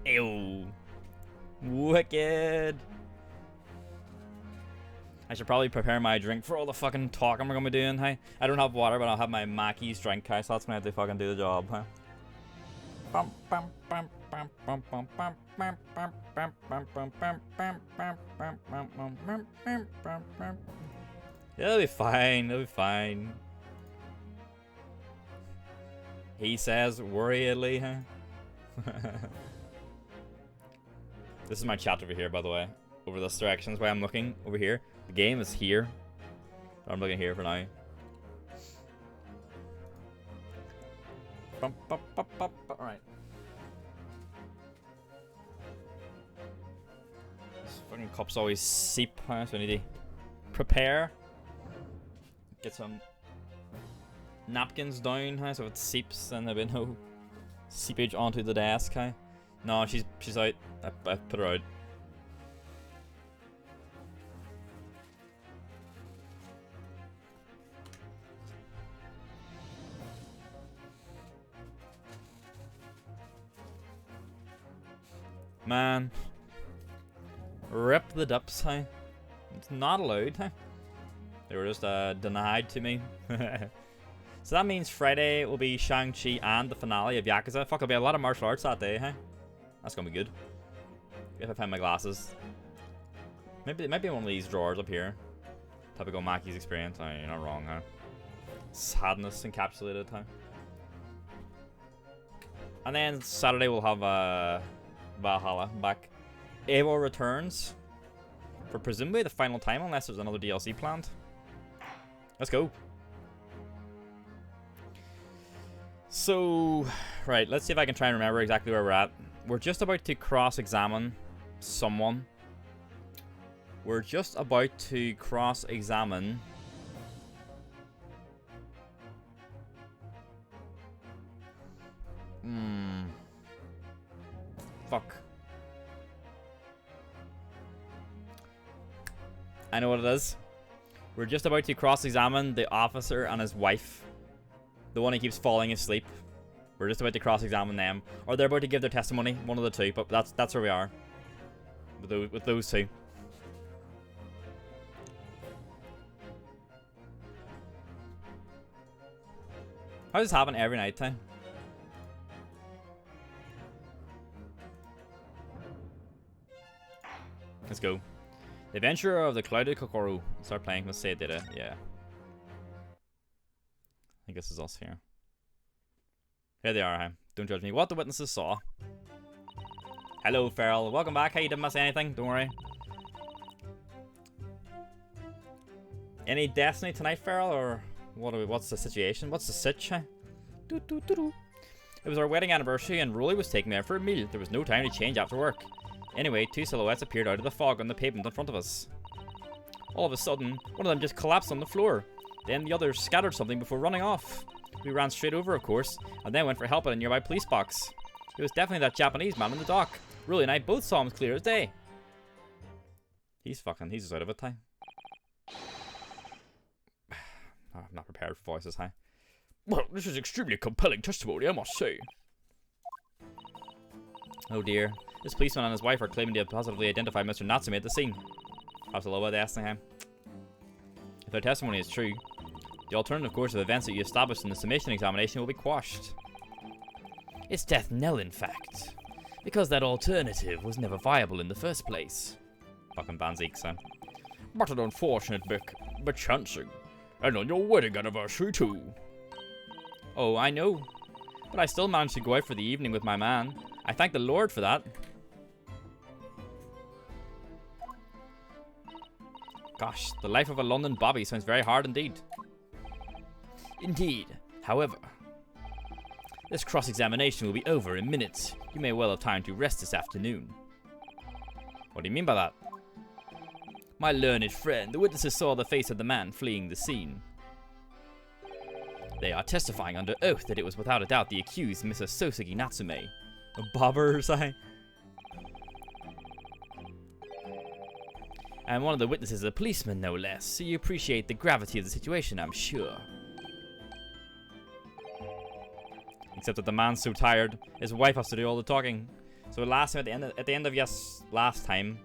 Ew. Wicked. I should probably prepare my drink for all the fucking talking we're gonna be doing, hey? I don't have water, but I'll have my Mackey's drink, hey? So that's gonna have to fucking do the job, huh? It'll be fine, it'll be fine. He says worriedly, huh? This is my chat over here, by the way. Over this direction is why I'm looking over here. The game is here. I'm looking here for now. Alright. This fucking cups always seep, huh? So I need to prepare. Get some napkins down, huh? So if it seeps, then there'll be no seepage onto the desk, huh? No, she's out. I put her out. Man. Rip the dips, hey? It's not allowed, hey? They were just denied to me. So that means Friday will be Shang-Chi and the finale of Yakuza. Fuck, there'll be a lot of martial arts that day, hey? That's gonna be good. If I find my glasses. Maybe it might be one of these drawers up here. Typical Mackey's experience. Oh, you're not wrong, huh? Sadness encapsulated, huh? And then Saturday we'll have Valhalla back. Eivor returns for presumably the final time, unless there's another DLC planned. Let's go. So, right, let's see if I can try and remember exactly where we're at. We're just about to cross-examine someone. We're just about to cross-examine... Fuck. I know what it is. We're just about to cross-examine the officer and his wife. The one who keeps falling asleep. We're just about to cross-examine them. Or they're about to give their testimony. One of the two. But that's where we are. With those two. How does this happen every night time? Let's go. The Adventure of the Clouded Kokoro. Start playing. Let's say it did it. Yeah. I think this is us here. Here they are, huh? Don't judge me. What the witnesses saw. Hello, Feral. Welcome back. Hey, you didn't miss anything. Don't worry. Any Destiny tonight, Feral? Or what's the situation? What's the sitch, huh? It was our wedding anniversary and Rolly was taking me out for a meal. There was no time to change after work. Anyway, two silhouettes appeared out of the fog on the pavement in front of us. All of a sudden, one of them just collapsed on the floor. Then the other scattered something before running off. We ran straight over, of course, and then went for help at a nearby police box. It was definitely that Japanese man in the dock. Rolly and I both saw him clear as day. He's just out of it, time. I'm not prepared for voices, huh? Well, this is extremely compelling testimony, I must say. Oh dear. This policeman and his wife are claiming to have positively identified Mr. Natsume at the scene. How's the low about the Astingham? If their testimony is true, the alternative course of events that you established in the summation examination will be quashed. It's death knell, in fact. Because that alternative was never viable in the first place. Fucking Banzik, son. But an unfortunate bit chancing. And on your wedding anniversary, too. Oh, I know. But I still managed to go out for the evening with my man. I thank the Lord for that. Gosh, the life of a London bobby sounds very hard indeed. Indeed. However, this cross-examination will be over in minutes. You may well have time to rest this afternoon. What do you mean by that? My learned friend, the witnesses saw the face of the man fleeing the scene. They are testifying under oath that it was without a doubt the accused, Mrs. Soseki Natsume. A bobber, say? And one of the witnesses is a policeman, no less, so you appreciate the gravity of the situation, I'm sure. Except that the man's so tired, his wife has to do all the talking. So last time, at the end of last time,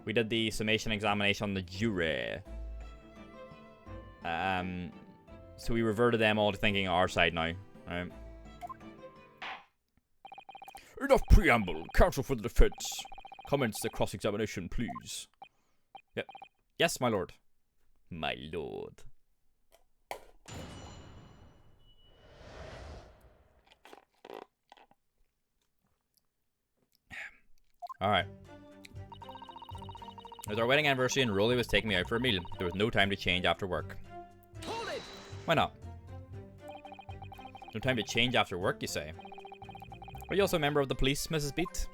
we did the summation examination on the jury. So we reverted them all to thinking our side now. Right. Enough preamble. Counsel for the defense. Commence the cross-examination, please. Yep. Yes, my lord. My lord. Alright. It was our wedding anniversary and Rolly was taking me out for a meal. There was no time to change after work. Hold it! Why not? No time to change after work, you say? Are you also a member of the police, Mrs. Beat?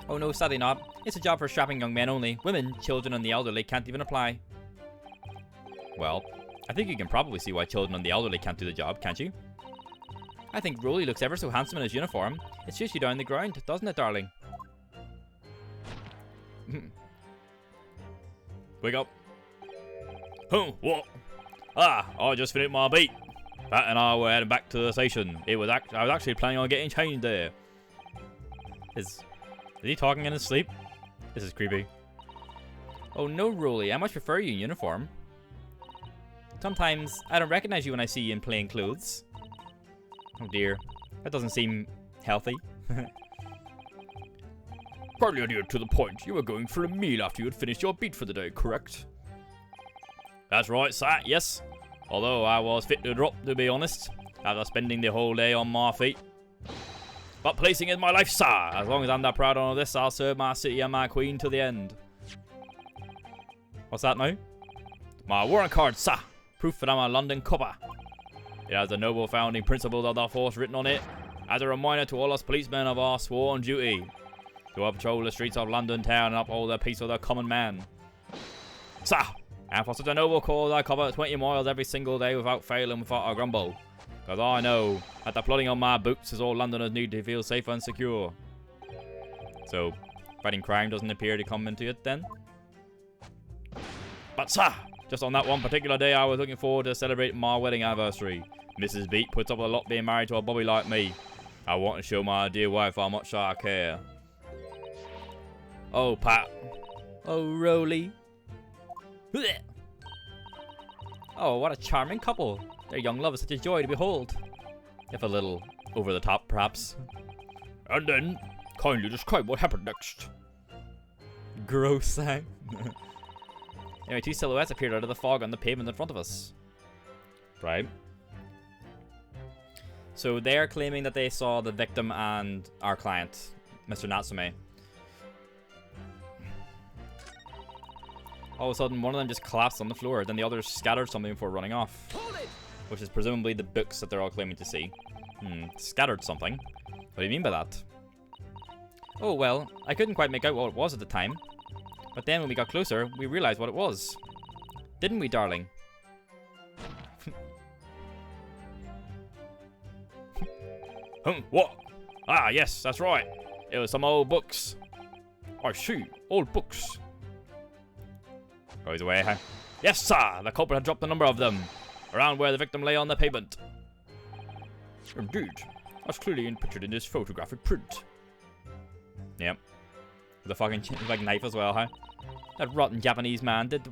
Oh no, sadly not. It's a job for strapping young men only. Women, children, and the elderly can't even apply. Well, I think you can probably see why children and the elderly can't do the job, can't you? I think Rolly looks ever so handsome in his uniform. It shoots you down the ground, doesn't it, darling? Wake up. Huh, what? Ah, I just finished my beat. Pat and I were heading back to the station. I was actually planning on getting changed there. Is he talking in his sleep? This is creepy. Oh no, Rolly, I much prefer you in uniform. Sometimes I don't recognize you when I see you in plain clothes. Oh dear, that doesn't seem healthy. Quite near to the point. You were going for a meal after you had finished your beat for the day, correct? That's right, sir, yes. Although I was fit to drop, to be honest, after spending the whole day on my feet. But policing is my life, sir. As long as I'm that proud of this, I'll serve my city and my queen to the end. What's that now? My warrant card, sir. Proof that I'm a London copper. It has the noble founding principles of the force written on it, as a reminder to all us policemen of our sworn duty to patrol the streets of London town and uphold the peace of the common man. Sir, and for such a noble cause I cover 20 miles every single day without fail and without a grumble. Because I know that the flooding on my boots is all Londoners need to feel safe and secure. So, fighting crime doesn't appear to come into it then? But sir, just on that one particular day I was looking forward to celebrating my wedding anniversary. Mrs. Beat puts up a lot being married to a bobby like me. I want to show my dear wife how much I care. Oh, Pat. Oh, Rolly. Oh, what a charming couple. Their young love is such a joy to behold. If a little over the top, perhaps. And then, kindly describe what happened next. Gross, eh? Anyway, two silhouettes appeared out of the fog on the pavement in front of us. Right. So they're claiming that they saw the victim and our client, Mr. Natsume. All of a sudden, one of them just collapsed on the floor, then the others scattered something before running off. Which is presumably the books that they're all claiming to see. Scattered something? What do you mean by that? Oh, well, I couldn't quite make out what it was at the time. But then when we got closer, we realized what it was. Didn't we, darling? What? Ah, yes, that's right. It was some old books. I see, old books. Goes away, huh? Yes, sir! The culprit had dropped a number of them, around where the victim lay on the pavement. Indeed. That's clearly pictured in this photographic print. Yep. The fucking like knife as well, huh? That rotten Japanese man did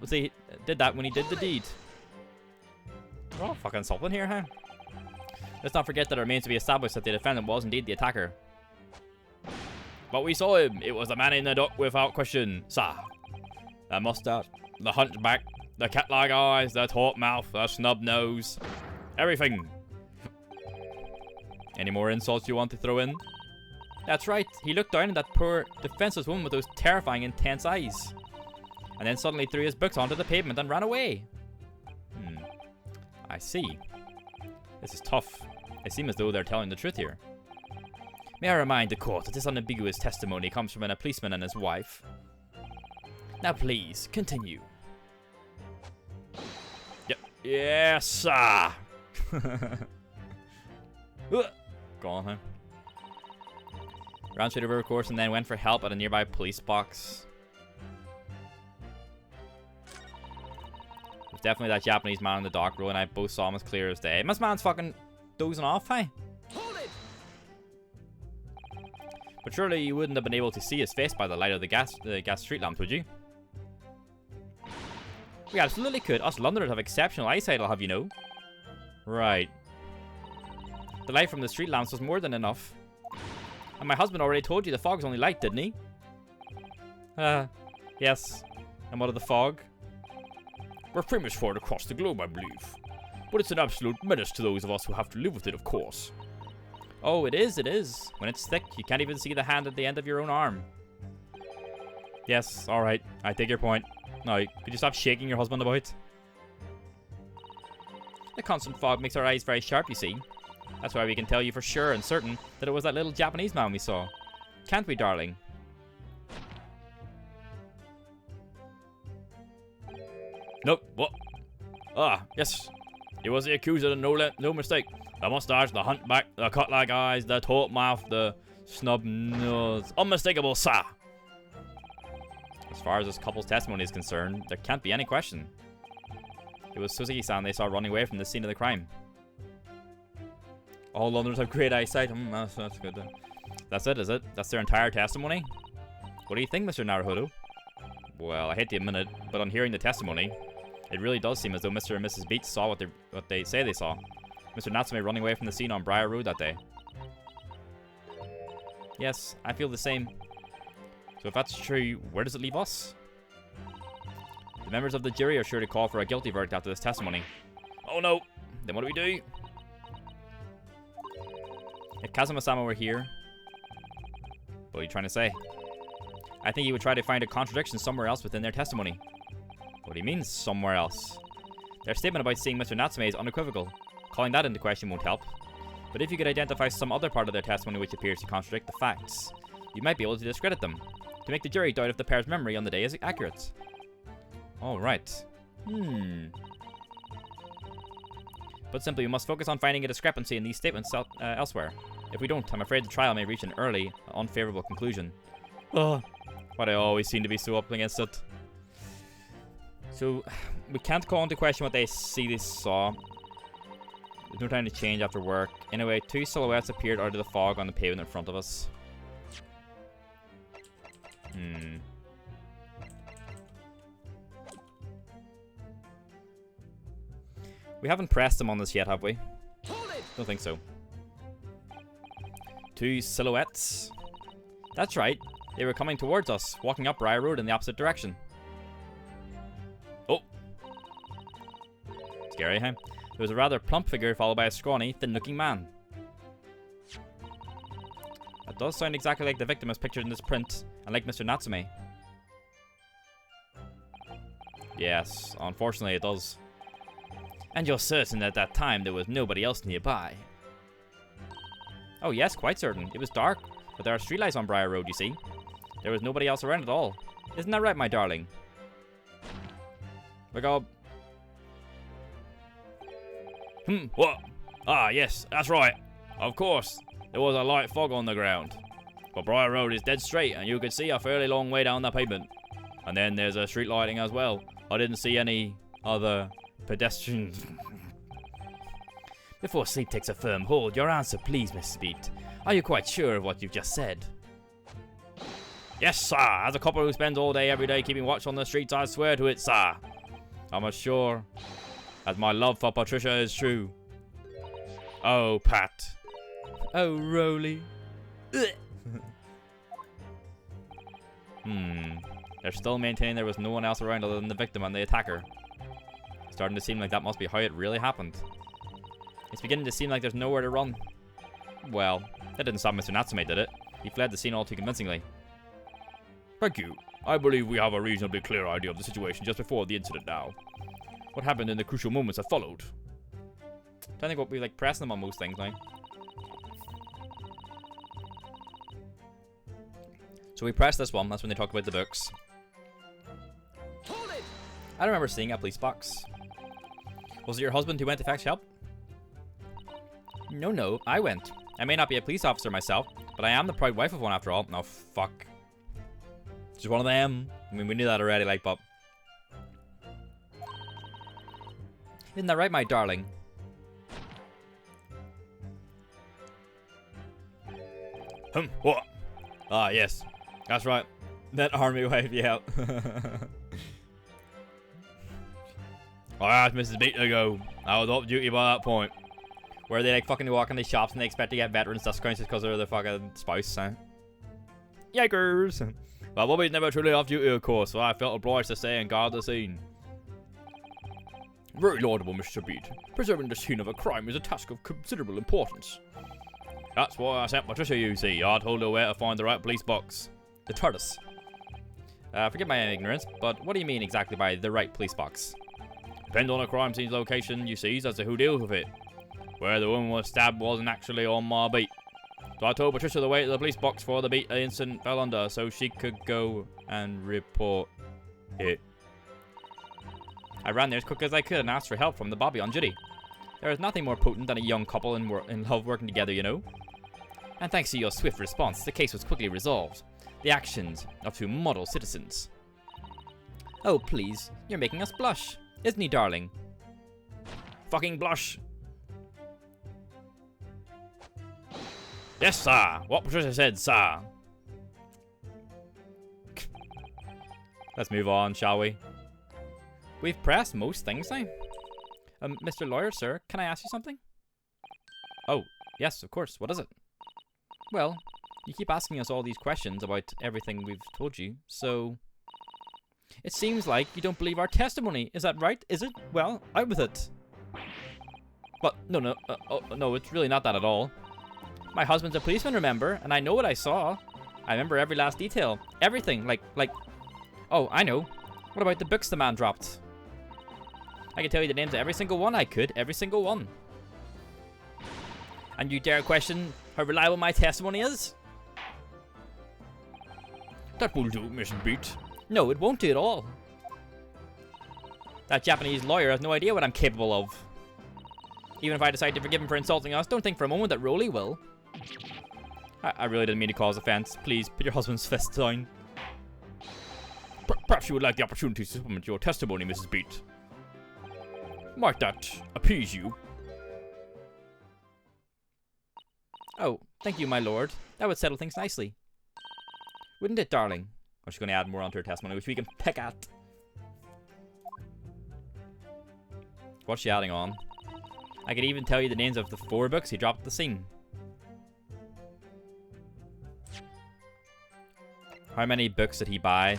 that when he did the deed. We're all fucking something here, huh? Let's not forget that it remains to be established that the defendant was indeed the attacker. But we saw him. It was the man in the dock without question, sir. The mustache, the hunchback, the cat-like eyes, the taut mouth, the snub nose. Everything. Any more insults you want to throw in? That's right. He looked down at that poor, defenseless woman with those terrifying, intense eyes. And then suddenly threw his books onto the pavement and ran away. I see. This is tough. It seems as though they're telling the truth here. May I remind the court that this unambiguous testimony comes from a policeman and his wife. Now please, continue. Yep. Yes, sir. Go on, huh? Ran straight over, of course, and then went for help at a nearby police box. It was definitely that Japanese man in the dock. Roy and I both saw him as clear as day. This man's fucking dozing off, hey? Hold it! But surely you wouldn't have been able to see his face by the light of the gas street lamps, would you? We absolutely could. Us Londoners have exceptional eyesight, I'll have you know. Right. The light from the street lamps was more than enough. And my husband already told you the fog's only light, didn't he? Yes. And what of the fog? We're famous for it across the globe, I believe. But it's an absolute menace to those of us who have to live with it, of course. Oh, it is, it is. When it's thick, you can't even see the hand at the end of your own arm. Yes, alright. I take your point. Now, could you stop shaking your husband about? The constant fog makes our eyes very sharp, you see. That's why we can tell you for sure and certain that it was that little Japanese man we saw. Can't we, darling? Nope, what? Ah, yes. He was the accuser, no mistake. The mustache, the humpback, the cut-like eyes, the taut mouth, the snub nose. Unmistakable, sir. As far as this couple's testimony is concerned, there can't be any question. It was Suzuki-san they saw running away from the scene of the crime. All Londoners have great eyesight. That's good. That's it, is it? That's their entire testimony? What do you think, Mr. Naruhodo? Well, I hate to admit it, but on hearing the testimony, it really does seem as though Mr. and Mrs. Beats saw what they say they saw. Mr. Natsume running away from the scene on Briar Road that day. Yes, I feel the same. So if that's true, where does it leave us? The members of the jury are sure to call for a guilty verdict after this testimony. Oh no! Then what do we do? If Kazuma-sama were here... What are you trying to say? I think he would try to find a contradiction somewhere else within their testimony. What do you mean, somewhere else? Their statement about seeing Mr. Natsume is unequivocal. Calling that into question won't help. But if you could identify some other part of their testimony which appears to contradict the facts, you might be able to discredit them, to make the jury doubt if the pair's memory on the day is accurate. Alright. But simply, we must focus on finding a discrepancy in these statements elsewhere. If we don't, I'm afraid the trial may reach an early, unfavorable conclusion. Ugh. Why do I always seem to be so up against it? So, we can't call into question what they saw. There's no time to change after work. Anyway, two silhouettes appeared out of the fog on the pavement in front of us. We haven't pressed them on this yet, have we? Don't think so. Two silhouettes. That's right. They were coming towards us, walking up Briar Road in the opposite direction. Oh. Scary, huh? There was a rather plump figure followed by a scrawny, thin-looking man. That does sound exactly like the victim as pictured in this print, and like Mr. Natsume. Yes, unfortunately it does. And you're certain that at that time there was nobody else nearby? Oh yes, quite certain. It was dark, but there are streetlights on Briar Road, you see. There was nobody else around at all. Isn't that right, my darling? Look up. What? Ah, yes, that's right. Of course, there was a light fog on the ground. But Briar Road is dead straight, and you could see a fairly long way down the pavement. And then there's a street lighting as well. I didn't see any other pedestrians. Before sleep takes a firm hold, your answer, please, Mrs. Beat. Are you quite sure of what you've just said? Yes, sir. As a couple who spends all day every day keeping watch on the streets, I swear to it, sir. I'm as sure as my love for Patricia is true. Oh, Pat. Oh, Rolly. They're still maintaining there was no one else around other than the victim and the attacker. Starting to seem like that must be how it really happened. It's beginning to seem like there's nowhere to run. Well, that didn't stop Mr. Natsume, did it? He fled the scene all too convincingly. Thank you. I believe we have a reasonably clear idea of the situation just before the incident now. What happened in the crucial moments that followed? I think we'll be like pressing them on most things now. So we press this one, that's when they talk about the books. I don't remember seeing a police box. Was it your husband who went to fetch help? No, I went. I may not be a police officer myself, but I am the proud wife of one after all. No, fuck. Just one of them. I mean, we knew that already, like, but... Isn't that right, my darling? What? Ah, yes. That's right. That army wife, yeah. I asked Mrs. Beat to go. I was off duty by that point. Where they like fucking walk in the shops and they expect to get veterans discounts just because they're the fucking spouse, huh? Yikers! Well, Bobby's never truly off duty, of course, so I felt obliged to stay and guard the scene. Very laudable, Mr. Beat. Preserving the scene of a crime is a task of considerable importance. That's why I sent Patricia, you see. I told her where to find the right police box. The TARDIS. Forgive my ignorance, but what do you mean exactly by the right police box? Depends on the crime scene's location, you see, as to who deals with it. Where the woman was stabbed wasn't actually on my beat. So I told Patricia the way to the police box for the beat the incident fell under, so she could go and report it. I ran there as quick as I could and asked for help from the Bobby on duty. There is nothing more potent than a young couple in love working together, you know. And thanks to your swift response, the case was quickly resolved. The actions of two model citizens. Oh, please, you're making us blush. Isn't he, darling? Fucking blush. Yes, sir. What Patricia said, sir. Let's move on, shall we? We've pressed most things now. Mr. Lawyer, sir, can I ask you something? Oh, yes, of course. What is it? Well, you keep asking us all these questions about everything we've told you, so... It seems like you don't believe our testimony. Is that right? Is it? Well, out with it. But, no, no, it's really not that at all. My husband's a policeman, remember? And I know what I saw. I remember every last detail. Everything, like... Oh, I know. What about the books the man dropped? I can tell you the names of every single one I could. Every single one. And you dare question how reliable my testimony is? That will do, Mr. Beat. No, it won't do at all. That Japanese lawyer has no idea what I'm capable of. Even if I decide to forgive him for insulting us, don't think for a moment that Rolly will. I really didn't mean to cause offense. Please, put your husband's fist down. Perhaps you would like the opportunity to supplement your testimony, Mrs. Beat. Might that appease you? Oh, thank you, my lord. That would settle things nicely. Wouldn't it, darling? Oh, she's going to add more onto her testimony, which we can pick at. What's she adding on? I could even tell you the names of the 4 books he dropped at the scene. How many books did he buy?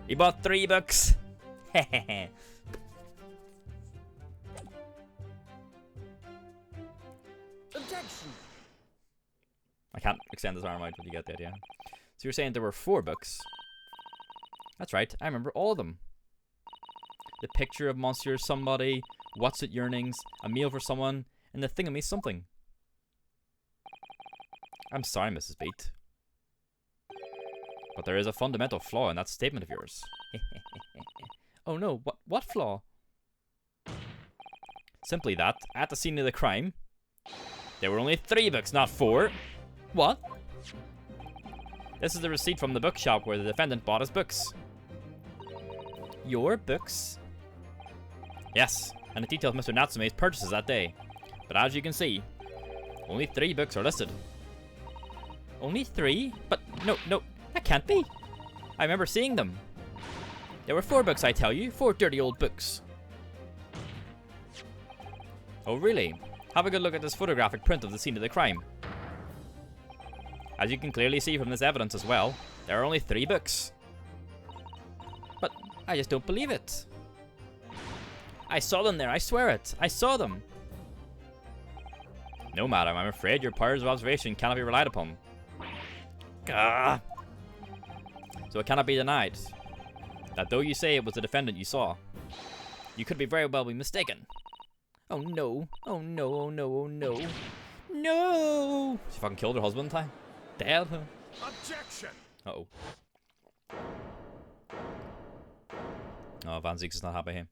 He bought 3 books! Hehehe. Objection! I can't extend this arm out, but you get the idea. So you're saying there were 4 books? That's right, I remember all of them. The picture of Monsieur Somebody, What's It Yearnings, A Meal for Someone, and the Thingamy Something. I'm sorry, Mrs. Beat. But there is a fundamental flaw in that statement of yours. Oh no, what flaw? Simply that, at the scene of the crime, there were only 3 books, not 4. What? This is the receipt from the bookshop where the defendant bought his books. Your books? Yes, and it details Mr. Natsume's purchases that day. But as you can see, only 3 books are listed. Only 3? But no, that can't be. I remember seeing them. There were 4 books, I tell you. 4 dirty old books. Oh, really? Have a good look at this photographic print of the scene of the crime. As you can clearly see from this evidence as well, there are only 3 books. But I just don't believe it. I saw them there, I swear it. I saw them. No, madam, I'm afraid your powers of observation cannot be relied upon. Gah. So it cannot be denied that though you say it was the defendant you saw, you could very well be mistaken. Oh no, oh no, oh no, oh no. No! She fucking killed her husband, time. Dead. Objection! Uh-oh. Oh, Van Zieks is not happy here.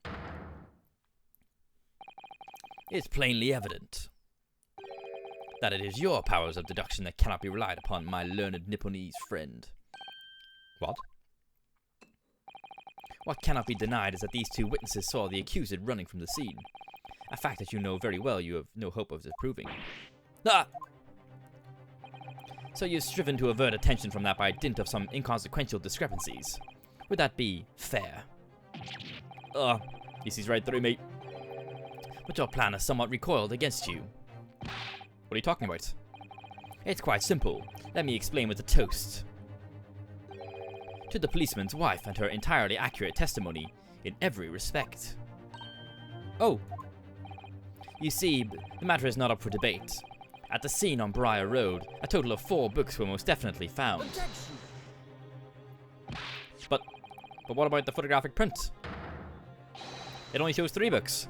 It's plainly evident that it is your powers of deduction that cannot be relied upon, my learned Nipponese friend. What? What cannot be denied is that these 2 witnesses saw the accused running from the scene. A fact that you know very well you have no hope of disproving. Ah! So you've striven to avert attention from that by dint of some inconsequential discrepancies. Would that be fair? He sees right through me. But your plan has somewhat recoiled against you. What are you talking about? It's quite simple. Let me explain with a toast. To the policeman's wife and her entirely accurate testimony in every respect. Oh, You see, the matter is not up for debate. At the scene on Briar Road, a total of 4 books were most definitely found. Objection! but what about the photographic print? It only shows 3 books.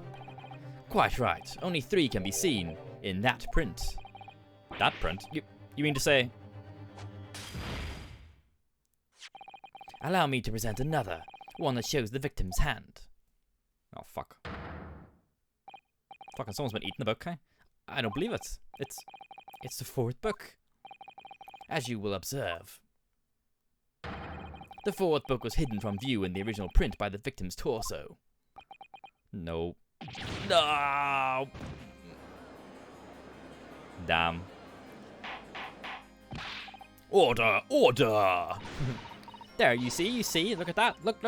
Quite right. Only 3 can be seen in that print. That print? You mean to say? Allow me to present another, one that shows the victim's hand. Oh fuck. Fucking someone's been eating the book, eh? I don't believe it. It's the 4th book. As you will observe. The 4th book was hidden from view in the original print by the victim's torso. No. No. Damn. Order! Order! There, you see? Look at that. Look.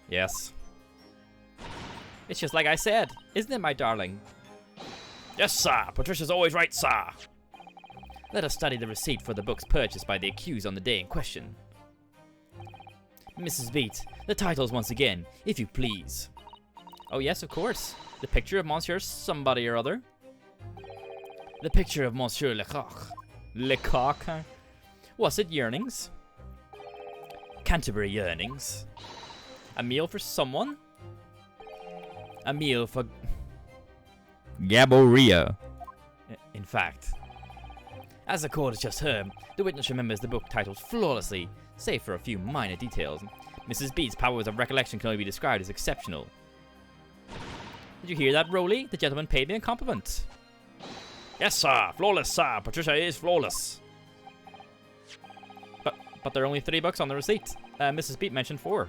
Yes. It's just like I said, isn't it, my darling? Yes, sir. Patricia's always right, sir. Let us study the receipt for the books purchased by the accused on the day in question. Mrs. Beat, the titles once again, if you please. Oh yes, of course. The picture of Monsieur somebody or other. The picture of Monsieur Lecoq. Lecoq, huh? Was it Yearnings? Canterbury Yearnings. A meal for someone? A meal for... Gaboria. In fact. As the court has just heard, the witness remembers the book titled flawlessly, save for a few minor details. Mrs. Beat's powers of recollection can only be described as exceptional. Did you hear that, Rowley? The gentleman paid me a compliment. Yes, sir. Flawless, sir. Patricia is flawless. But there are only 3 books on the receipt. Mrs. Beat mentioned 4.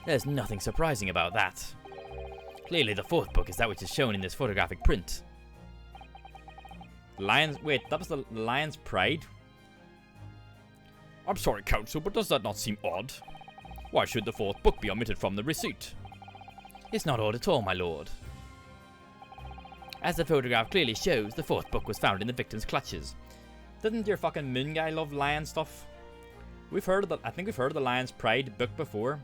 There's nothing surprising about that. Clearly the 4th book is that which is shown in this photographic print. Wait, that was the Lion's Pride? I'm sorry, counsel, but does that not seem odd? Why should the 4th book be omitted from the receipt? It's not odd at all, my lord. As the photograph clearly shows, the 4th book was found in the victim's clutches. Didn't your fucking moon guy love lion stuff? We've heard of I think we've heard of the Lion's Pride book before.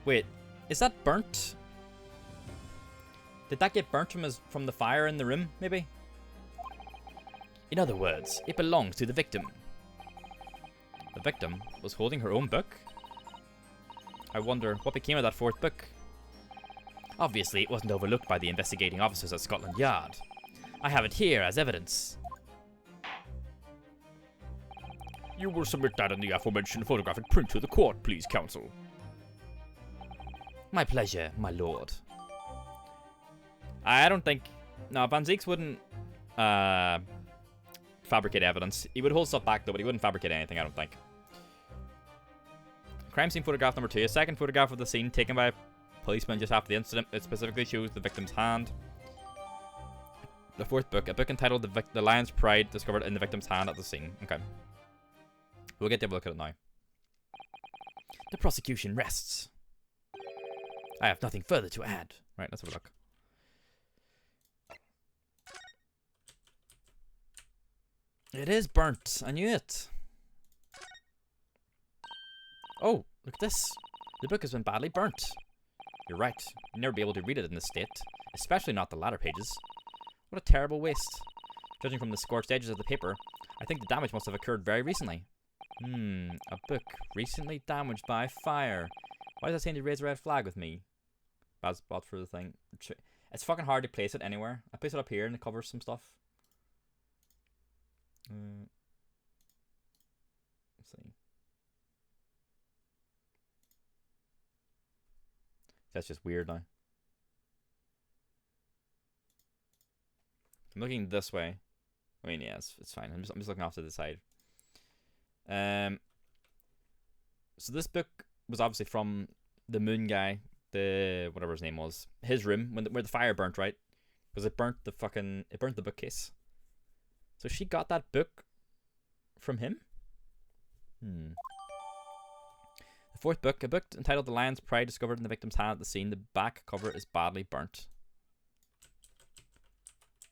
Wait, is that burnt? Did that get burnt from the fire in the room, maybe? In other words, it belongs to the victim. The victim was holding her own book? I wonder what became of that 4th book. Obviously, it wasn't overlooked by the investigating officers at Scotland Yard. I have it here as evidence. You will submit that in the aforementioned photographic print to the court, please, counsel. My pleasure, my lord. I don't think... No, Van Zieks wouldn't fabricate evidence. He would hold stuff back, though, but he wouldn't fabricate anything, I don't think. Crime scene photograph number 2. A second photograph of the scene taken by a policeman just after the incident. It specifically shows the victim's hand. The 4th book. A book entitled The Lion's Pride, discovered in the victim's hand at the scene. Okay. We'll get to have a look at it now. The prosecution rests. I have nothing further to add. Right, let's have a look. It is burnt. I knew it. Oh, look at this. The book has been badly burnt. You're right. You'll never be able to read it in this state. Especially not the latter pages. What a terrible waste. Judging from the scorched edges of the paper, I think the damage must have occurred very recently. A book recently damaged by fire. Why does that seem to raise a red flag with me? Bad spot for the thing. It's fucking hard to place it anywhere. I place it up here and it covers some stuff. Let's see. That's just weird now. I'm looking this way. I mean, yeah, it's fine. I'm just looking off to the side. So this book was obviously from the moon guy the whatever his name was, his room when where the fire burnt, right? Because it burnt the bookcase. So she got that book from him. The fourth book, a book entitled "The Lion's Pride," discovered in the victim's hand at the scene. The back cover is badly burnt.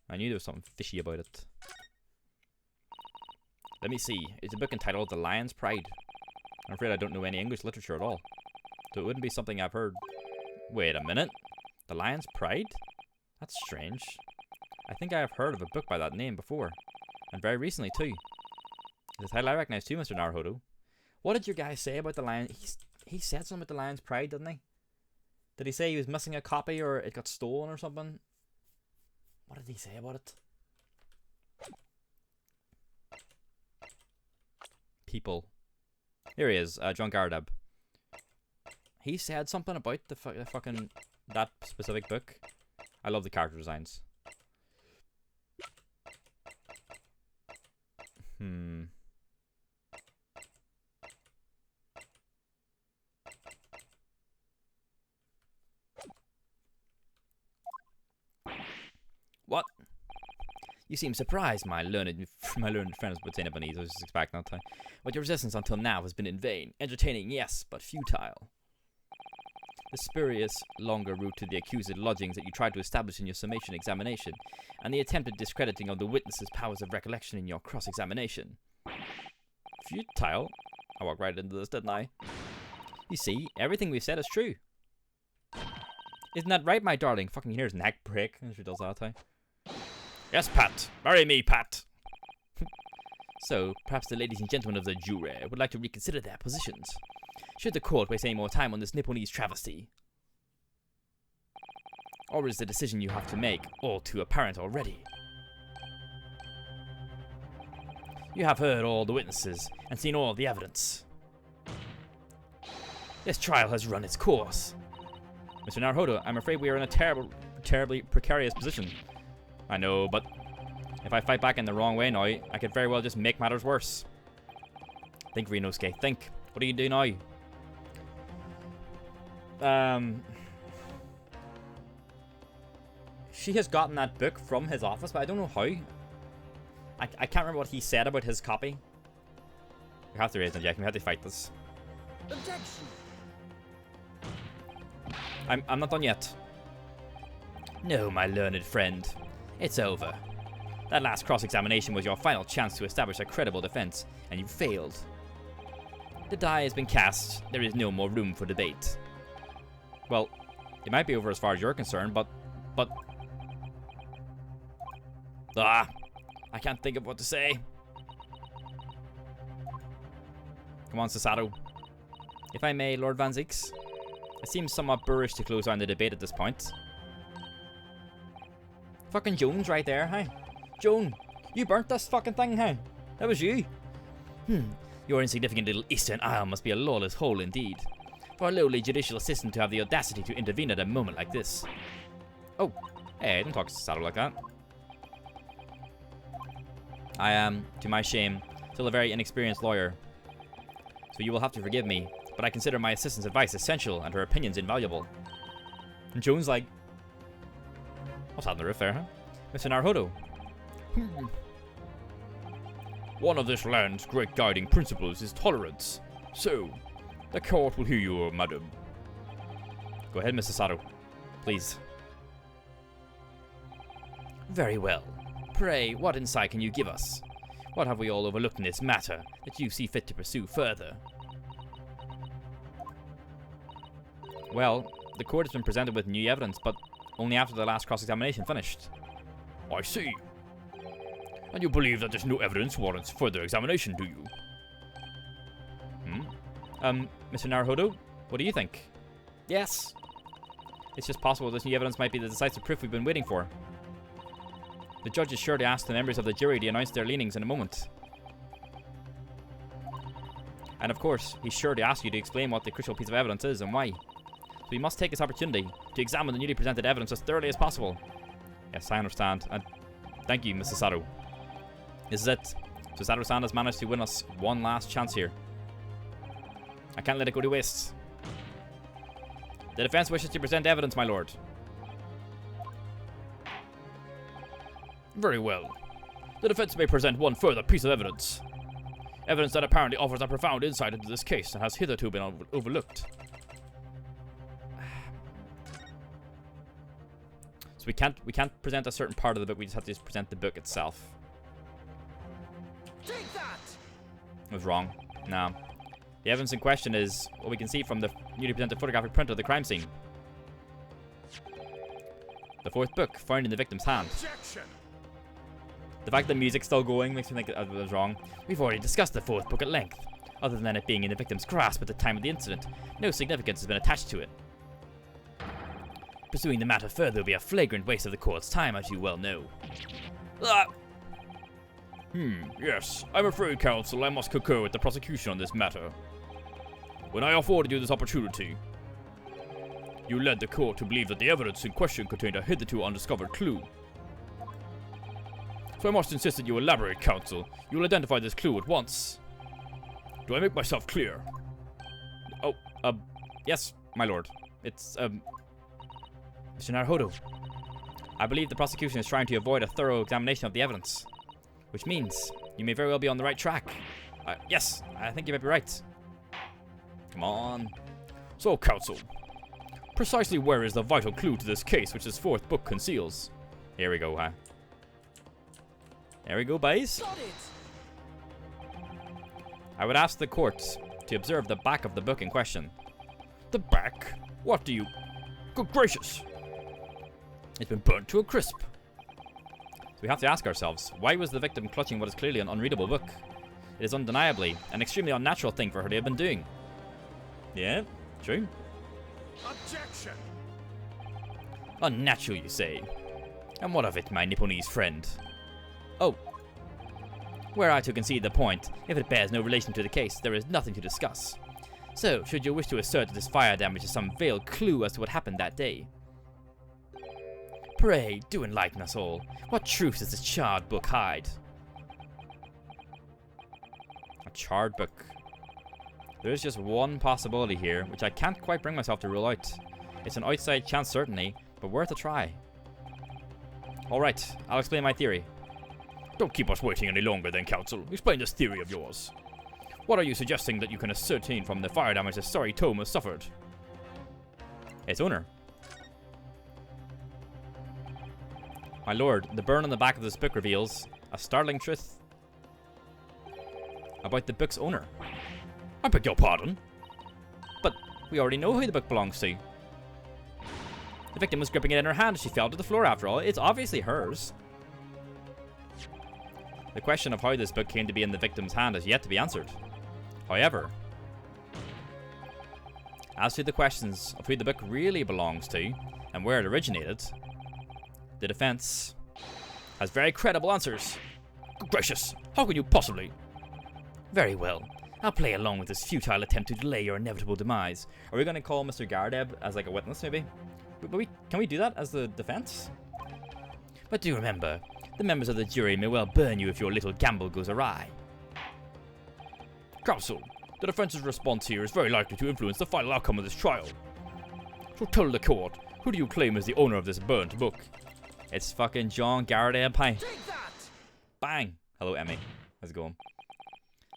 I knew there was something fishy about it. Let me see. It's a book entitled "The Lion's Pride." I'm afraid I don't know any English literature at all, so it wouldn't be something I've heard. Wait a minute. The Lion's Pride? That's strange. I think I have heard of a book by that name before, and very recently too. The title I recognize too, Mr. Naruhodo. What did your guy say about the lion? He said something about the Lion's Pride, didn't he? Did he say he was missing a copy or it got stolen or something? What did he say about it? People. Here he is, John Gardab. He said something about the fucking that specific book. I love the character designs. What? You seem surprised, my learned friends, but Japanese. I was just expecting that time. But your resistance until now has been in vain. Entertaining, yes, but futile. The spurious, longer route to the accused lodgings that you tried to establish in your summation examination, and the attempted discrediting of the witness's powers of recollection in your cross-examination. Futile? I walked right into this, didn't I? You see, everything we've said is true. Isn't that right, my darling? Fucking here's neck break. She does that, eh? Yes, Pat. Marry me, Pat. So, perhaps the ladies and gentlemen of the jury would like to reconsider their positions. Should the court waste any more time on this Nipponese travesty? Or is the decision you have to make all too apparent already? You have heard all the witnesses and seen all the evidence. This trial has run its course. Mr. Naruhodo, I'm afraid we are in a terribly precarious position. I know, but if I fight back in the wrong way now, I could very well just make matters worse. Think, Rinosuke, think. What do you do now? She has gotten that book from his office, but I don't know how. I can't remember what he said about his copy. We have to raise an objection. We have to fight this. Objection. I'm not done yet. No, my learned friend. It's over. That last cross-examination was your final chance to establish a credible defense, and you failed. The die has been cast. There is no more room for debate. Well, it might be over as far as you're concerned, but... I can't think of what to say. Come on, Susato. If I may, Lord Van Zieks. It seems somewhat boorish to close down the debate at this point. Fucking Jones right there, hey? Joan, you burnt this fucking thing, hey? That was you. Your insignificant little Eastern Isle must be a lawless hole indeed. For a lowly judicial assistant to have the audacity to intervene at a moment like this. Oh, hey, don't talk to Susato like that. I am, to my shame, still a very inexperienced lawyer. So you will have to forgive me, but I consider my assistant's advice essential and her opinions invaluable. And Joan's like, what's on the roof there, huh? Mr. Naruhodo. One of this land's great guiding principles is tolerance. So, the court will hear you, madam. Go ahead, Mr. Sato. Please. Very well. Pray, what insight can you give us? What have we all overlooked in this matter that you see fit to pursue further? Well, the court has been presented with new evidence, but only after the last cross-examination finished. I see. And you believe that there's no evidence warrants further examination, do you? Mr. Naruhodo, what do you think? Yes. It's just possible this new evidence might be the decisive proof we've been waiting for. The judge is sure to ask the members of the jury to announce their leanings in a moment. And of course, he's sure to ask you to explain what the crucial piece of evidence is and why. So we must take this opportunity to examine the newly presented evidence as thoroughly as possible. Yes, I understand. And thank you, Mrs. Sato. This is it. Susato-san has managed to win us one last chance here. I can't let it go to waste. The defense wishes to present evidence, my lord. Very well. The defense may present one further piece of evidence. Evidence that apparently offers a profound insight into this case and has hitherto been overlooked. So we can't present a certain part of the book, we just have to present the book itself. Take that! I was wrong. No. The evidence in question is what we can see from the newly presented photographic print of the crime scene. The fourth book, found in the victim's hand. Objection! The fact that the music's still going makes me think I was wrong. We've already discussed the fourth book at length. Other than it being in the victim's grasp at the time of the incident, no significance has been attached to it. Pursuing the matter further would be a flagrant waste of the court's time, as you well know. Ah! Yes. I'm afraid, counsel, I must concur with the prosecution on this matter. When I afforded you this opportunity, you led the court to believe that the evidence in question contained a hitherto undiscovered clue. So I must insist that you elaborate, counsel. You will identify this clue at once. Do I make myself clear? Oh, yes, my lord. It's, Mr. Naruhodo. I believe the prosecution is trying to avoid a thorough examination of the evidence. Which means you may very well be on the right track. Yes, I think you might be right. Come on. So, counsel, precisely where is the vital clue to this case which this fourth book conceals? Here we go, huh? There we go, boys. Got it! I would ask the court to observe the back of the book in question. The back? What do you... Good gracious! It's been burnt to a crisp. So we have to ask ourselves, why was the victim clutching what is clearly an unreadable book? It is undeniably an extremely unnatural thing for her to have been doing. Yeah, true. Objection! Unnatural, you say? And what of it, my Nipponese friend? Oh. Were I to concede the point, if it bears no relation to the case, there is nothing to discuss. So, should you wish to assert that this fire damage is some veiled clue as to what happened that day? Pray, do enlighten us all. What truth does this charred book hide? A charred book. There's just one possibility here, which I can't quite bring myself to rule out. It's an outside chance certainly, but worth a try. Alright, I'll explain my theory. Don't keep us waiting any longer then, counsel. Explain this theory of yours. What are you suggesting that you can ascertain from the fire damage this sorry tome has suffered? Its owner. My lord, the burn on the back of this book reveals a startling truth about the book's owner. I beg your pardon? But we already know who the book belongs to. The victim was gripping it in her hand as she fell to the floor after all. It's obviously hers. The question of how this book came to be in the victim's hand has yet to be answered. However, as to the questions of who the book really belongs to and where it originated, the defense has very credible answers. Good gracious, how can you possibly? Very well. I'll play along with this futile attempt to delay your inevitable demise. Are we going to call Mr. Gardeb as like a witness, maybe? Can we do that as the defense? But do remember, the members of the jury may well burn you if your little gamble goes awry. Counsel, the defense's response here is very likely to influence the final outcome of this trial. So tell the court, who do you claim is the owner of this burnt book? It's fucking John Gardeb Pie. Take that! Bang! Hello, Emmy. How's it going?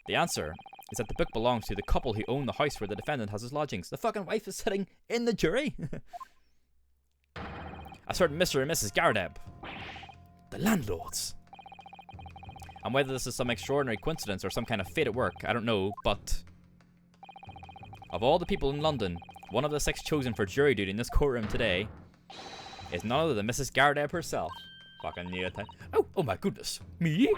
The answer is that the book belongs to the couple who own the house where the defendant has his lodgings. The fucking wife is sitting in the jury. A certain Mr. and Mrs. Gardeb. The landlords. And whether this is some extraordinary coincidence or some kind of fate at work, I don't know, but of all the people in London, one of the 6 chosen for jury duty in this courtroom today is none other than Mrs. Gardeb herself. Fucking knew it. Oh my goodness. Me?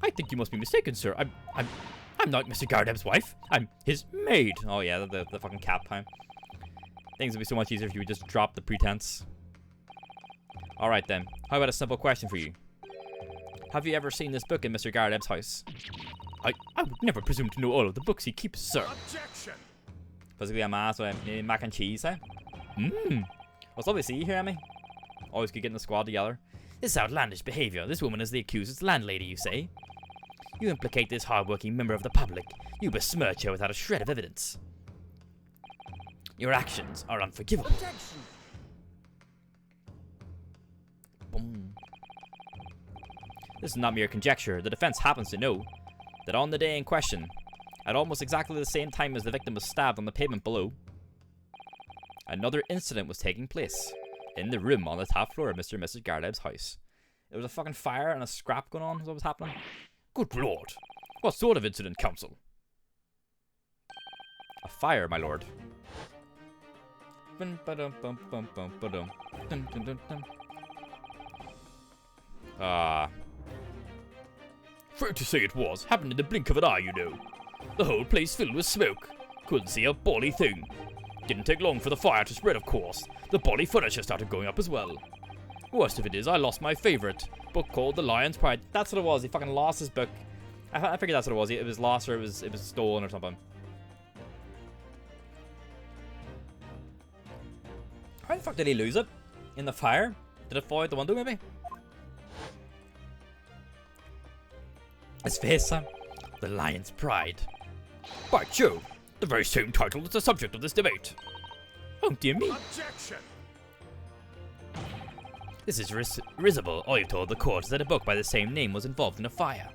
I think you must be mistaken, sir. I'm not Mr. Gardeb's wife. I'm his maid. Oh yeah, the fucking cap time. Things would be so much easier if you would just drop the pretense. Alright then, how about a simple question for you? Have you ever seen this book in Mr. Gardeb's house? I would never presume to know all of the books he keeps, sir. Objection! Basically a mass with maybe mac and cheese, eh? What's lovely to see you here, Emmy? Always good getting the squad together. This is outlandish behaviour. This woman is the accused's landlady, you say? You implicate this hard-working member of the public. You besmirch her without a shred of evidence. Your actions are unforgivable. Objection. Boom. This is not mere conjecture. The defense happens to know that on the day in question, at almost exactly the same time as the victim was stabbed on the pavement below, another incident was taking place in the room on the top floor of Mr. and Mrs. Gardeb's house. There was a fucking fire and a scrap going on. Is what was happening? Good lord. What sort of incident, counsel? A fire, my lord. Fair to say it was. Happened in the blink of an eye, you know. The whole place filled with smoke. Couldn't see a bally thing. Didn't take long for the fire to spread, of course. The bally furniture started going up as well. Worst of it is, I lost my favourite book called The Lion's Pride. That's what it was. He fucking lost his book. I figured that's what it was. It was lost or it was stolen or something. How the fuck did he lose it? In the fire? Did it fall out the window maybe? His face, son. The Lion's Pride. By Jove, the very same title is the subject of this debate. Oh dear me. Objection! This is risible. All you've told the court is that a book by the same name was involved in a fire.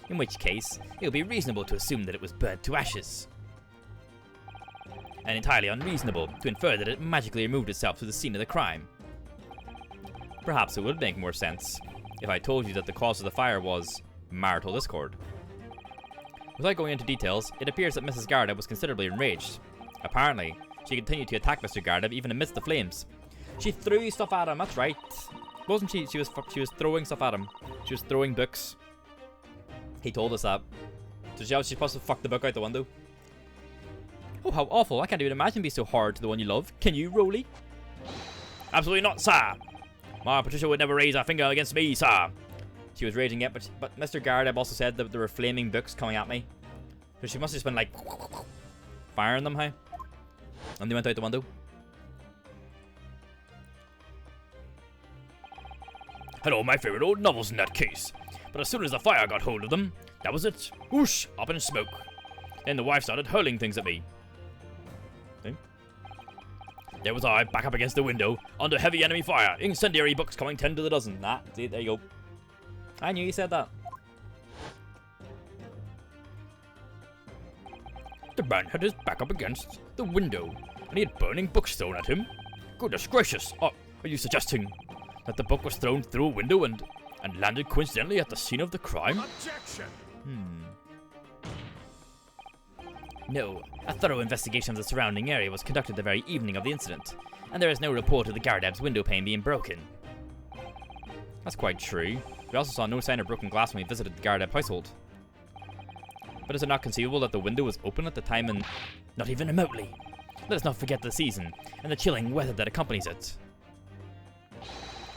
In which case, it would be reasonable to assume that it was burnt to ashes. And entirely unreasonable to infer that it magically removed itself to the scene of the crime. Perhaps it would make more sense if I told you that the cause of the fire was marital discord. Without going into details, it appears that Mrs. Gardeb was considerably enraged. Apparently, she continued to attack Mr. Gardeb even amidst the flames. She threw stuff at him, that's right. Wasn't she? She was throwing stuff at him. She was throwing books. He told us that. So she's supposed to fuck the book out the window. Oh, how awful. I can't even imagine being so hard to the one you love. Can you, Rolly? Absolutely not, sir. My Patricia would never raise a finger against me, sir. She was raging it, but Mr. Gardeb also said that there were flaming books coming at me. So she must have just been like firing them, hey? And they went out the window. Had all my favourite old novels in that case. But as soon as the fire got hold of them, that was it. Whoosh, up in smoke. Then the wife started hurling things at me. Okay. There was I, back up against the window, under heavy enemy fire, incendiary books coming 10 to the dozen. Nah, see, there you go. I knew you said that. The man had his back up against the window, and he had burning books thrown at him. Goodness gracious, are you suggesting that the book was thrown through a window and landed coincidentally at the scene of the crime? Objection! No, a thorough investigation of the surrounding area was conducted the very evening of the incident, and there is no report of the Gardeb's window pane being broken. That's quite true. We also saw no sign of broken glass when we visited the Gardeb household. But is it not conceivable that the window was open at the time and... Not even remotely. Let us not forget the season, and the chilling weather that accompanies it.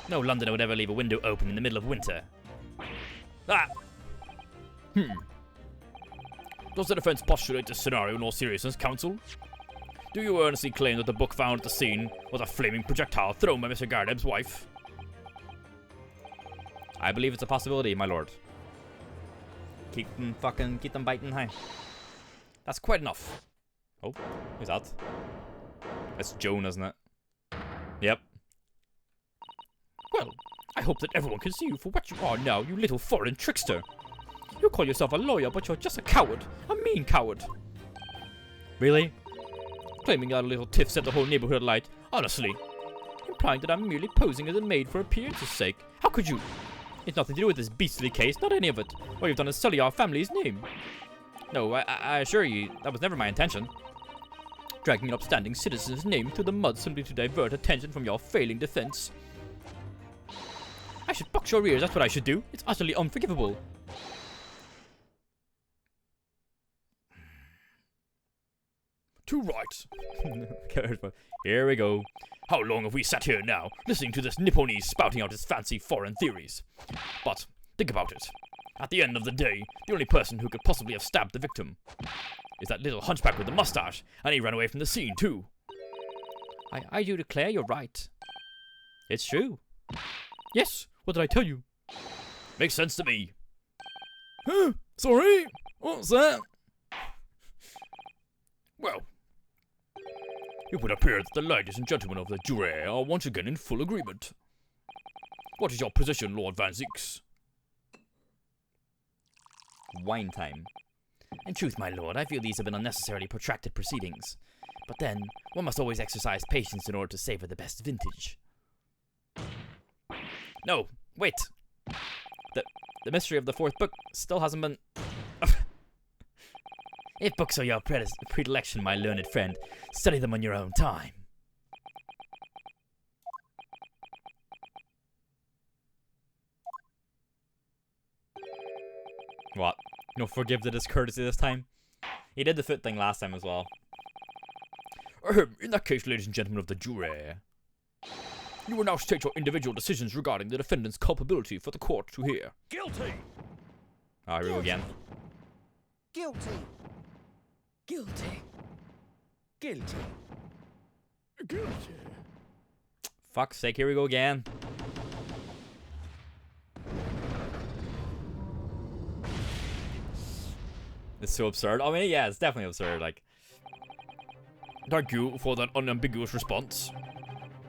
No Londoner would ever leave a window open in the middle of winter. Ah! Does the defense postulate this scenario in all seriousness, counsel? Do you earnestly claim that the book found at the scene was a flaming projectile thrown by Mr. Gardeb's wife? I believe it's a possibility, my lord. Keep them biting, hey. That's quite enough. Oh, who's that? It's Joan, isn't it? Yep. Well, I hope that everyone can see you for what you are now, you little foreign trickster. You call yourself a lawyer, but you're just a coward. A mean coward. Really? Claiming that a little tiff set the whole neighborhood alight. Honestly. Implying that I'm merely posing as a maid for appearance's sake. How could you? It's nothing to do with this beastly case, not any of it. All you've done is sully our family's name. No, I assure you, that was never my intention. Dragging an upstanding citizen's name through the mud simply to divert attention from your failing defense. I should box your ears, that's what I should do. It's utterly unforgivable. Too right. Here we go. How long have we sat here now, listening to this Nipponese spouting out his fancy foreign theories? But, think about it. At the end of the day, the only person who could possibly have stabbed the victim is that little hunchback with the mustache, and he ran away from the scene too. I do declare you're right. It's true. Yes, what did I tell you? Makes sense to me. Huh? Sorry? What's that? Well, It would appear that the ladies and gentlemen of the jury are once again in full agreement. What is your position, Lord Van Zix? Wine time. In truth, my lord, I feel these have been unnecessarily protracted proceedings. But then, one must always exercise patience in order to savor the best vintage. No, wait. The mystery of the fourth book still hasn't been... If books are your predilection, my learned friend, study them on your own time. What? No, forgive the discourtesy this time? He did the foot thing last time as well. In that case, ladies and gentlemen of the jury, you will now state your individual decisions regarding the defendant's culpability for the court to hear. Guilty. Oh, here we go again. Guilty. Guilty. Guilty. Guilty. Fuck's sake, here we go again. It's so absurd. I mean, yeah, it's definitely absurd. Like, Thank you for that unambiguous response.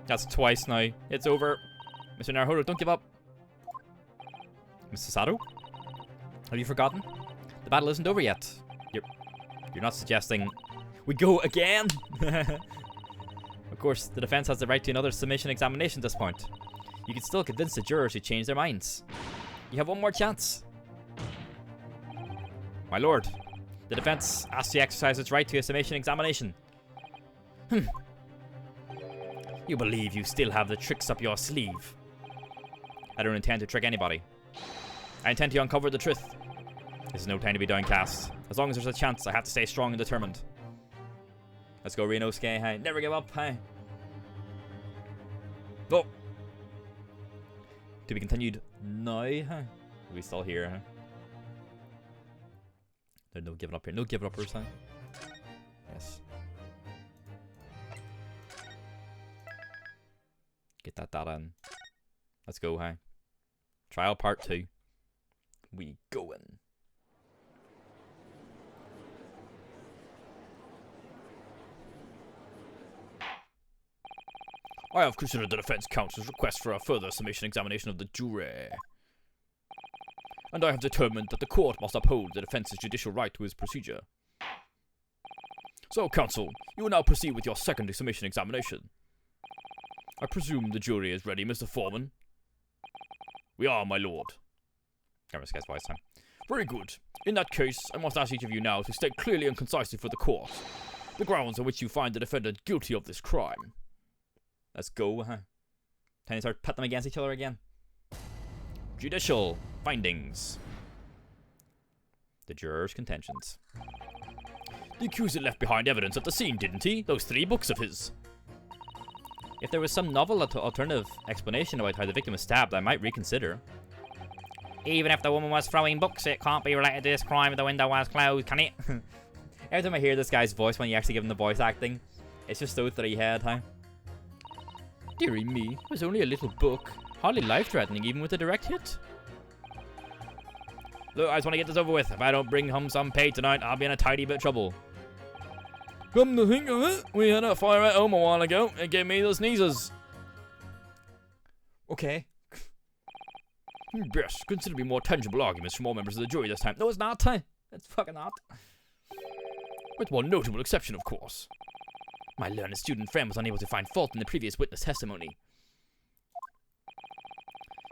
that's twice now. It's over. Mr. Naruhodo, don't give up. Mr. Sato? Have you forgotten? The battle isn't over yet. You're not suggesting we go again? Of course, the defense has the right to another submission examination at this point. You can still convince the jurors to change their minds. You have one more chance. My lord, the defense asks you to exercise its right to a summation examination. You believe you still have the tricks up your sleeve. I don't intend to trick anybody. I intend to uncover the truth. This is no time to be downcast. As long as there's a chance, I have to stay strong and determined. Let's go, Rinosuke. Hey, never give up. Hey. Oh. To be continued now. Huh? Are we still here? Huh? There's no giving up here. No giving up or something. Yes. Get that data in. Let's go, hey. Trial part 2. We going. I have considered the defense counsel's request for a further summation examination of the jury. And I have determined that the court must uphold the defense's judicial right to his procedure. So, counsel, you will now proceed with your second summation examination. I presume the jury is ready, Mr. Foreman? We are, my lord. Camera sketch voice time. Very good. In that case, I must ask each of you now to state clearly and concisely for the court the grounds on which you find the defendant guilty of this crime. Let's go, huh? Time to start putting them against each other again. Judicial findings. The jurors' contentions. The accuser left behind evidence at the scene, didn't he? Those 3 books of his. If there was some novel alternative explanation about how the victim was stabbed, I might reconsider. Even if the woman was throwing books, it can't be related to this crime if the window was closed, can it? Every time I hear this guy's voice when you actually give him the voice acting, it's just so 3-head, huh? Dearie me, it was only a little book. Hardly life-threatening, even with a direct hit. Look, I just want to get this over with. If I don't bring home some pay tonight, I'll be in a tidy bit of trouble. Come to think of it, we had a fire at home a while ago. It gave me the sneezes. Okay. Yes, consider me more tangible arguments from all members of the jury this time. No, it's not, huh? It's fucking not. With one notable exception, of course. My learned student friend was unable to find fault in the previous witness testimony.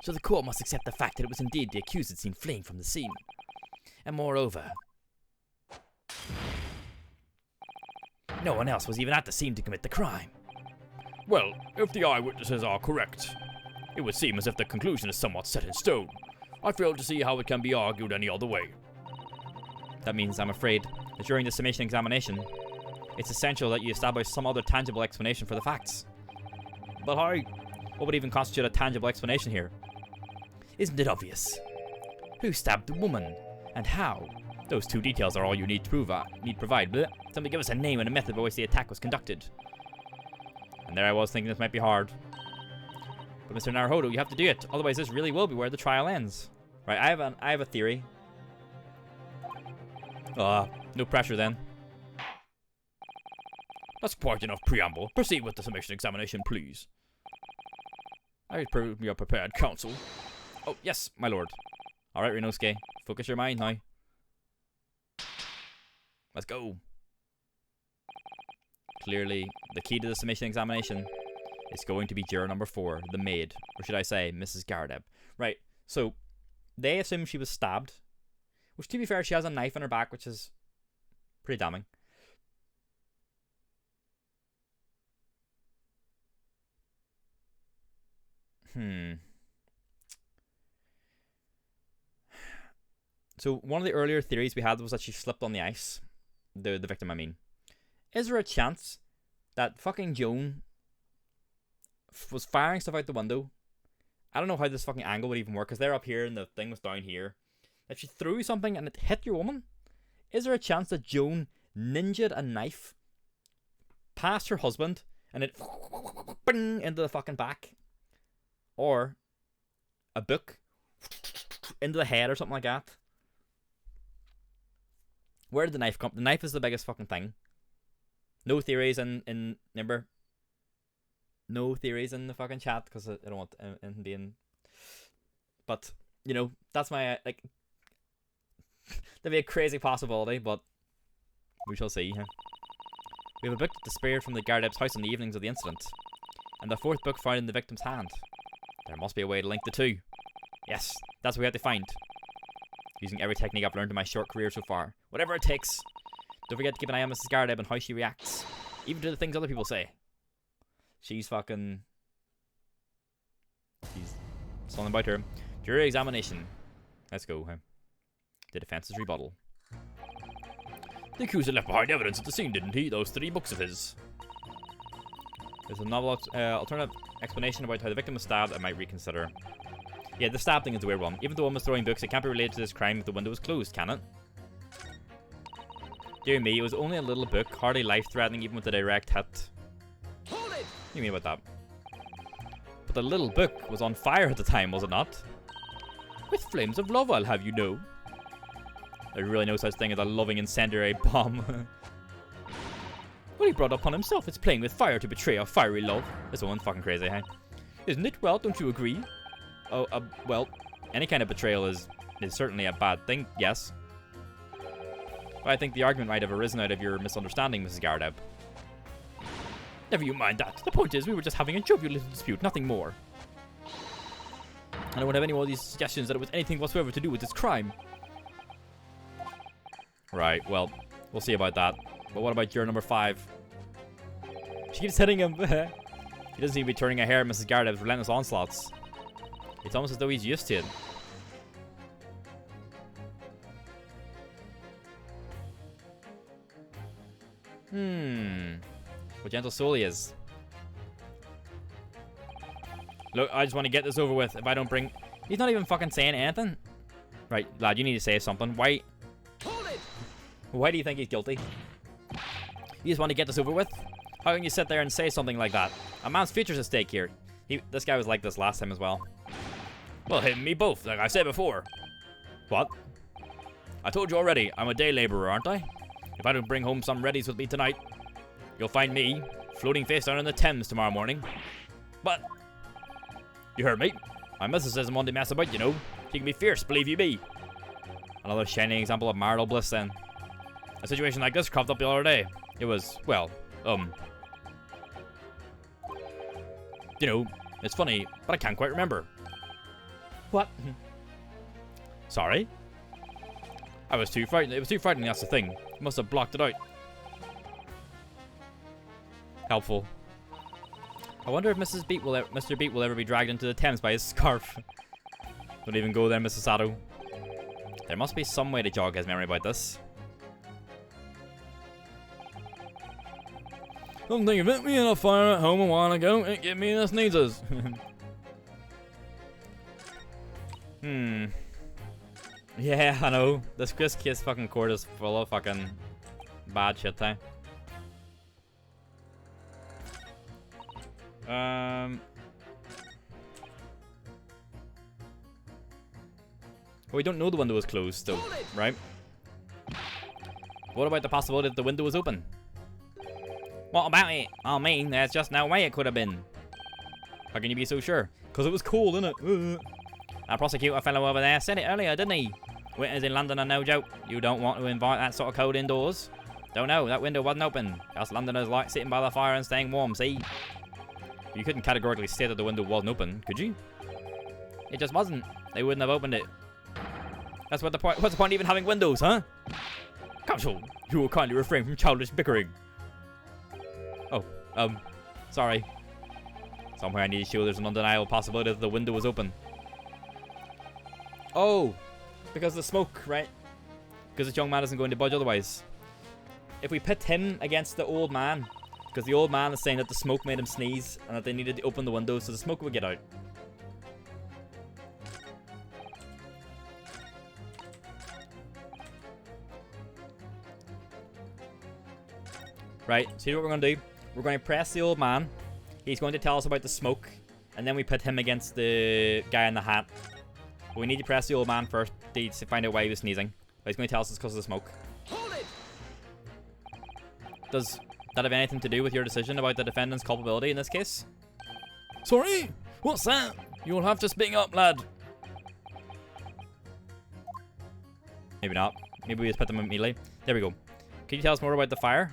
So the court must accept the fact that it was indeed the accused seen fleeing from the scene. And moreover, no one else was even at the scene to commit the crime. Well, if the eyewitnesses are correct, it would seem as if the conclusion is somewhat set in stone. I fail to see how it can be argued any other way. That means, I'm afraid, that during the summation examination, it's essential that you establish some other tangible explanation for the facts. But how? What would even constitute a tangible explanation here? Isn't it obvious? Who stabbed the woman, and how? Those 2 details are all you need to provide. Blech. Somebody give us a name and a method by which the attack was conducted. And there I was thinking this might be hard. But Mr. Naruhodo, you have to do it. Otherwise, this really will be where the trial ends. Right, I have a theory. No pressure then. That's quite enough preamble. Proceed with the summation examination, please. I approve your prepared counsel. Oh, yes, my lord. Alright, Renosuke. Focus your mind now. Let's go. Clearly, the key to the submission examination is going to be juror number 4, the maid. Or should I say, Mrs. Gardeb. Right, so they assume she was stabbed. Which, to be fair, she has a knife in her back, which is pretty damning. So, one of the earlier theories we had was that she slipped on the ice. The victim, I mean. Is there a chance that fucking Joan was firing stuff out the window? I don't know how this fucking angle would even work, because they're up here and the thing was down here. If she threw something and it hit your woman, is there a chance that Joan ninja'd a knife past her husband and it bing into the fucking back? Or a book into the head or something like that? Where did the knife come? The knife is the biggest fucking thing. No theories in remember? No theories in the fucking chat, because I don't want anything being... But, you know, that's my, like... That'd be a crazy possibility, but we shall see. We have a book that disappeared from the Gardeb's house in the evenings of the incident, and the 4th book found in the victim's hand. There must be a way to link the two. Yes, that's what we have to find. Using every technique I've learned in my short career so far. Whatever it takes. Don't forget to keep an eye on Mrs. Gardeb and how she reacts. Even to the things other people say. She's fucking... She's... something about her. Jury examination. Let's go. The defense's rebuttal. The accuser left behind evidence at the scene, didn't he? Those 3 books of his. There's a novel alternative explanation about how the victim was stabbed I might reconsider. Yeah, the stab thing is the weird one. Even though one was throwing books, it can't be related to this crime if the window was closed, can it? Dear me, it was only a little book, hardly life-threatening even with a direct hit. Hold it! What do you mean about that? But the little book was on fire at the time, was it not? With flames of love, I'll have you know. There's really no such thing as a loving incendiary bomb. Well, he brought upon himself it's playing with fire to betray our fiery love. This one's fucking crazy, hey? Isn't it? Well, don't you agree? Oh, well, any kind of betrayal is certainly a bad thing, yes. But I think the argument might have arisen out of your misunderstanding, Mrs. Gardeb. Never you mind that. The point is, we were just having a jovial little dispute, nothing more. I don't have any more of these suggestions that it was anything whatsoever to do with this crime. Right, well, we'll see about that. But what about juror number 5? She keeps hitting him. He doesn't seem to be turning a hair at Mrs. Gardeb's relentless onslaughts. It's almost as though he's used to it. What gentle soul he is. Look, I just want to get this over with. If I don't bring... He's not even fucking saying anything. Right, lad, you need to say something. Why... Why do you think he's guilty? You just want to get this over with? How can you sit there and say something like that? A man's future's at stake here. This guy was like this last time as well. Well, him and me both, like I said before. What? I told you already, I'm a day laborer, aren't I? If I don't bring home some readies with me tonight, you'll find me floating face down in the Thames tomorrow morning. But, you heard me. My missus says I'm on to mess about, you know. She can be fierce, believe you me. Another shining example of marital bliss then. A situation like this cropped up the other day. It was, well, you know, it's funny, but I can't quite remember. What? Sorry? I was too frightened. It was too frightening, that's the thing. Must have blocked it out. Helpful. I wonder if Mr. Beat will ever be dragged into the Thames by his scarf. Don't even go there, Mrs. Sato. There must be some way to jog his memory about this. Don't think of it, me and a fire at home a while ago. It gave me the sneezes. Yeah, I know. This Kiss fucking court is full of fucking bad shit, eh? Well, we don't know the window was closed still, right? What about the possibility that the window was open? What about it? I mean, there's just no way it could have been. How can you be so sure? Because it was cold, innit? That prosecutor fellow over there said it earlier, didn't he? Winters in London are no joke. You don't want to invite that sort of cold indoors. Don't know, that window wasn't open. Us Londoners like sitting by the fire and staying warm, see? You couldn't categorically say that the window wasn't open, could you? It just wasn't. They wouldn't have opened it. That's what the point. What's the point of even having windows, huh? Counsel, you will kindly refrain from childish bickering. Oh, sorry. Somewhere I need to show there's an undeniable possibility that the window was open. Oh, because of the smoke, right? Because this young man isn't going to budge otherwise. If we pit him against the old man, because the old man is saying that the smoke made him sneeze and that they needed to open the window so the smoke would get out. Right, so here's what we're going to do. We're going to press the old man. He's going to tell us about the smoke. And then we pit him against the guy in the hat. But we need to press the old man first to find out why he was sneezing. But he's going to tell us it's because of the smoke. Hold it! Does that have anything to do with your decision about the defendant's culpability in this case? Sorry? What's that? You'll have to speak up, lad. Maybe not. Maybe we just put them immediately. There we go. Can you tell us more about the fire?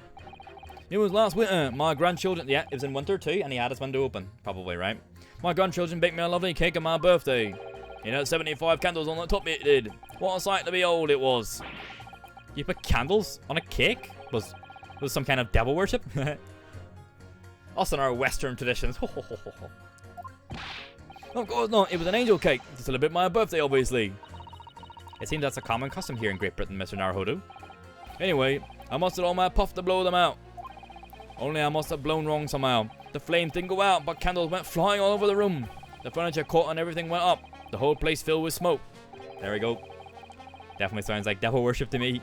It was last winter. My grandchildren... Yeah, it was in winter too, and he had his window open. Probably, right? My grandchildren baked me a lovely cake on my birthday. It had 75 candles on the top, it did. What a sight to behold it was. You put candles on a cake? Was some kind of devil worship? Us and our Western traditions. Of course not. It was an angel cake to celebrate my birthday, obviously. It seems that's a common custom here in Great Britain, Mr. Naruhodo. Anyway, I mustered all my puff to blow them out. Only I must have blown wrong somehow. The flames didn't go out, but candles went flying all over the room. The furniture caught and everything went up. The whole place filled with smoke. There we go. Definitely sounds like devil worship to me.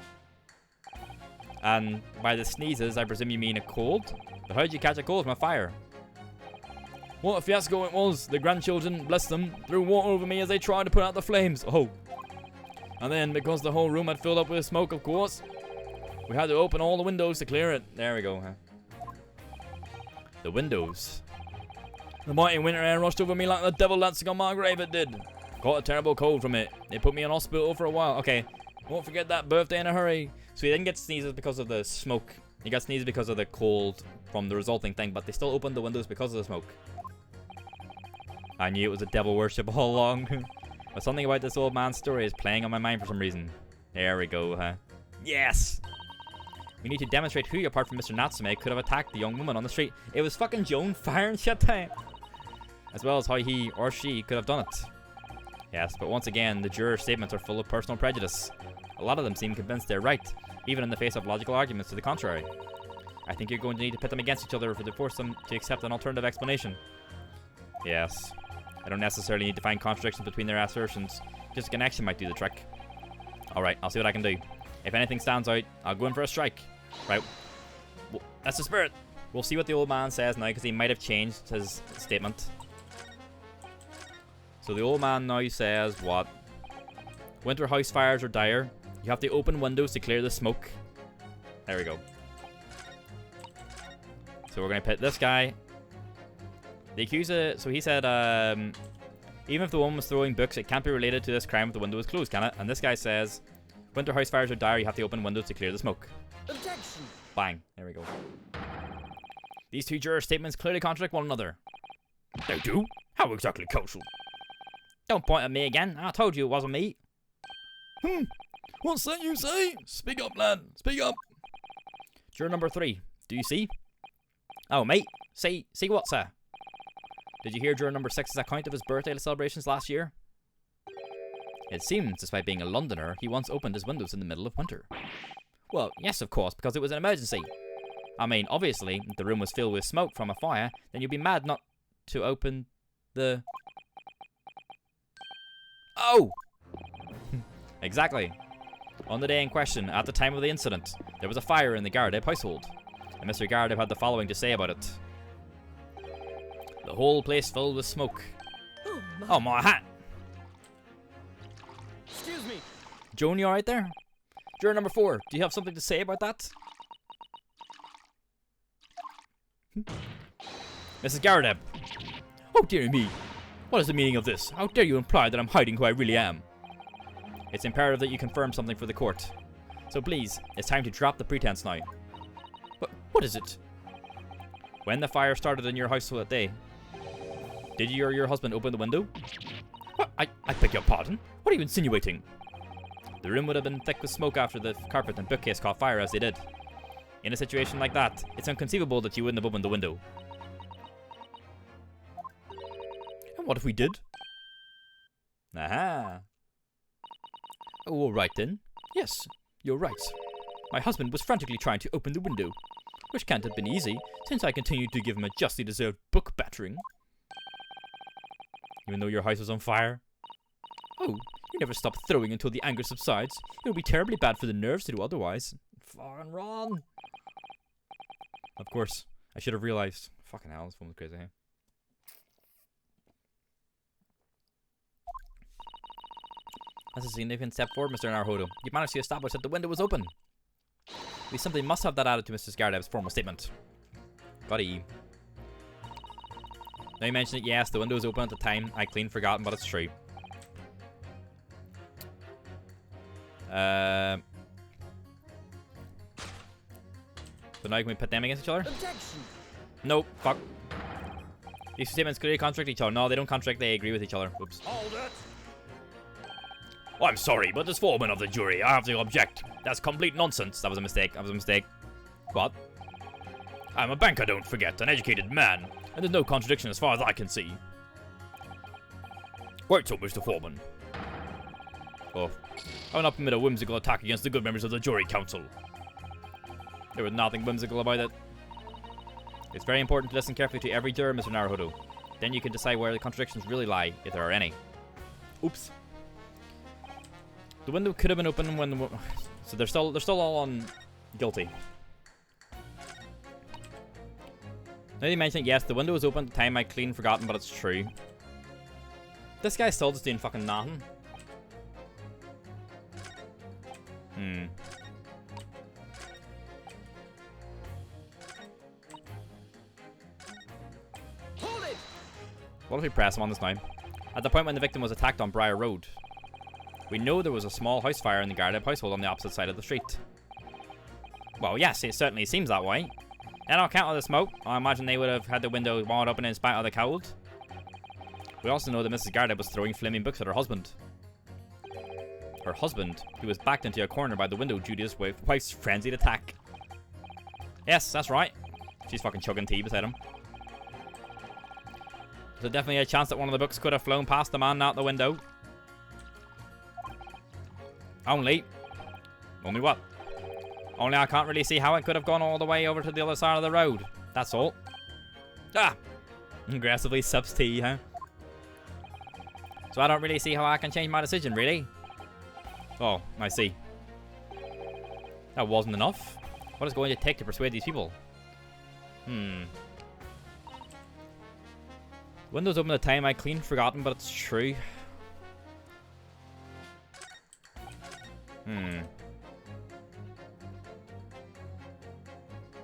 And by the sneezes, I presume you mean a cold? But how did you catch a cold from a fire? What a fiasco it was. The grandchildren, bless them, threw water over me as they tried to put out the flames. Oh. And then, because the whole room had filled up with smoke, of course, we had to open all the windows to clear it. There we go, huh? The windows. The mighty winter air rushed over me like the devil dancing on my grave, it did. Caught a terrible cold from it. They put me in hospital for a while. Okay. Won't forget that birthday in a hurry. So he didn't get sneezes because of the smoke. He got sneezes because of the cold from the resulting thing, but they still opened the windows because of the smoke. I knew it was a devil worship all along. But something about this old man's story is playing on my mind for some reason. There we go, huh? Yes! We need to demonstrate who, apart from Mr. Natsume, could have attacked the young woman on the street. It was fucking Joan firing shit time. As well as how he or she could have done it. Yes, but once again, the jurors' statements are full of personal prejudice. A lot of them seem convinced they're right, even in the face of logical arguments to the contrary. I think you're going to need to pit them against each other to force them to accept an alternative explanation. Yes. I don't necessarily need to find contradictions between their assertions. Just a connection might do the trick. Alright, I'll see what I can do. If anything stands out, I'll go in for a strike. Right. Well, that's the spirit. We'll see what the old man says now, because he might have changed his statement. So the old man now says what? Winter house fires are dire. You have to open windows to clear the smoke. There we go. So we're going to pit this guy. The accuser, so he said, even if the woman was throwing books, it can't be related to this crime if the window is closed, can it? And this guy says, winter house fires are dire, you have to open windows to clear the smoke. Objection. Bang. There we go. These two juror statements clearly contradict one another. They do? How exactly, Counsel? Don't point at me again. I told you it wasn't me. What's that you say? Speak up, lad. Speak up. Juror number 3. Do you see? Oh, mate. See what, sir? Did you hear juror number 6's account of his birthday celebrations last year? It seems, despite being a Londoner, he once opened his windows in the middle of winter. Well, yes, of course, because it was an emergency. I mean, obviously, if the room was filled with smoke from a fire, then you'd be mad not to open the... Oh! Exactly. On the day in question, at the time of the incident, there was a fire in the Gardeb household, and Mr. Gardeb had the following to say about it. The whole place filled with smoke. Oh, my hat! Excuse me. Joan, you alright there? Juror number 4, do you have something to say about that? Mrs. Garrideb! Oh, dear me. What is the meaning of this? How dare you imply that I'm hiding who I really am? It's imperative that you confirm something for the court. So please, it's time to drop the pretense now. What is it? When the fire started in your house that day, did you or your husband open the window? What? I beg your pardon? What are you insinuating? The room would have been thick with smoke after the carpet and bookcase caught fire as they did. In a situation like that, it's inconceivable that you wouldn't have opened the window. And what if we did? Aha! Oh, all right then. Yes, you're right. My husband was frantically trying to open the window, which can't have been easy, since I continued to give him a justly deserved book battering. Even though your house was on fire? Oh, you never stop throwing until the anger subsides. It would be terribly bad for the nerves to do otherwise. Fucking run! Of course, I should have realized. Fucking hell, this phone was crazy. That's a significant step forward, Mr. Naruhodo. You managed to establish that the window was open. We simply must have that added to Mrs. Garrideb's formal statement. Got you. Now you mentioned it, yes, the window was open at the time. I clean forgotten, but it's true. So now can we pit them against each other? Objection. Nope, fuck. These two statements clearly contradict each other. No, they don't contradict, they agree with each other. Oops. Hold it! I'm sorry, but as foreman of the jury, I have to object. That's complete nonsense. That was a mistake, that was a mistake. What? I'm a banker, don't forget, an educated man, and there's no contradiction as far as I can see. Wait till Mr. Foreman. Oh. I will not permit a whimsical attack against the good members of the jury council. There was nothing whimsical about it. It's very important to listen carefully to every juror, Mr. Naruhodo. Then you can decide where the contradictions really lie, if there are any. Oops. The window could have been open when the... So they're still all on guilty. Now you mention it, yes, the window was open at the time. I clean forgotten, but it's true. This guy's still just doing fucking nothing. Hold it! What if we press him on this now? At the point when the victim was attacked on Briar Road, we know there was a small house fire in the Garrideb household on the opposite side of the street. Well, yes, it certainly seems that way. And on account of the smoke, I imagine they would have had the window wide open in spite of the cold. We also know that Mrs. Garrideb was throwing flaming books at her husband. Her husband, who was backed into a corner by the window due to his wife's frenzied attack. Yes, that's right. She's fucking chugging tea beside him. There's definitely a chance that one of the books could have flown past the man out the window. Only what? Only I can't really see how it could have gone all the way over to the other side of the road. That's all. Ah! Aggressively subs tea, huh? So I don't really see how I can change my decision, really. Oh, I see. That wasn't enough. What is it going to take to persuade these people? Windows open at the time I clean forgotten, but it's true.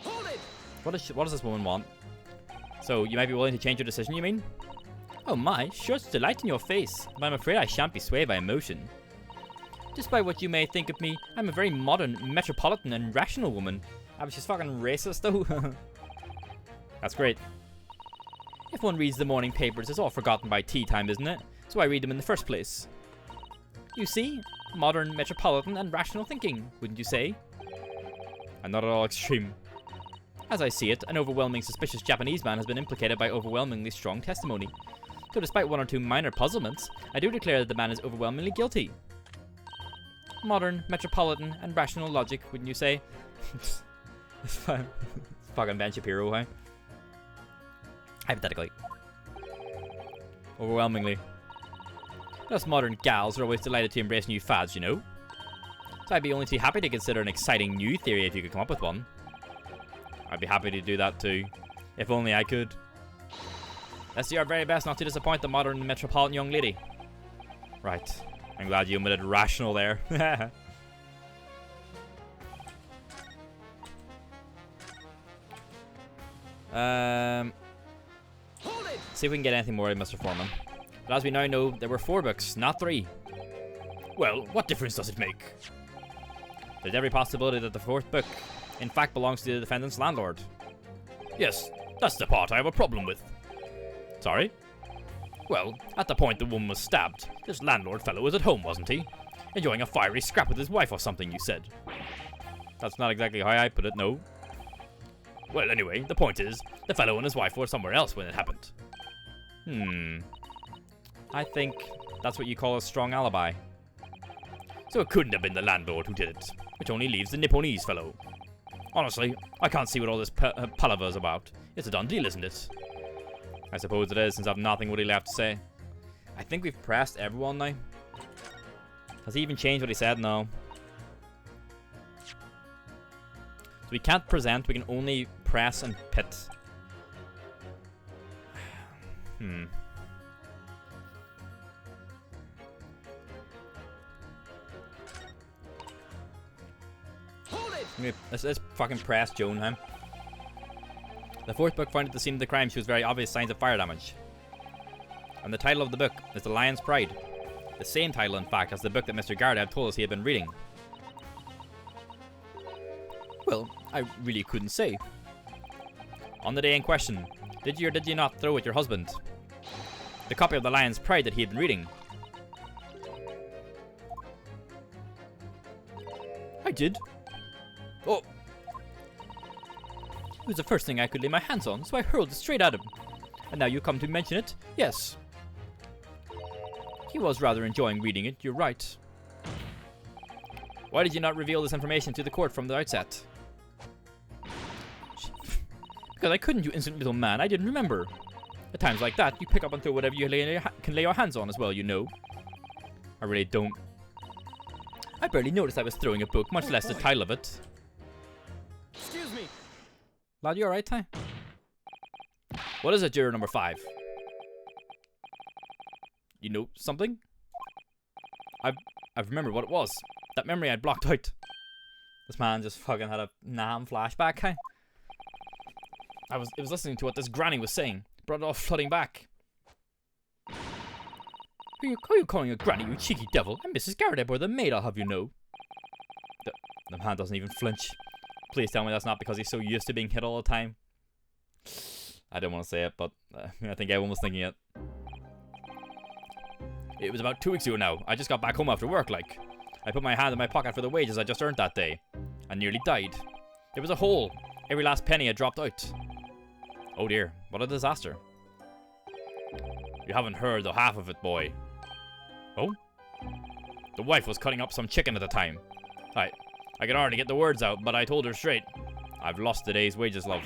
Hold it! What does this woman want? So, you might be willing to change your decision, you mean? Oh my, sure it's delight in your face, but I'm afraid I shan't be swayed by emotion. Despite what you may think of me, I'm a very modern, metropolitan, and rational woman. Ah, but she's fucking racist, though. That's great. If one reads the morning papers, it's all forgotten by tea time, isn't it? So I read them in the first place. You see? Modern, metropolitan, and rational thinking, wouldn't you say? I'm not at all extreme. As I see it, an overwhelming suspicious Japanese man has been implicated by overwhelmingly strong testimony. So despite one or two minor puzzlements, I do declare that the man is overwhelmingly guilty. Modern, metropolitan, and rational logic, wouldn't you say? It's fucking Ben Shapiro, huh? Hypothetically. Overwhelmingly. Us modern gals are always delighted to embrace new fads, you know? So I'd be only too happy to consider an exciting new theory if you could come up with one. I'd be happy to do that too. If only I could. Let's do our very best not to disappoint the modern metropolitan young lady. Right. I'm glad you omitted rational there. See if we can get anything more out of Mr. Foreman. But as we now know, there were 4 books, not 3. Well, what difference does it make? There's every possibility that the 4th book, in fact, belongs to the defendant's landlord. Yes, that's the part I have a problem with. Sorry? Well, at the point the woman was stabbed, this landlord fellow was at home, wasn't he? Enjoying a fiery scrap with his wife or something, you said. That's not exactly how I put it, no. Well, anyway, the point is, the fellow and his wife were somewhere else when it happened. I think that's what you call a strong alibi. So it couldn't have been the landlord who did it, which only leaves the Nipponese fellow. Honestly, I can't see what all this palaver is about. It's a done deal, isn't it? I suppose it is, since I've nothing really left to say. I think we've pressed everyone now. Has he even changed what he said? No. So we can't present, we can only press and pit. Let's fucking press Joan, huh? The 4th book found at the scene of the crime shows very obvious signs of fire damage. And the title of the book is The Lion's Pride. The same title, in fact, as the book that Mr. Garda told us he had been reading. Well, I really couldn't say. On the day in question, did you or did you not throw at your husband the copy of The Lion's Pride that he had been reading? I did. Oh, it was the first thing I could lay my hands on, so I hurled it straight at him. And now you come to mention it? Yes. He was rather enjoying reading it, you're right. Why did you not reveal this information to the court from the outset? Because I couldn't, you innocent little man. I didn't remember. At times like that, you pick up and throw whatever you can lay your hands on as well, you know. I really don't. I barely noticed I was throwing a book, much less the title of it. Excuse me. Lad, you alright, Ty? What is it, juror number 5? You know something? I've remembered what it was. That memory I'd blocked out. This man just fucking had a Nam flashback, huh? It was listening to what this granny was saying. Brought it all flooding back. Who are you calling a granny, you cheeky devil? I'm Mrs. Garrett, or the maid, I'll have you know. The man doesn't even flinch. Please tell me that's not because he's so used to being hit all the time. I don't want to say it, but I think everyone was thinking it. It was about 2 weeks ago now. I just got back home after work, like. I put my hand in my pocket for the wages I just earned that day. I nearly died. There was a hole. Every last penny had dropped out. Oh dear, what a disaster. You haven't heard the half of it, boy. Oh? The wife was cutting up some chicken at the time. I could hardly get the words out, but I told her straight. I've lost the day's wages, love.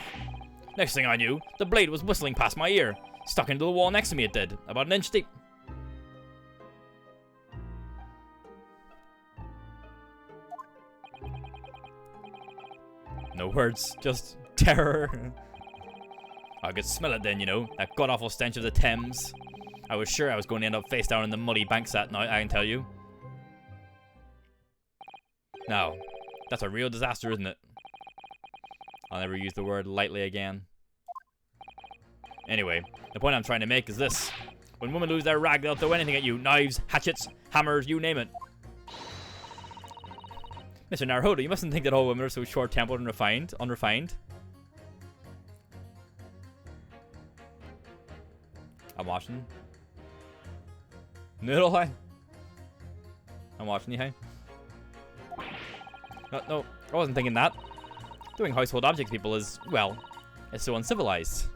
Next thing I knew, the blade was whistling past my ear. Stuck into the wall next to me, it did. About an inch deep. No words, just terror. I could smell it then, you know, that god-awful stench of the Thames. I was sure I was going to end up face down in the muddy banks that night, I can tell you. Now, that's a real disaster, isn't it? I'll never use the word lightly again. Anyway, the point I'm trying to make is this. When women lose their rag, they'll throw anything at you. Knives, hatchets, hammers, you name it. Mr. Naruhodo, you mustn't think that all women are so short-tempered and unrefined. I'm watching. Noodle, hi. I'm watching you, hey. No, I wasn't thinking that. Doing household objects, people, is, well, it's so uncivilized.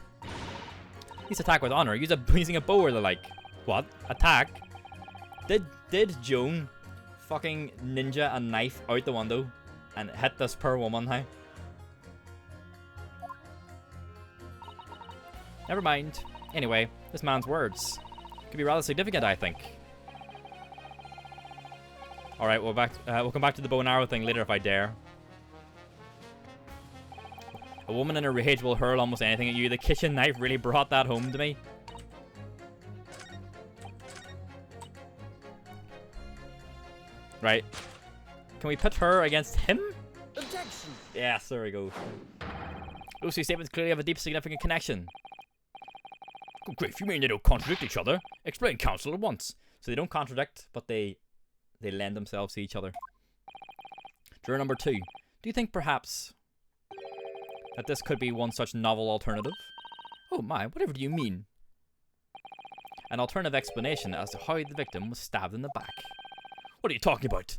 He's attack with honor. Using a bow or the like. What? Attack? Did Joan fucking ninja a knife out the window and hit this poor woman, hey? Never mind. Anyway, this man's words could be rather significant, I think. Alright, we'll come back to the bow and arrow thing later if I dare. A woman in a rage will hurl almost anything at you. The kitchen knife really brought that home to me. Right. Can we pit her against him? Objection. Yes, there we go. Lucy's statements clearly have a deep, significant connection. Good grief, you mean they don't contradict each other? Explain counsel at once. So they don't contradict, but they lend themselves to each other. Juror number 2. Do you think perhaps that this could be one such novel alternative? Oh my, whatever do you mean? An alternative explanation as to how the victim was stabbed in the back. What are you talking about?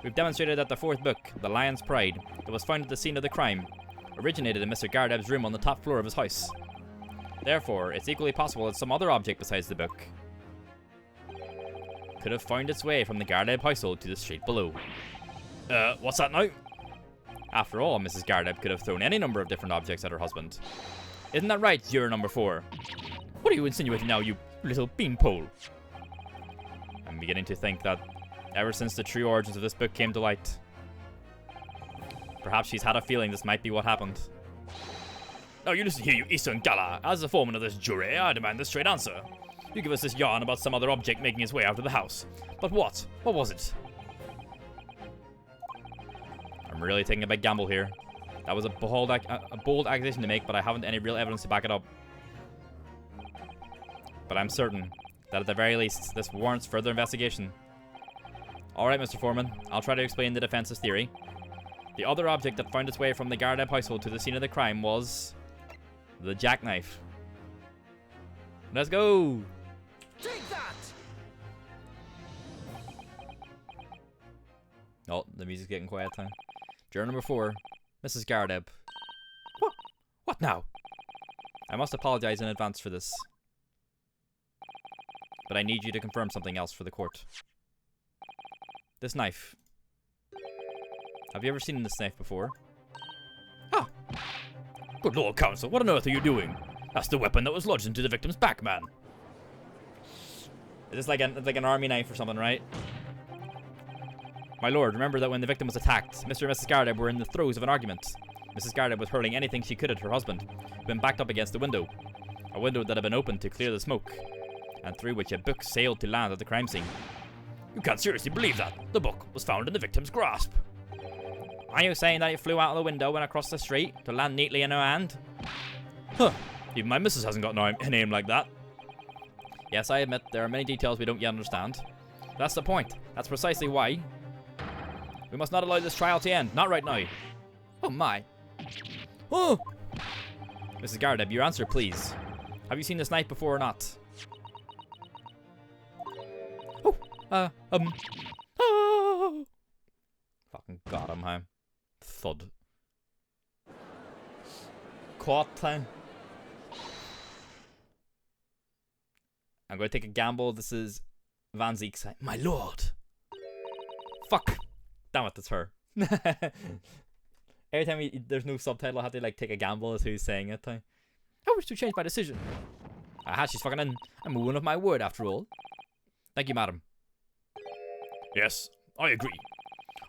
We've demonstrated that the 4th book, The Lion's Pride, that was found at the scene of the crime, originated in Mr. Gardeb's room on the top floor of his house. Therefore, it's equally possible that some other object besides the book could have found its way from the Gardeb household to the street below. What's that now? After all, Mrs. Gardeb could have thrown any number of different objects at her husband. Isn't that right, juror number 4? What are you insinuating now, you little beanpole? I'm beginning to think that ever since the true origins of this book came to light, perhaps she's had a feeling this might be what happened. Now you listen here, you Eastern Gala. As the foreman of this jury, I demand a straight answer. You give us this yarn about some other object making its way out of the house. But what? What was it? I'm really taking a big gamble here. That was a bold accusation to make, but I haven't any real evidence to back it up. But I'm certain that at the very least, this warrants further investigation. Alright, Mr. Foreman, I'll try to explain the defense's theory. The other object that found its way from the Gardeb household to the scene of the crime was the jackknife. Let's go! Take that! Oh, the music's getting quiet now. Juror number 4, Mrs. Gardeb. What now? I must apologize in advance for this, but I need you to confirm something else for the court. This knife. Have you ever seen this knife before? Ah! Good Lord, Counsel, what on earth are you doing? That's the weapon that was lodged into the victim's back, man. Is this like an army knife or something, right? My lord, remember that when the victim was attacked, Mr. and Mrs. Gardeb were in the throes of an argument. Mrs. Gardeb was hurling anything she could at her husband, who had been backed up against the window. A window that had been opened to clear the smoke, and through which a book sailed to land at the crime scene. You can't seriously believe that. The book was found in the victim's grasp. Are you saying that it flew out of the window and across the street to land neatly in her hand? Huh. Even my missus hasn't got a name like that. Yes, I admit there are many details we don't yet understand. That's the point. That's precisely why we must not allow this trial to end. Not right now. Oh my. Oh! Mrs. Gardeb, your answer, please. Have you seen this knife before or not? Ah. Fucking got him, huh? Thud. Caught time. I'm going to take a gamble. This is Van Zeek's side. My lord. Fuck. Damn it, that's her. Every time there's no subtitle, I have to like take a gamble as who's saying it. I wish to change my decision. Aha, she's fucking in. I'm a woman of my word, after all. Thank you, madam. Yes, I agree.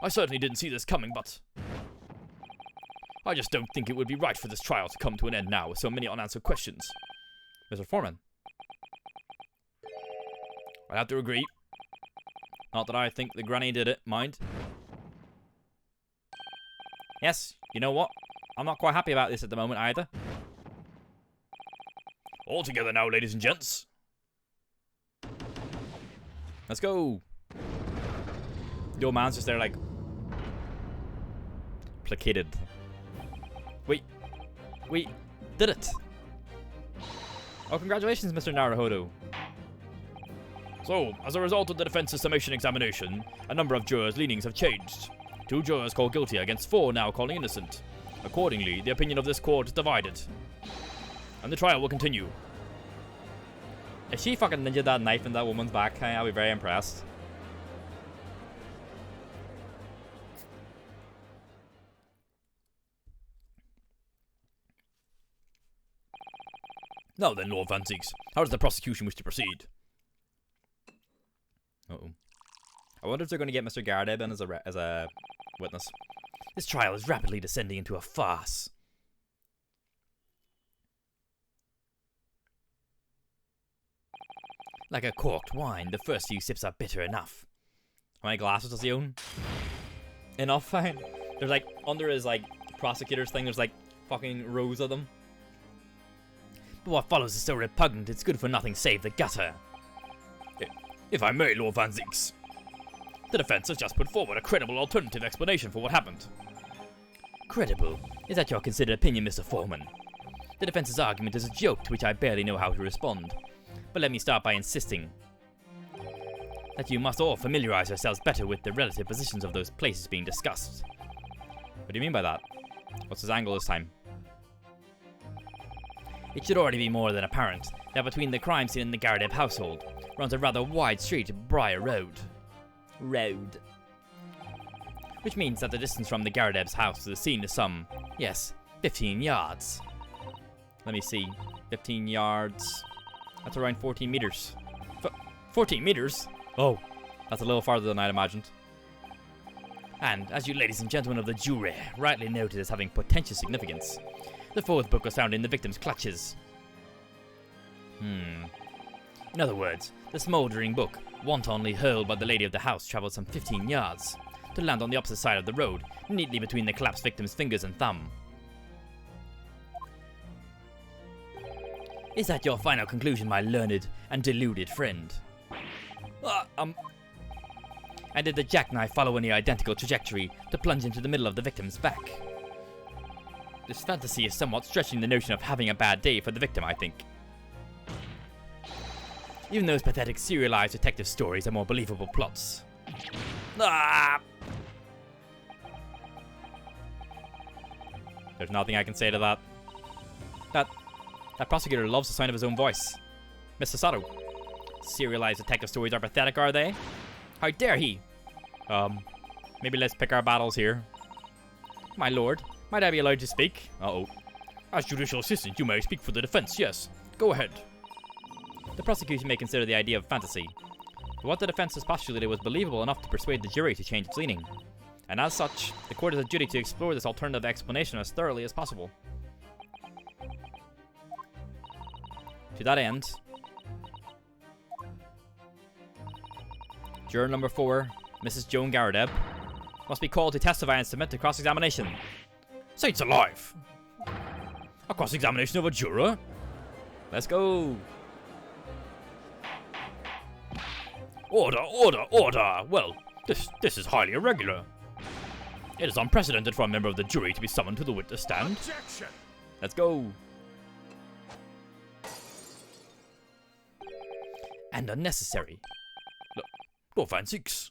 I certainly didn't see this coming, but I just don't think it would be right for this trial to come to an end now with so many unanswered questions. Mr. Foreman. I have to agree. Not that I think the granny did it, mind. Yes, you know what? I'm not quite happy about this at the moment either. All together now, ladies and gents. Let's go. The old man's just there like placated. We did it. Oh, congratulations, Mr. Naruhodo. So, as a result of the defense's summation examination, a number of jurors' leanings have changed. 2 jurors called guilty against 4 now calling innocent. Accordingly, the opinion of this court is divided. And the trial will continue. If she fucking ninja that knife in that woman's back, I'll be very impressed. Now then, Lord Van Zieks, how does the prosecution wish to proceed? Uh-oh. I wonder if they're going to get Mr. Gardeb in as a witness. This trial is rapidly descending into a farce. Like a corked wine, the first few sips are bitter enough. How many glasses does he own? Enough, fine. There's like, under his like prosecutor's thing, there's like fucking rows of them. But what follows is so repugnant it's good for nothing save the gutter. If I may, Lord Van Zieks, the defense has just put forward a credible alternative explanation for what happened. Credible? Is that your considered opinion, Mr. Foreman? The defense's argument is a joke to which I barely know how to respond. But let me start by insisting that you must all familiarize yourselves better with the relative positions of those places being discussed. What do you mean by that? What's his angle this time? It should already be more than apparent that between the crime scene and the Garadeb household runs a rather wide street, Briar Road. Which means that the distance from the Garadeb's house to the scene is some, yes, 15 yards. Let me see. 15 yards. That's around 14 meters. 14 meters? Oh, that's a little farther than I'd imagined. And, as you ladies and gentlemen of the jury rightly noted as having potential significance, the fourth book was found in the victim's clutches. In other words, the smouldering book, wantonly hurled by the lady of the house, travelled some 15 yards, to land on the opposite side of the road, neatly between the collapsed victim's fingers and thumb. Is that your final conclusion, my learned and deluded friend? And did the jackknife follow any identical trajectory to plunge into the middle of the victim's back? This fantasy is somewhat stretching the notion of having a bad day for the victim, I think. Even those pathetic serialized detective stories are more believable plots. There's nothing I can say to that. That prosecutor loves the sound of his own voice. Mr. Sato. Serialized detective stories are pathetic, are they? How dare he? Maybe let's pick our battles here. My lord, might I be allowed to speak? Uh-oh. As judicial assistant, you may speak for the defense, yes. Go ahead. The prosecution may consider the idea of fantasy, but what the defense has postulated was believable enough to persuade the jury to change its leaning. And as such, the court has a duty to explore this alternative explanation as thoroughly as possible. To that end, juror number 4, Mrs. Joan Garadeb, must be called to testify and submit to cross-examination. Saints alive! A cross-examination of a juror? Let's go! Order, order, order! Well, this is highly irregular. It is unprecedented for a member of the jury to be summoned to the witness stand. Objection! Let's go! And unnecessary. Lord Van Zieks.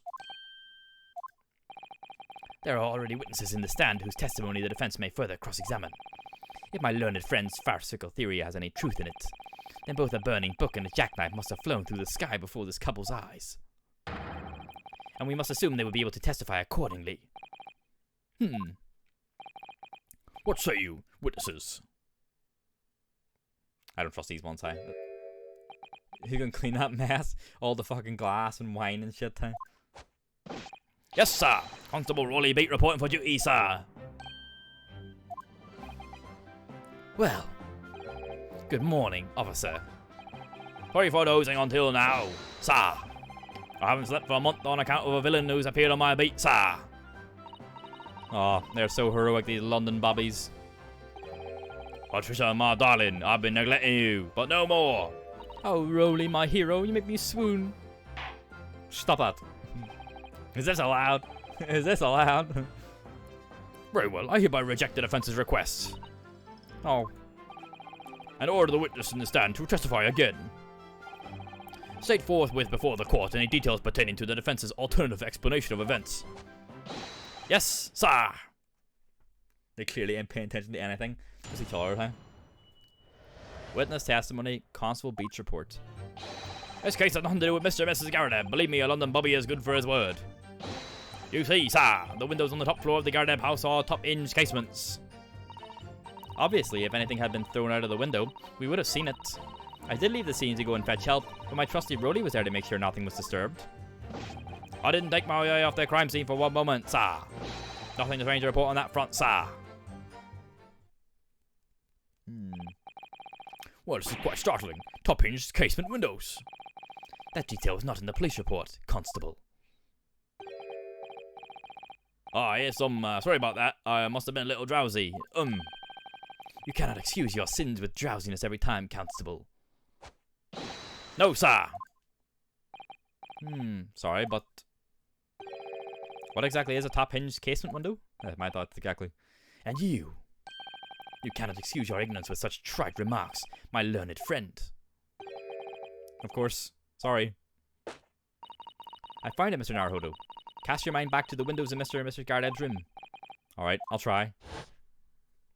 There are already witnesses in the stand whose testimony the defense may further cross-examine. If my learned friend's farcical theory has any truth in it, then both a burning book and a jackknife must have flown through the sky before this couple's eyes. And we must assume they will be able to testify accordingly. What say you, witnesses? I don't trust these ones, hey. Who can clean that mess? All the fucking glass and wine and shit, hey. Yes, sir. Constable Rolly Beat reporting for duty, sir. Well, good morning, officer. Sorry for dozing until now, sir. I haven't slept for a month on account of a villain who's appeared on my beat, sir. Oh, they're so heroic, these London bobbies. Patricia, my darling, I've been neglecting you, but no more. Oh, Rolly, my hero, you make me swoon. Stop that. Is this allowed? Is this allowed? Very well, I hereby reject the defense's request. Oh. And order the witness in the stand to testify again. State forthwith before the court any details pertaining to the defense's alternative explanation of events. Yes, sir. They clearly ain't paying attention to anything. Just each other, huh? Witness testimony, Constable Beach report. This case has nothing to do with Mr. and Mrs. Garadeb. Believe me, a London bobby is good for his word. You see, sir, the windows on the top floor of the Garadeb house are top-inch casements. Obviously, if anything had been thrown out of the window, we would have seen it. I did leave the scene to go and fetch help, but my trusty Rolly was there to make sure nothing was disturbed. I didn't take my eye off the crime scene for one moment, sir. Nothing strange to report on that front, sir. Well, this is quite startling. Top-hinged casement windows. That detail is not in the police report, Constable. Ah, yes, sorry about that. I must have been a little drowsy. You cannot excuse your sins with drowsiness every time, Constable. No, sir. Sorry, but... What exactly is a top-hinged casement window? My thoughts exactly. And you cannot excuse your ignorance with such trite remarks, my learned friend. Of course. Sorry. I find it, Mr. Naruhodo. Cast your mind back to the windows in Mr. and Mrs. Gardeb's room. Alright, I'll try.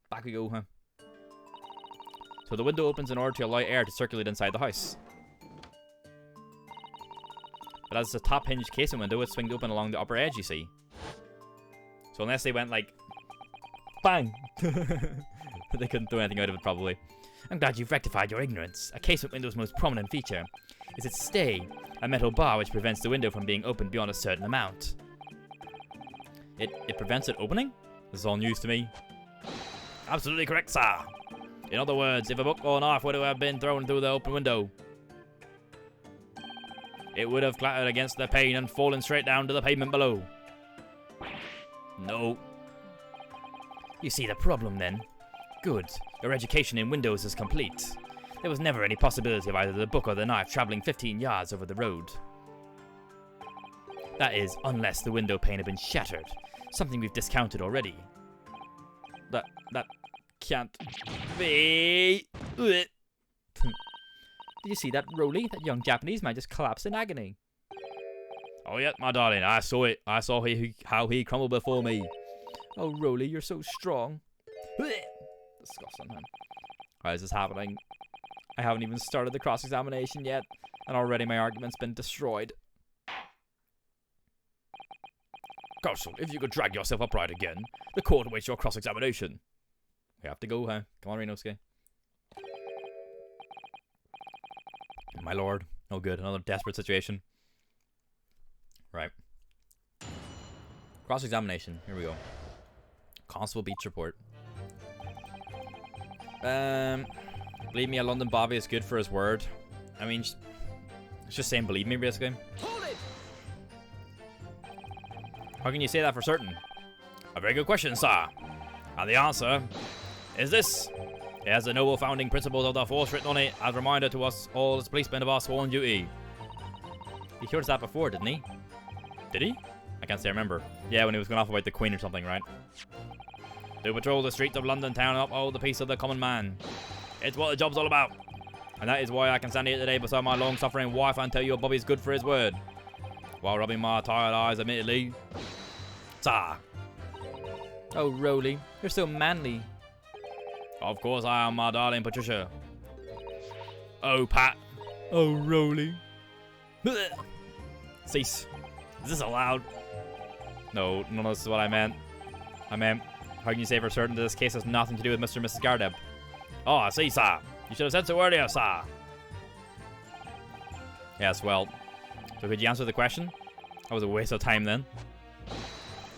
Back we go, huh? So the window opens in order to allow air to circulate inside the house. But as it's a top-hinged casement window, it swings open along the upper edge, you see. So unless they went like... Bang! They couldn't do anything out of it, probably. I'm glad you've rectified your ignorance. A casement window's most prominent feature is its stay, a metal bar which prevents the window from being opened beyond a certain amount. It prevents it opening? This is all news to me. Absolutely correct, sir. In other words, if a book or knife were to have been thrown through the open window, it would have clattered against the pane and fallen straight down to the pavement below. No. You see the problem then? Good. Your education in windows is complete. There was never any possibility of either the book or the knife traveling 15 yards over the road. That is, unless the window pane had been shattered. Something we've discounted already. That can't be. Did you see that, Roly? That young Japanese man just collapsed in agony. Oh, yeah, my darling, I saw it. I saw how he crumbled before me. Oh, Roly, you're so strong. Disgusting, man. Why is this happening? I haven't even started the cross-examination yet, and already my argument's been destroyed. Constable, if you could drag yourself upright again, the court awaits your cross-examination. We have to go, huh? Come on, Renosuke. My lord. Oh, good. Another desperate situation. Right. Cross-examination. Here we go. Constable Beach report. Believe me, a London Bobby is good for his word. I mean, it's just saying believe me, basically. Hold it! How can you say that for certain? A very good question, sir. And the answer is this. It has the noble founding principles of the force written on it as a reminder to us all as policemen of our sworn duty. He heard that before, didn't he? Did he? I can't say I remember. Yeah, when he was going off about the Queen or something, right? To patrol the streets of London town and uphold the peace of the common man. It's what the job's all about. And that is why I can stand here today beside my long-suffering wife and tell you Bobby's good for his word. While rubbing my tired eyes, admittedly. Sir. Oh, Roly, you're so manly. Of course I am, my darling Patricia. Oh, Pat. Oh, Roly. Cease. Is this allowed? No, none of this is what I meant. I meant, how can you say for certain that this case has nothing to do with Mr. and Mrs. Gardeb? Oh, I see, sir. You should have said so earlier, sir. Yes, well. So could you answer the question? That was a waste of time then.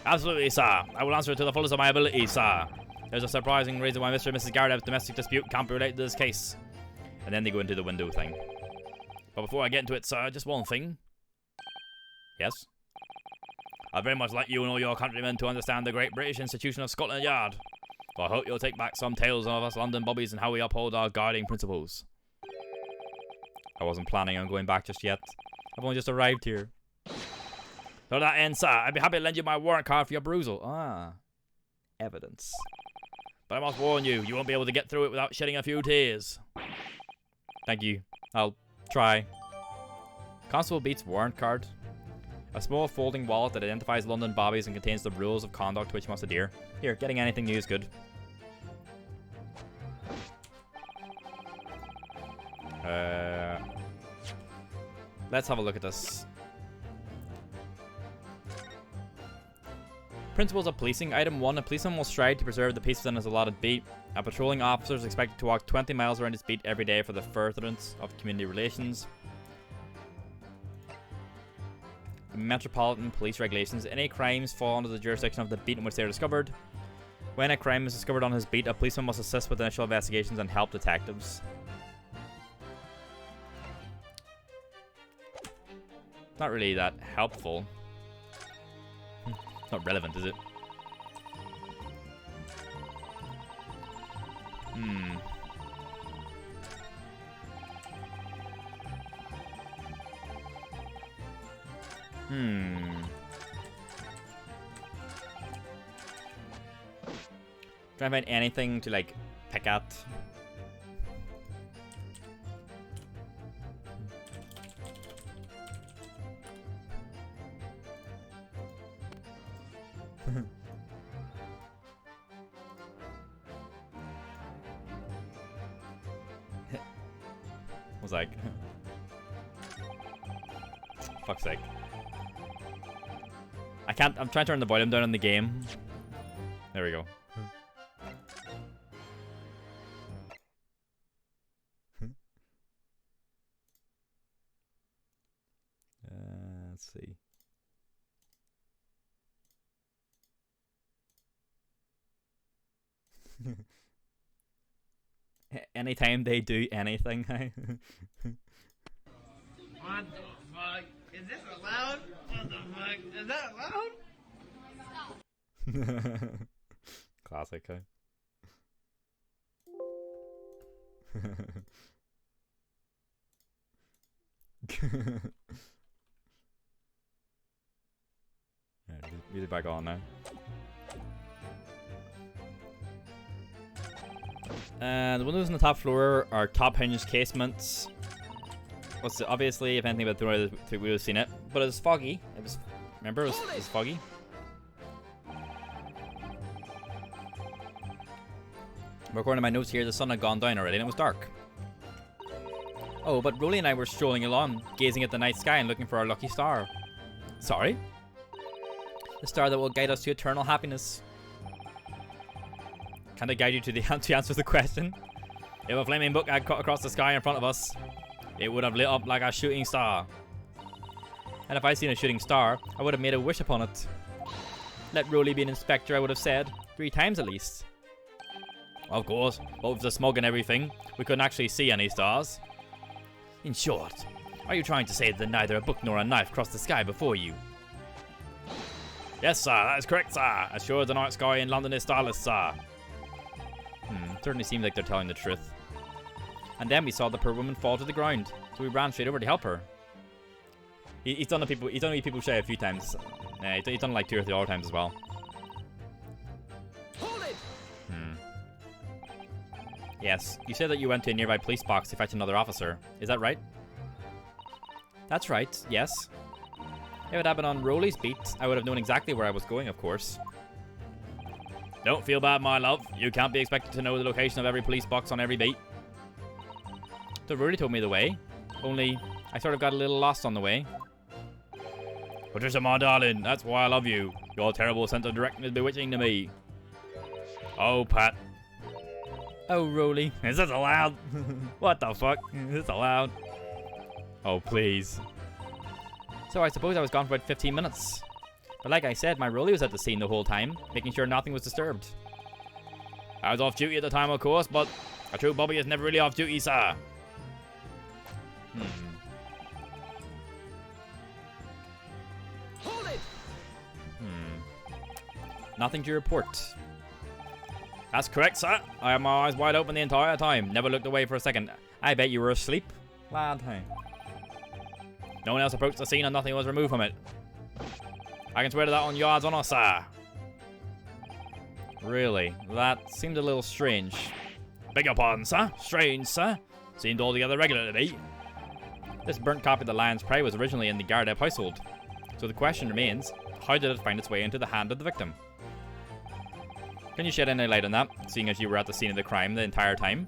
Absolutely, sir. I will answer it to the fullest of my ability, sir. There's a surprising reason why Mr. and Mrs. Gardeb's domestic dispute can't be related to this case. And then they go into the window thing. But before I get into it, sir, just one thing. Yes? I'd very much like you and all your countrymen to understand the great British institution of Scotland Yard. So I hope you'll take back some tales of us London bobbies and how we uphold our guiding principles. I wasn't planning on going back just yet. I've only just arrived here. To that end, sir, I'd be happy to lend you my warrant card for your perusal. Ah. Evidence. But I must warn you, you won't be able to get through it without shedding a few tears. Thank you. I'll try. Constable Beats warrant card. A small folding wallet that identifies London bobbies and contains the rules of conduct to which you must adhere. Here, getting anything new is good. Let's have a look at this. Principles of policing. Item 1. A policeman will strive to preserve the peace within his allotted beat. A patrolling officer is expected to walk 20 miles around his beat every day for the furtherance of community relations. Metropolitan Police regulations. Any crimes fall under the jurisdiction of the beat in which they are discovered. When a crime is discovered on his beat, a policeman must assist with initial investigations and help detectives. Not really that helpful. Not relevant, is it? Hmm. Trying to find anything to like pick at. Was like, fuck's sake. I can't. I'm trying to turn the volume down on the game. There we go. Let's see. Anytime they do anything. What the fuck? Is this allowed? What the fuck? Is that allowed? Classic, huh? Yeah, music back on now. The windows on the top floor are top hinged casements. What's obviously, if anything about the door, we would have seen it, but it was foggy. It was, remember, it was foggy. But according to my notes here, the sun had gone down already and it was dark. Oh, but Rolly and I were strolling along, gazing at the night sky and looking for our lucky star. Sorry? The star that will guide us to eternal happiness. Can I guide you to the to answer the question? If a flaming book had cut across the sky in front of us, it would have lit up like a shooting star. And if I'd seen a shooting star, I would have made a wish upon it. Let Rolly be an inspector, I would have said. 3 times at least. Of course, but with the smog and everything, we couldn't actually see any stars. In short, are you trying to say that neither a book nor a knife crossed the sky before you? Yes, sir, that is correct, sir. As sure as the night sky in London is starless, sir. Certainly seems like they're telling the truth. And then we saw the poor woman fall to the ground, so we ran straight over to help her. He's done people shy a few times. He's done like 2 or 3 other times as well. Hold it! Yes, you said that you went to a nearby police box to fetch another officer. Is that right? That's right, yes. If it had been on Rolly's beat, I would have known exactly where I was going, of course. Don't feel bad, my love. You can't be expected to know the location of every police box on every beat. So Rolly told me the way, only I sort of got a little lost on the way. Patricia, my darling, that's why I love you. Your terrible sense of direction is bewitching to me. Oh, Pat. Oh, Rolly. Is this allowed? What the fuck? Is this allowed? Oh, please. So I suppose I was gone for about 15 minutes. But like I said, my Rolly was at the scene the whole time, making sure nothing was disturbed. I was off duty at the time, of course, but a true Bobby is never really off duty, sir. Hold it! Nothing to report. That's correct, sir. I had my eyes wide open the entire time. Never looked away for a second. I bet you were asleep, lad. Hey. No one else approached the scene and nothing was removed from it. I can swear to that on Yard's honor, sir. Really? That seemed a little strange. Beg your pardon, sir. Strange, sir. Seemed altogether regular to me. This burnt copy of the Lion's Prey was originally in the Gardepp household. So the question remains, how did it find its way into the hand of the victim? Can you shed any light on that, seeing as you were at the scene of the crime the entire time?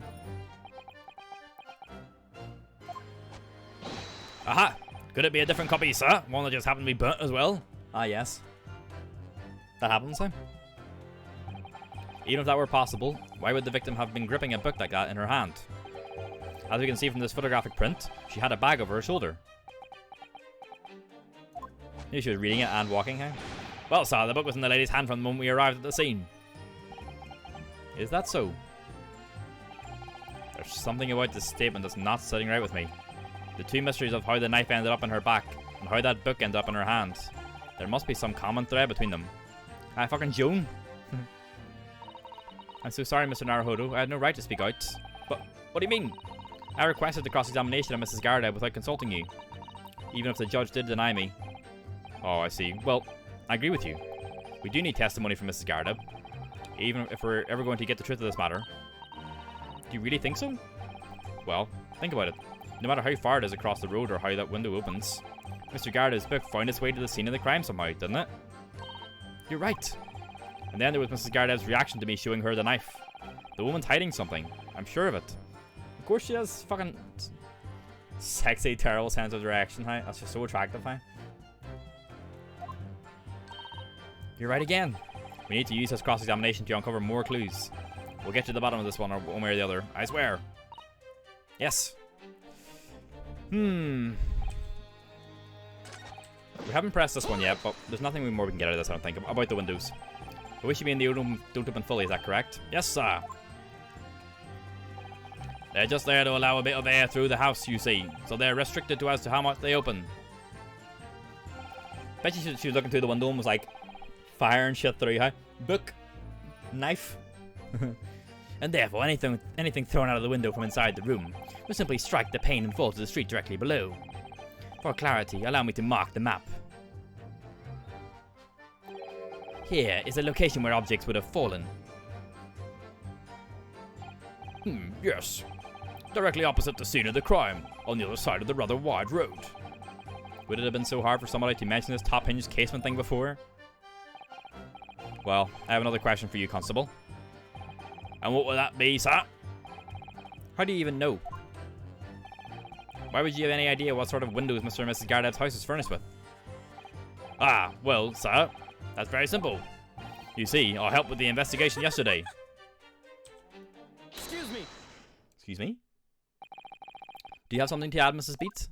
Aha! Could it be a different copy, sir? One that just happened to be burnt as well? Ah, yes. That happens, eh? Even if that were possible, why would the victim have been gripping a book like that in her hand? As we can see from this photographic print, she had a bag over her shoulder. Maybe she was reading it and walking, huh? Well, sir, the book was in the lady's hand from the moment we arrived at the scene. Is that so? There's something about this statement that's not sitting right with me. The 2 mysteries of how the knife ended up in her back and how that book ended up in her hand. There must be some common thread between them. Ah, fucking Joan. I'm so sorry, Mr. Naruhodo. I had no right to speak out. But what do you mean? I requested the cross-examination of Mrs. Garda without consulting you, even if the judge did deny me. Oh, I see. Well, I agree with you. We do need testimony from Mrs. Garda, even if we're ever going to get the truth of this matter. Do you really think so? Well, think about it. No matter how far it is across the road or how that window opens, Mr. Garda's book found its way to the scene of the crime somehow, didn't it? You're right. And then there was Mrs. Garda's reaction to me showing her the knife. The woman's hiding something. I'm sure of it. Of course she has fucking sexy, terrible sense of direction, huh? That's just so attractive, huh? You're right again. We need to use this cross-examination to uncover more clues. We'll get to the bottom of this one, or one way or the other. I swear. Yes. We haven't pressed this one yet, but there's nothing more we can get out of this, I don't think. About the windows. The wish you be in the room don't open fully, is that correct? Yes, sir. They're just there to allow a bit of air through the house, you see. So they're restricted to as to how much they open. Bet you she was looking through the window and was like, fire and shit through, huh? Book. Knife. And therefore, anything thrown out of the window from inside the room will simply strike the pane and fall to the street directly below. For clarity, allow me to mark the map. Here is a location where objects would have fallen. Yes. Directly opposite the scene of the crime, on the other side of the rather wide road. Would it have been so hard for somebody to mention this top hinged casement thing before? Well, I have another question for you, Constable. And what would that be, sir? How do you even know? Why would you have any idea what sort of windows Mr. and Mrs. Gardeb's house is furnished with? Ah, well, sir, that's very simple. You see, I helped with the investigation yesterday. Excuse me. Excuse me? Do you have something to add, Mrs. Beats?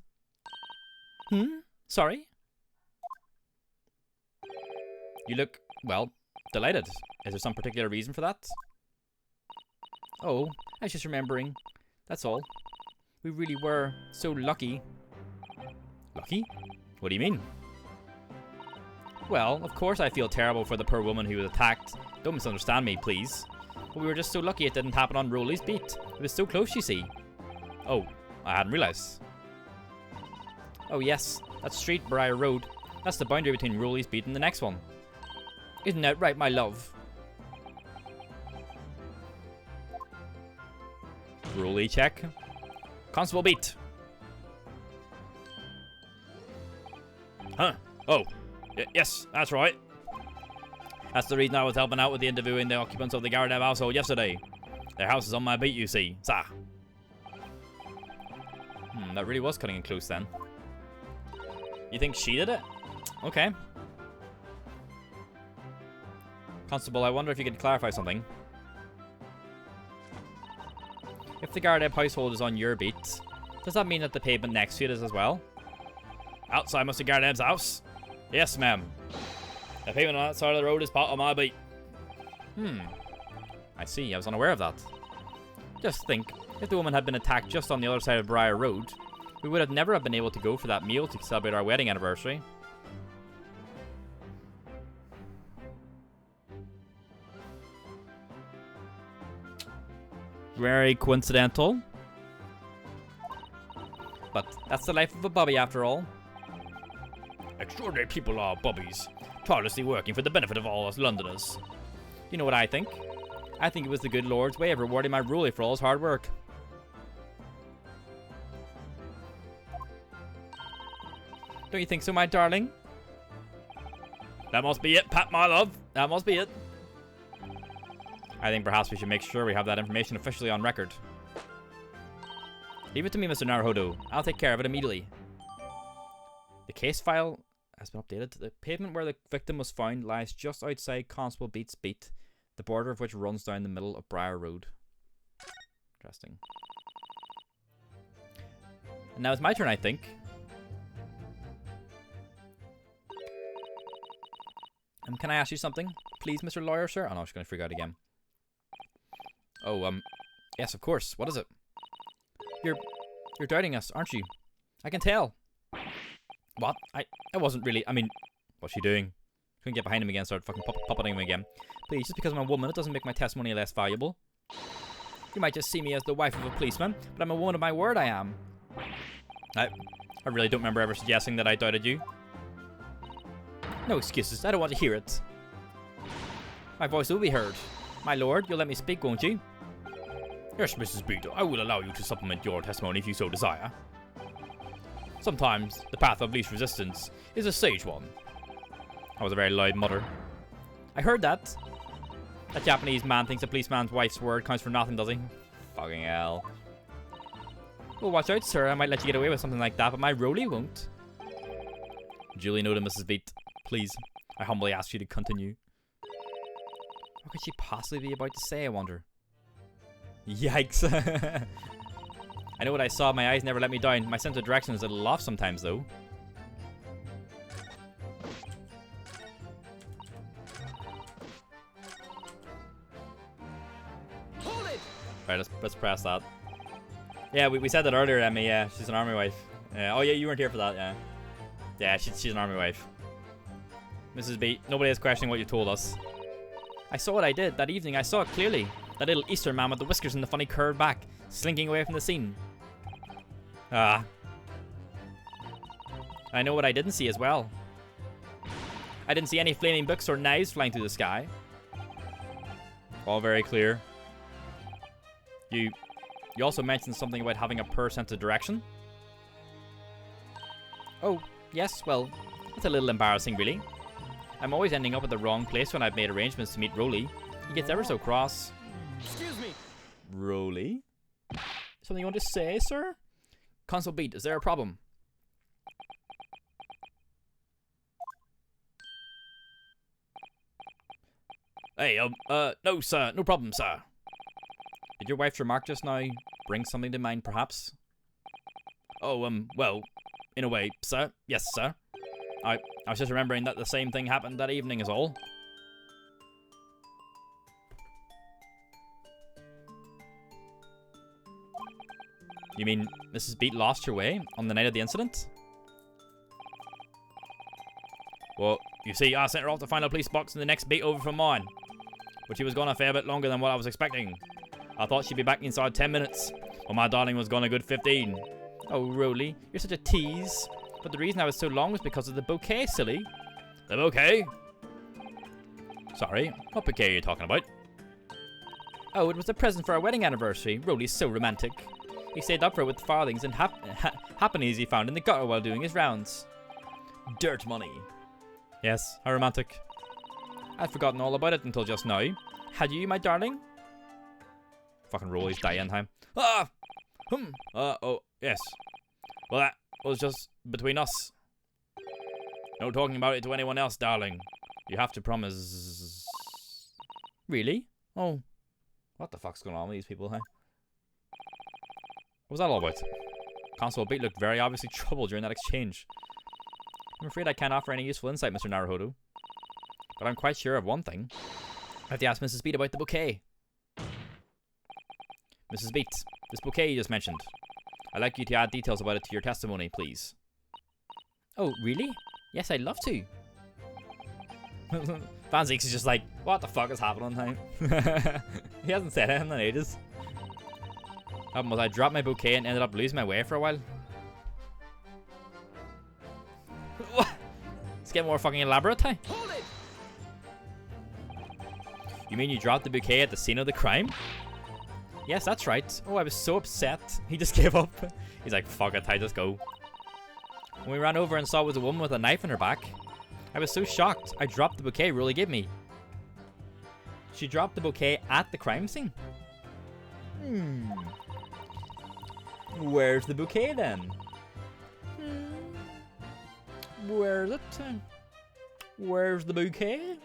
Sorry? You look, well, delighted. Is there some particular reason for that? Oh, I was just remembering. That's all. We really were so lucky. Lucky? What do you mean? Well, of course I feel terrible for the poor woman who was attacked. Don't misunderstand me, please. But we were just so lucky it didn't happen on Rolly's beat. It was so close, you see. Oh, I hadn't realised. Oh yes, that street, Briar Road. That's the boundary between Rolly's beat and the next one. Isn't that right, my love? Rolly check. Constable Beat. Huh? Oh, yes, that's right. That's the reason I was helping out with the interviewing the occupants of the Gardev household yesterday. Their house is on my beat, you see, sir. That really was cutting it close then. You think she did it? Okay. Constable, I wonder if you could clarify something. If the Gardev household is on your beat, does that mean that the pavement next to it is as well? Outside Mr. Gardev's house? Yes, ma'am. The pavement on that side of the road is part of my beat. I see, I was unaware of that. Just think, if the woman had been attacked just on the other side of Briar Road, we would have never have been able to go for that meal to celebrate our wedding anniversary. Very coincidental. But that's the life of a bobby after all. Extraordinary people are bobbies, tirelessly working for the benefit of all us Londoners. You know what I think? I think it was the good Lord's way of rewarding my Rolly for all his hard work. Don't you think so, my darling? That must be it, Pat, my love. That must be it. I think perhaps we should make sure we have that information officially on record. Leave it to me, Mr. Naruhodo. I'll take care of it immediately. The case file has been updated. The pavement where the victim was found lies just outside Constable Beat's beat, the border of which runs down the middle of Briar Road. Interesting. And now it's my turn, I think. Can I ask you something? Please, Mr. Lawyer, sir? Oh no, she's going to freak out again. Oh, yes, of course. What is it? You're doubting us, aren't you? I can tell. What? I wasn't really, I mean, what's she doing? Couldn't get behind him again, started fucking puppeting him again. Please, just because I'm a woman, it doesn't make my testimony less valuable. You might just see me as the wife of a policeman, but I'm a woman of my word, I am. I really don't remember ever suggesting that I doubted you. No excuses, I don't want to hear it. My voice will be heard. My lord, you'll let me speak, won't you? Yes, Mrs. Beat, I will allow you to supplement your testimony if you so desire. Sometimes the path of least resistance is a sage one. That was a very loud mutter. I heard that. That Japanese man thinks a policeman's wife's word counts for nothing, does he? Fucking hell. Well, watch out, sir. I might let you get away with something like that, but my Rolly won't. Duly noted, Mrs. Beat. Please, I humbly ask you to continue. What could she possibly be about to say, I wonder? Yikes. I know what I saw. My eyes never let me down. My sense of direction is a little off sometimes, though. Hold it! Right, let's press that. Yeah, we said that earlier, Emmy. Yeah, she's an army wife. Oh yeah, you weren't here for that. Yeah, yeah, she's an army wife. Mrs. B, nobody is questioning what you told us. I saw what I did that evening. I saw it clearly. That little Easter man with the whiskers and the funny curved back, slinking away from the scene. Ah. I know what I didn't see as well. I didn't see any flaming books or knives flying through the sky. All very clear. You also mentioned something about having a poor sense of direction. Oh, yes, well, it's a little embarrassing, really. I'm always ending up at the wrong place when I've made arrangements to meet Rolly. He gets ever so cross. Excuse me. Rolly? Something you want to say, sir? Consul Beat, is there a problem? Hey, no, sir. No problem, sir. Did your wife's remark just now bring something to mind, perhaps? Oh, well, in a way, sir. Yes, sir. I was just remembering that the same thing happened that evening is all. You mean Mrs. Beat lost her way on the night of the incident? Well, you see, I sent her off to find a police box in the next beat over from mine. But she was gone a fair bit longer than what I was expecting. I thought she'd be back inside 10 minutes. Well, my darling was gone a good 15. Oh, Rolly, you're such a tease. But the reason I was so long was because of the bouquet, silly. The bouquet? Sorry, what bouquet are you talking about? Oh, it was a present for our wedding anniversary. Rolly's so romantic. He saved up for it with farthings and halfpennies he found in the gutter while doing his rounds. Dirt money. Yes, how romantic. I'd forgotten all about it until just now. Had you, my darling? Fucking Rolly's dying time. Ah! Oh, yes. Well, that was just between us. No talking about it to anyone else, darling. You have to promise. Really? Oh. What the fuck's going on with these people, huh? What was that all about? Constable Beat looked very obviously troubled during that exchange. I'm afraid I can't offer any useful insight, Mr. Naruhodo. But I'm quite sure of one thing. I have to ask Mrs. Beat about the bouquet. Mrs. Beat, this bouquet you just mentioned. I'd like you to add details about it to your testimony, please. Oh, really? Yes, I'd love to. Van Zeeks is just like, what the fuck is happening now? He hasn't said anything in ages. Problem was I dropped my bouquet and ended up losing my way for a while. What? Let's get more fucking elaborate, huh? Hold it! You mean you dropped the bouquet at the scene of the crime? Yes, that's right. Oh, I was so upset. He just gave up. He's like, fuck it, I just go. When we ran over and saw it was a woman with a knife in her back, I was so shocked, I dropped the bouquet Rolly gave me. She dropped the bouquet at the crime scene? Where's the bouquet then? Where's it? Where's the bouquet? It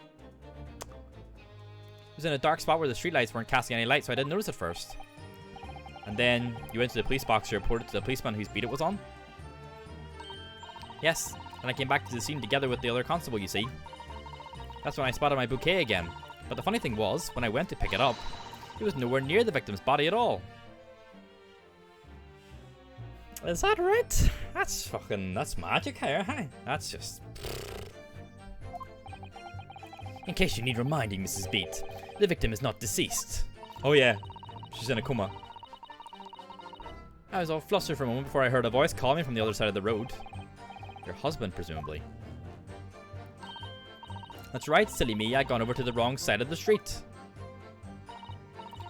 was in a dark spot where the streetlights weren't casting any light, so I didn't notice it first. And then you went to the police box to report it to the policeman whose beat it was on? Yes, and I came back to the scene together with the other constable, you see. That's when I spotted my bouquet again. But the funny thing was, when I went to pick it up, it was nowhere near the victim's body at all. Is that right? That's magic here, huh? That's just... In case you need reminding, Mrs. Beat, the victim is not deceased. Oh yeah, she's in a coma. I was all flustered for a moment before I heard a voice call me from the other side of the road. Your husband, presumably. That's right, silly me, I'd gone over to the wrong side of the street.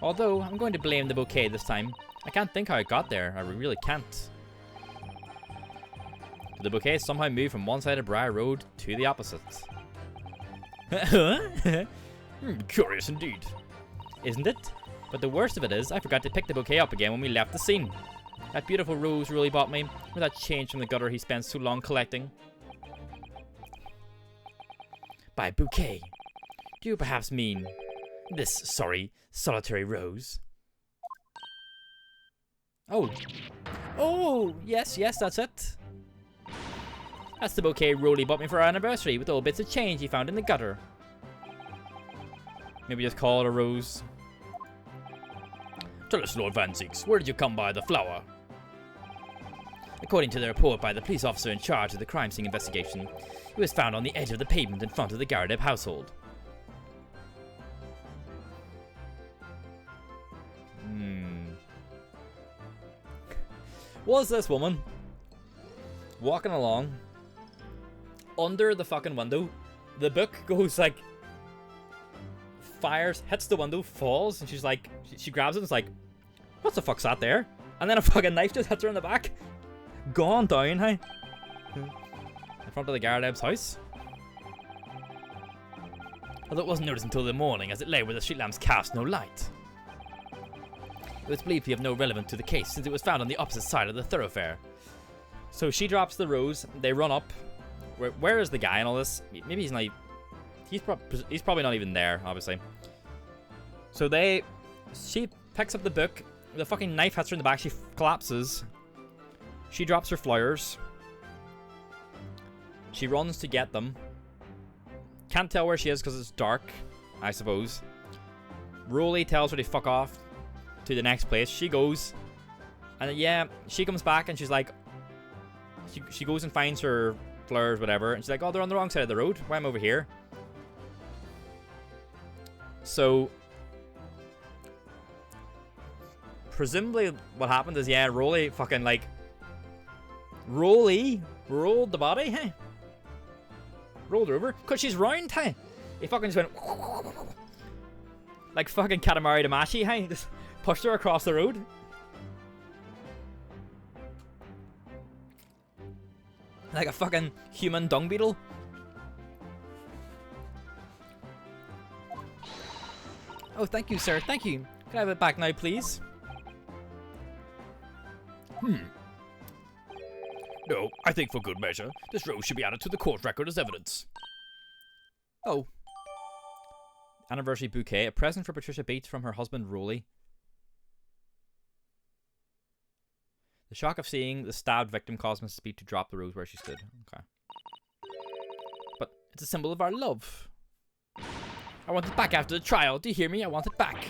Although, I'm going to blame the bouquet this time. I can't think how it got there, I really can't. The bouquet somehow moved from one side of Briar Road to the opposite. Curious indeed. Isn't it? But the worst of it is, I forgot to pick the bouquet up again when we left the scene. That beautiful rose really bought me, with that change from the gutter he spent so long collecting. By bouquet, do you perhaps mean this, solitary rose? Oh, yes, that's it. That's the bouquet Rolly bought me for our anniversary, with all bits of change he found in the gutter. Maybe just call it a rose. Tell us, Lord Van Zieks, where did you come by the flower? According to the report by the police officer in charge of the crime scene investigation, it was found on the edge of the pavement in front of the Gardeb household. Was this woman walking along under the fucking window? The book goes like, fires, hits the window, falls, and she's like, she grabs it and it's like, what the fuck's that there? And then a fucking knife just hits her in the back. Gone down, hey? In front of the Gardeb's house. Although it wasn't noticed until the morning as it lay where the street lamps cast no light. It was believed to be of no relevance to the case since it was found on the opposite side of the thoroughfare. So she drops the rose, they run up. Where is the guy in all this? Maybe he's not. He's probably not even there, obviously. So she picks up the book. The fucking knife hits her in the back. She collapses. She drops her flowers. She runs to get them. Can't tell where she is because it's dark, I suppose. Rolly tells her to fuck off to the next place. She goes. And yeah, she comes back and she's like, she goes and finds her flowers, whatever. And she's like, oh, they're on the wrong side of the road. Why am I over here? So, presumably what happened is, yeah, Rolly fucking like, Rolly rolled the body, hey? Rolled her over, because she's round, hey? He fucking just went, like fucking Katamari Damacy, hey? Just pushed her across the road. Like a fucking human dung beetle. Oh, thank you, sir. Thank you. Can I have it back now, please? No, I think for good measure, this rose should be added to the court record as evidence. Oh. Anniversary bouquet. A present for Patricia Bates from her husband, Rolly. The shock of seeing the stabbed victim caused Mrs. Beat to drop the rose where she stood. Okay. But it's a symbol of our love. I want it back after the trial. Do you hear me? I want it back.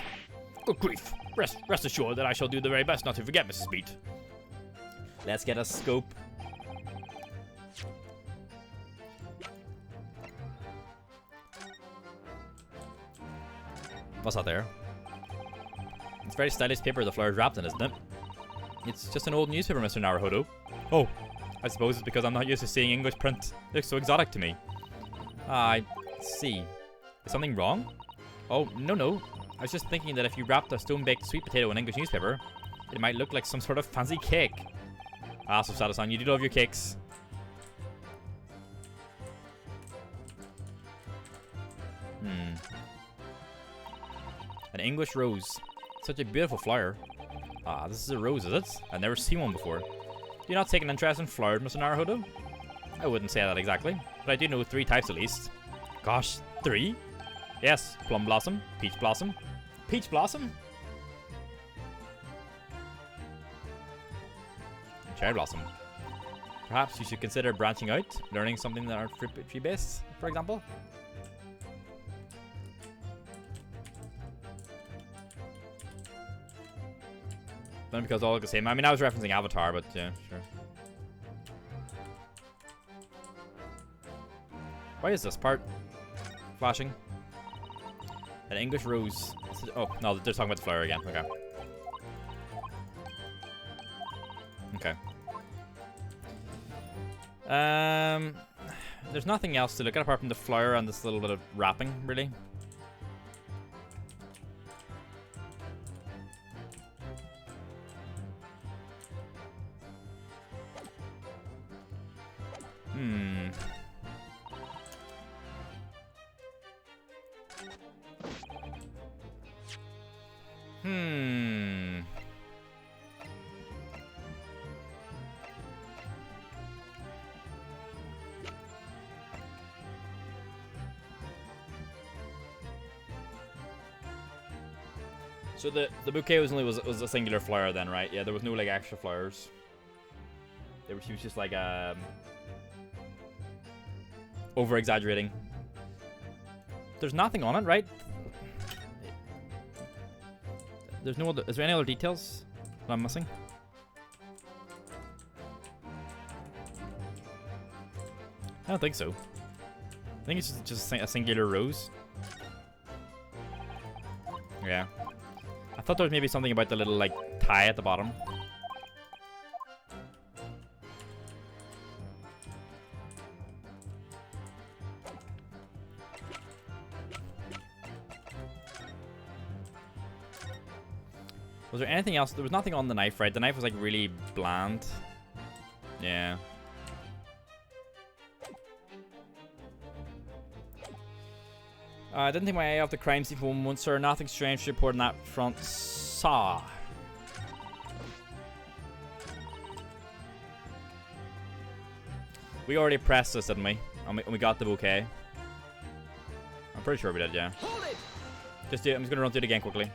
Good grief. Rest assured that I shall do the very best not to forget, Mrs. Beat. Let's get a scope. What's that there? It's very stylish paper the flower's wrapped in, isn't it? It's just an old newspaper, Mr. Naruhodo. Oh, I suppose it's because I'm not used to seeing English print. It looks so exotic to me. I see. Is something wrong? Oh, no. I was just thinking that if you wrapped a stone-baked sweet potato in English newspaper, it might look like some sort of fancy cake. Ah, so satisfying. You do love your cakes. An English rose. Such a beautiful flower. Ah, this is a rose, is it? I've never seen one before. Do you not take an interest in flowers, Mr. Naruhodo? I wouldn't say that exactly, but I do know 3 types at least. Gosh, 3? Yes, plum blossom, peach blossom. Peach blossom? And cherry blossom. Perhaps you should consider branching out, learning something that are fruit tree based, for example. Not because all look the same. I mean, I was referencing Avatar, but yeah, sure. Why is this part flashing? An English rose. Oh, no, they're talking about the flower again. Okay. Okay. There's nothing else to look at apart from the flower and this little bit of wrapping, really. So the bouquet was a singular flower then, right? Yeah, there was no like extra flowers. She was just like over exaggerating. There's nothing on it, right? There's no other. Is there any other details that I'm missing? I don't think so. I think it's just a singular rose. Yeah. I thought there was maybe something about the little like tie at the bottom. Was there anything else? There was nothing on the knife, right? The knife was like really bland. Yeah. I didn't take my eye off the crime scene for one moment, sir. Nothing strange to report on that front. Saw. We already pressed this, didn't we? And we got the bouquet. I'm pretty sure we did, yeah. Hold it! Just do it. I'm just gonna run through it again quickly.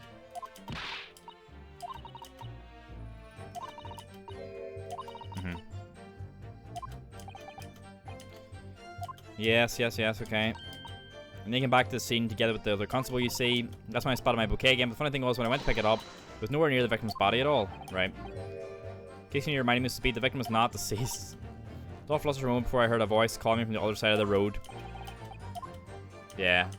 Yes, okay. And then came back to the scene together with the other constable you see. That's when I spotted my bouquet again. But the funny thing was, when I went to pick it up, it was nowhere near the victim's body at all. Right. In case you're reminding me of speed, the victim was not deceased. Thought lost for a moment before I heard a voice calling me from the other side of the road. Yeah.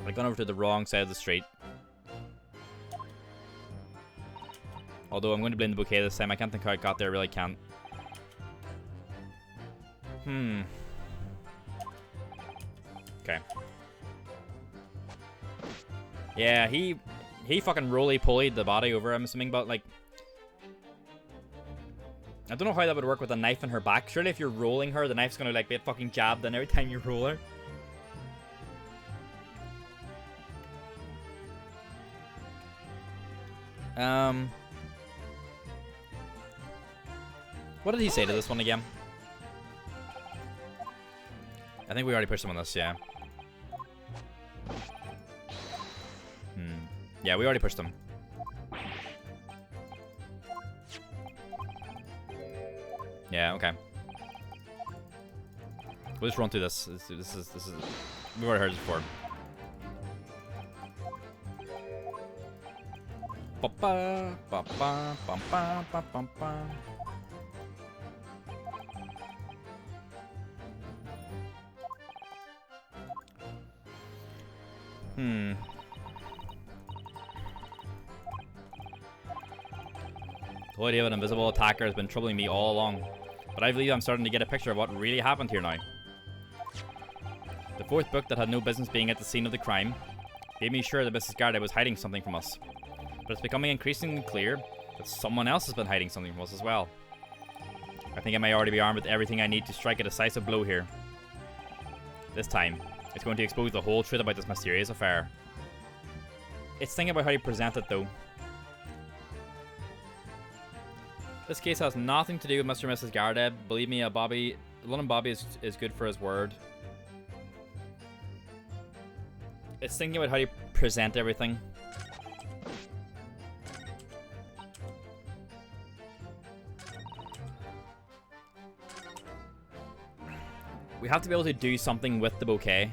I'd gone over to the wrong side of the street. Although I'm going to blame the bouquet this time. I can't think how it got there. I really can't. Okay. Yeah, he fucking roly-polyed the body over, I'm assuming, but like, I don't know how that would work with a knife in her back. Surely if you're rolling her, the knife's gonna like get fucking jabbed in every time you roll her. What did he say to this one again? I think we already pushed him on this, yeah. Yeah, we already pushed him. Yeah, okay. We'll just run through this. This is we've already heard this before. Ba ba ba ba ba ba ba ba ba. The idea of an invisible attacker has been troubling me all along, but I believe I'm starting to get a picture of what really happened here now. The fourth book that had no business being at the scene of the crime made me sure that Mrs. Garda was hiding something from us, but it's becoming increasingly clear that someone else has been hiding something from us as well. I think I may already be armed with everything I need to strike a decisive blow here. This time, it's going to expose the whole truth about this mysterious affair. It's thinking about how you present it, though. This case has nothing to do with Mr. and Mrs. Garda. Believe me, London Bobby is good for his word. It's thinking about how you present everything. We have to be able to do something with the bouquet.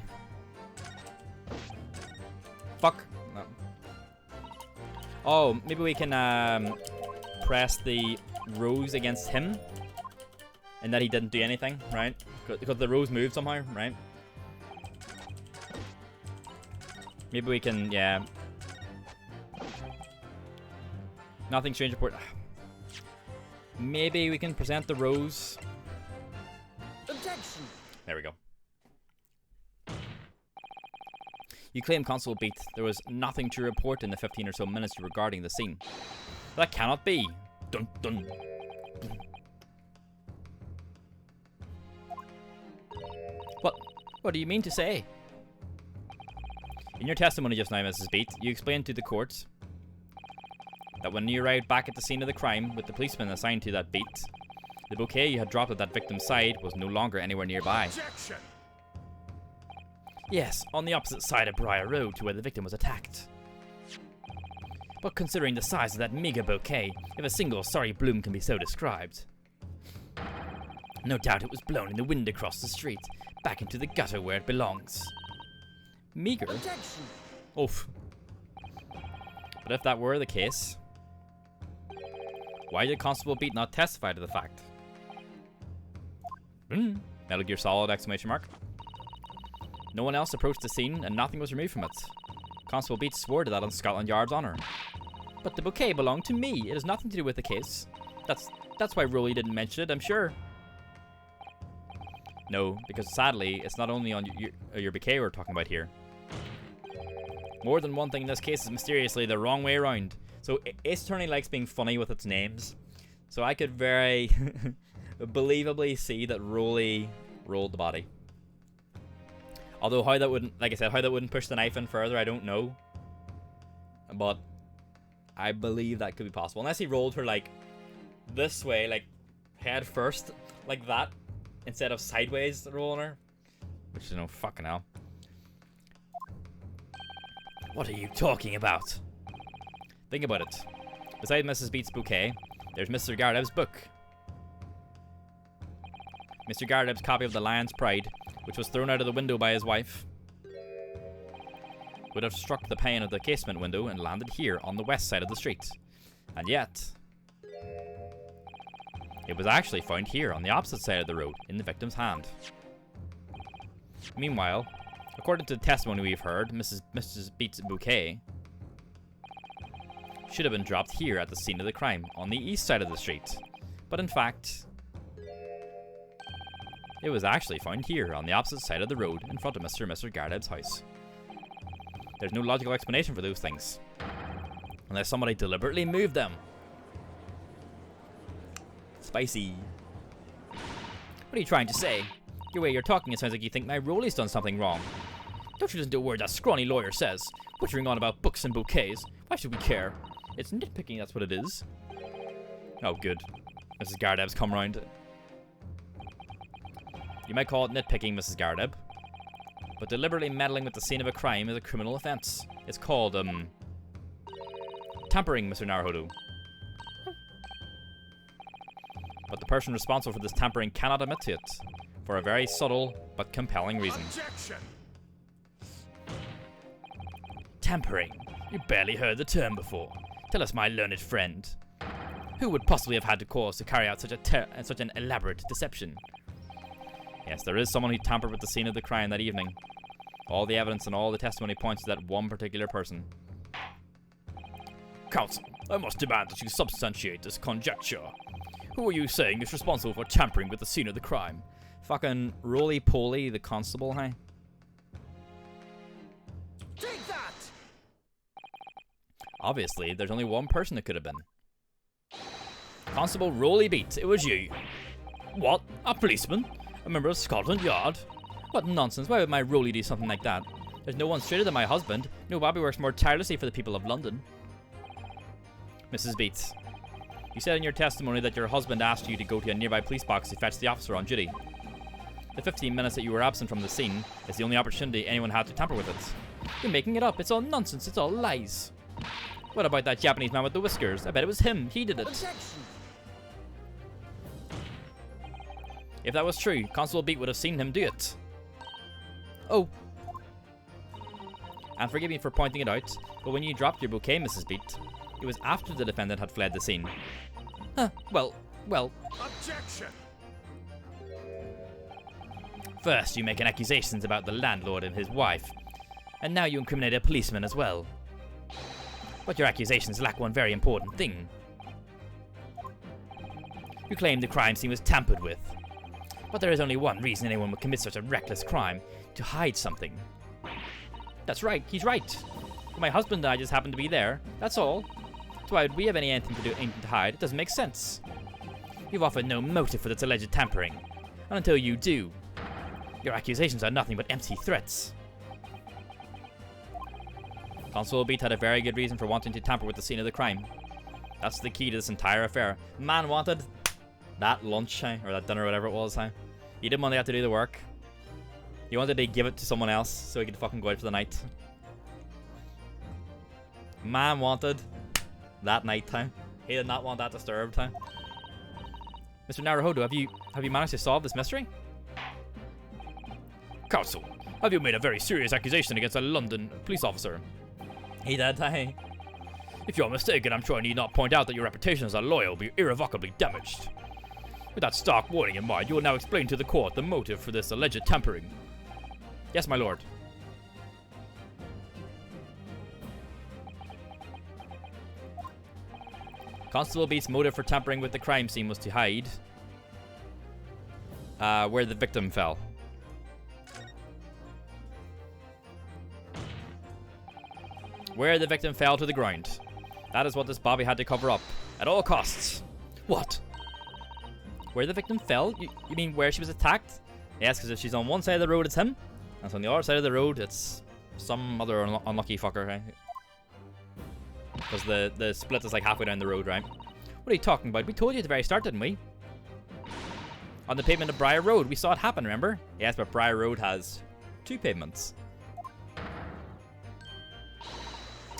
Fuck. No. Oh, maybe we can press the rose against him, and that he didn't do anything, right? Because the rose moved somehow, right? Maybe we can, yeah. Nothing strange report. Maybe we can present the rose. Objection! There we go. You claim Constable Beat there was nothing to report in the 15 or so minutes regarding the scene. That cannot be. Dun dun. What do you mean to say? In your testimony just now, Mrs. Beat, you explained to the court that when you arrived back at the scene of the crime with the policeman assigned to that beat, the bouquet you had dropped at that victim's side was no longer anywhere nearby. Objection! Yes, on the opposite side of Briar Road to where the victim was attacked. But considering the size of that meager bouquet, if a single sorry bloom can be so described, no doubt it was blown in the wind across the street, back into the gutter where it belongs. Meager? Objection! Oof. But if that were the case, why did Constable Beat not testify to the fact? Metal Gear Solid, exclamation mark. No one else approached the scene and nothing was removed from it. Constable Beat swore to that on Scotland Yard's honour. But the bouquet belonged to me. It has nothing to do with the case. That's why Rowley didn't mention it, I'm sure. No, because sadly, it's not only on your bouquet we're talking about here. More than one thing in this case is mysteriously the wrong way around. So Ace Attorney likes being funny with its names. So I could very believably see that Rowley rolled the body. Although how that wouldn't, like I said, how that wouldn't push the knife in further, I don't know. But I believe that could be possible. Unless he rolled her like this way, like head first, like that, instead of sideways rolling her. Which, you know, fucking hell. What are you talking about? Think about it. Beside Mrs. Beat's bouquet, there's Mr. Gardeb's book. Mr. Gardeb's copy of The Lion's Pride, which was thrown out of the window by his wife, would have struck the pane of the casement window and landed here on the west side of the street. And yet, it was actually found here on the opposite side of the road, in the victim's hand. Meanwhile, according to the testimony we've heard, Mrs. Beat's bouquet should have been dropped here at the scene of the crime, on the east side of the street. But in fact, it was actually found here, on the opposite side of the road, in front of Mr. and Mr. Gardeb's house. There's no logical explanation for those things, unless somebody deliberately moved them. Spicy. What are you trying to say? Your way you're talking, it sounds like you think my Rowley's done something wrong. Don't you listen to a word that scrawny lawyer says. Butchering on about books and bouquets. Why should we care? It's nitpicking, that's what it is. Oh, good. Mrs. Gardeb's come round. You might call it nitpicking, Mrs. Gardeb. But deliberately meddling with the scene of a crime is a criminal offense. It's called, tampering, Mr. Naruhodo. But the person responsible for this tampering cannot admit to it, for a very subtle but compelling reason. Objection! Tampering? You barely heard the term before. Tell us, my learned friend. Who would possibly have had the cause to carry out such an elaborate deception? Yes, there is someone who tampered with the scene of the crime that evening. All the evidence and all the testimony points to that one particular person. Counsel, I must demand that you substantiate this conjecture. Who are you saying is responsible for tampering with the scene of the crime? Fucking Roly-Poly, the constable, hey? Take that! Obviously, there's only one person it could have been. Constable Rowley Beat, it was you. What? A policeman? A member of Scotland Yard? What nonsense, why would my Rowley do something like that? There's no one straighter than my husband. No Bobby works more tirelessly for the people of London. Mrs. Beats, you said in your testimony that your husband asked you to go to a nearby police box to fetch the officer on duty. The 15 minutes that you were absent from the scene is the only opportunity anyone had to tamper with it. You're making it up. It's all nonsense. It's all lies. What about that Japanese man with the whiskers? I bet it was him. He did it. Objection! If that was true, Constable Beat would have seen him do it. Oh. And forgive me for pointing it out, but when you dropped your bouquet, Mrs. Beat, it was after the defendant had fled the scene. Huh, well. Objection! First, you make accusations about the landlord and his wife. And now you incriminate a policeman as well. But your accusations lack one very important thing. You claim the crime scene was tampered with. But there is only one reason anyone would commit such a reckless crime: to hide something. That's right, he's right. My husband and I just happened to be there, that's all. So why would we have anything to hide? It doesn't make sense. You've offered no motive for this alleged tampering. And until you do, your accusations are nothing but empty threats. Constable Beat had a very good reason for wanting to tamper with the scene of the crime. That's the key to this entire affair. Man wanted that lunch, or that dinner, whatever it was. He didn't want to have to do the work. He wanted to give it to someone else so he could fucking go out for the night. Man wanted that night time. He did not want that disturbed time. Mr. Naruhodo, have you managed to solve this mystery? Counsel, have you made a very serious accusation against a London police officer? He did, aye. If you're mistaken, I'm sure I need not point out that your reputation as a lawyer will be irrevocably damaged. With that stark warning in mind, you will now explain to the court the motive for this alleged tampering. Yes, my lord. Constable Beat's motive for tampering with the crime scene was to hide where the victim fell. Where the victim fell to the ground. That is what this Bobby had to cover up at all costs. What? Where the victim fell? You mean where she was attacked? Yes, because if she's on one side of the road, it's him. And so on the other side of the road, it's some other unlucky fucker, right? Because the split is like halfway down the road, right? What are you talking about? We told you at the very start, didn't we? On the pavement of Briar Road. We saw it happen, remember? Yes, but Briar Road has 2 pavements.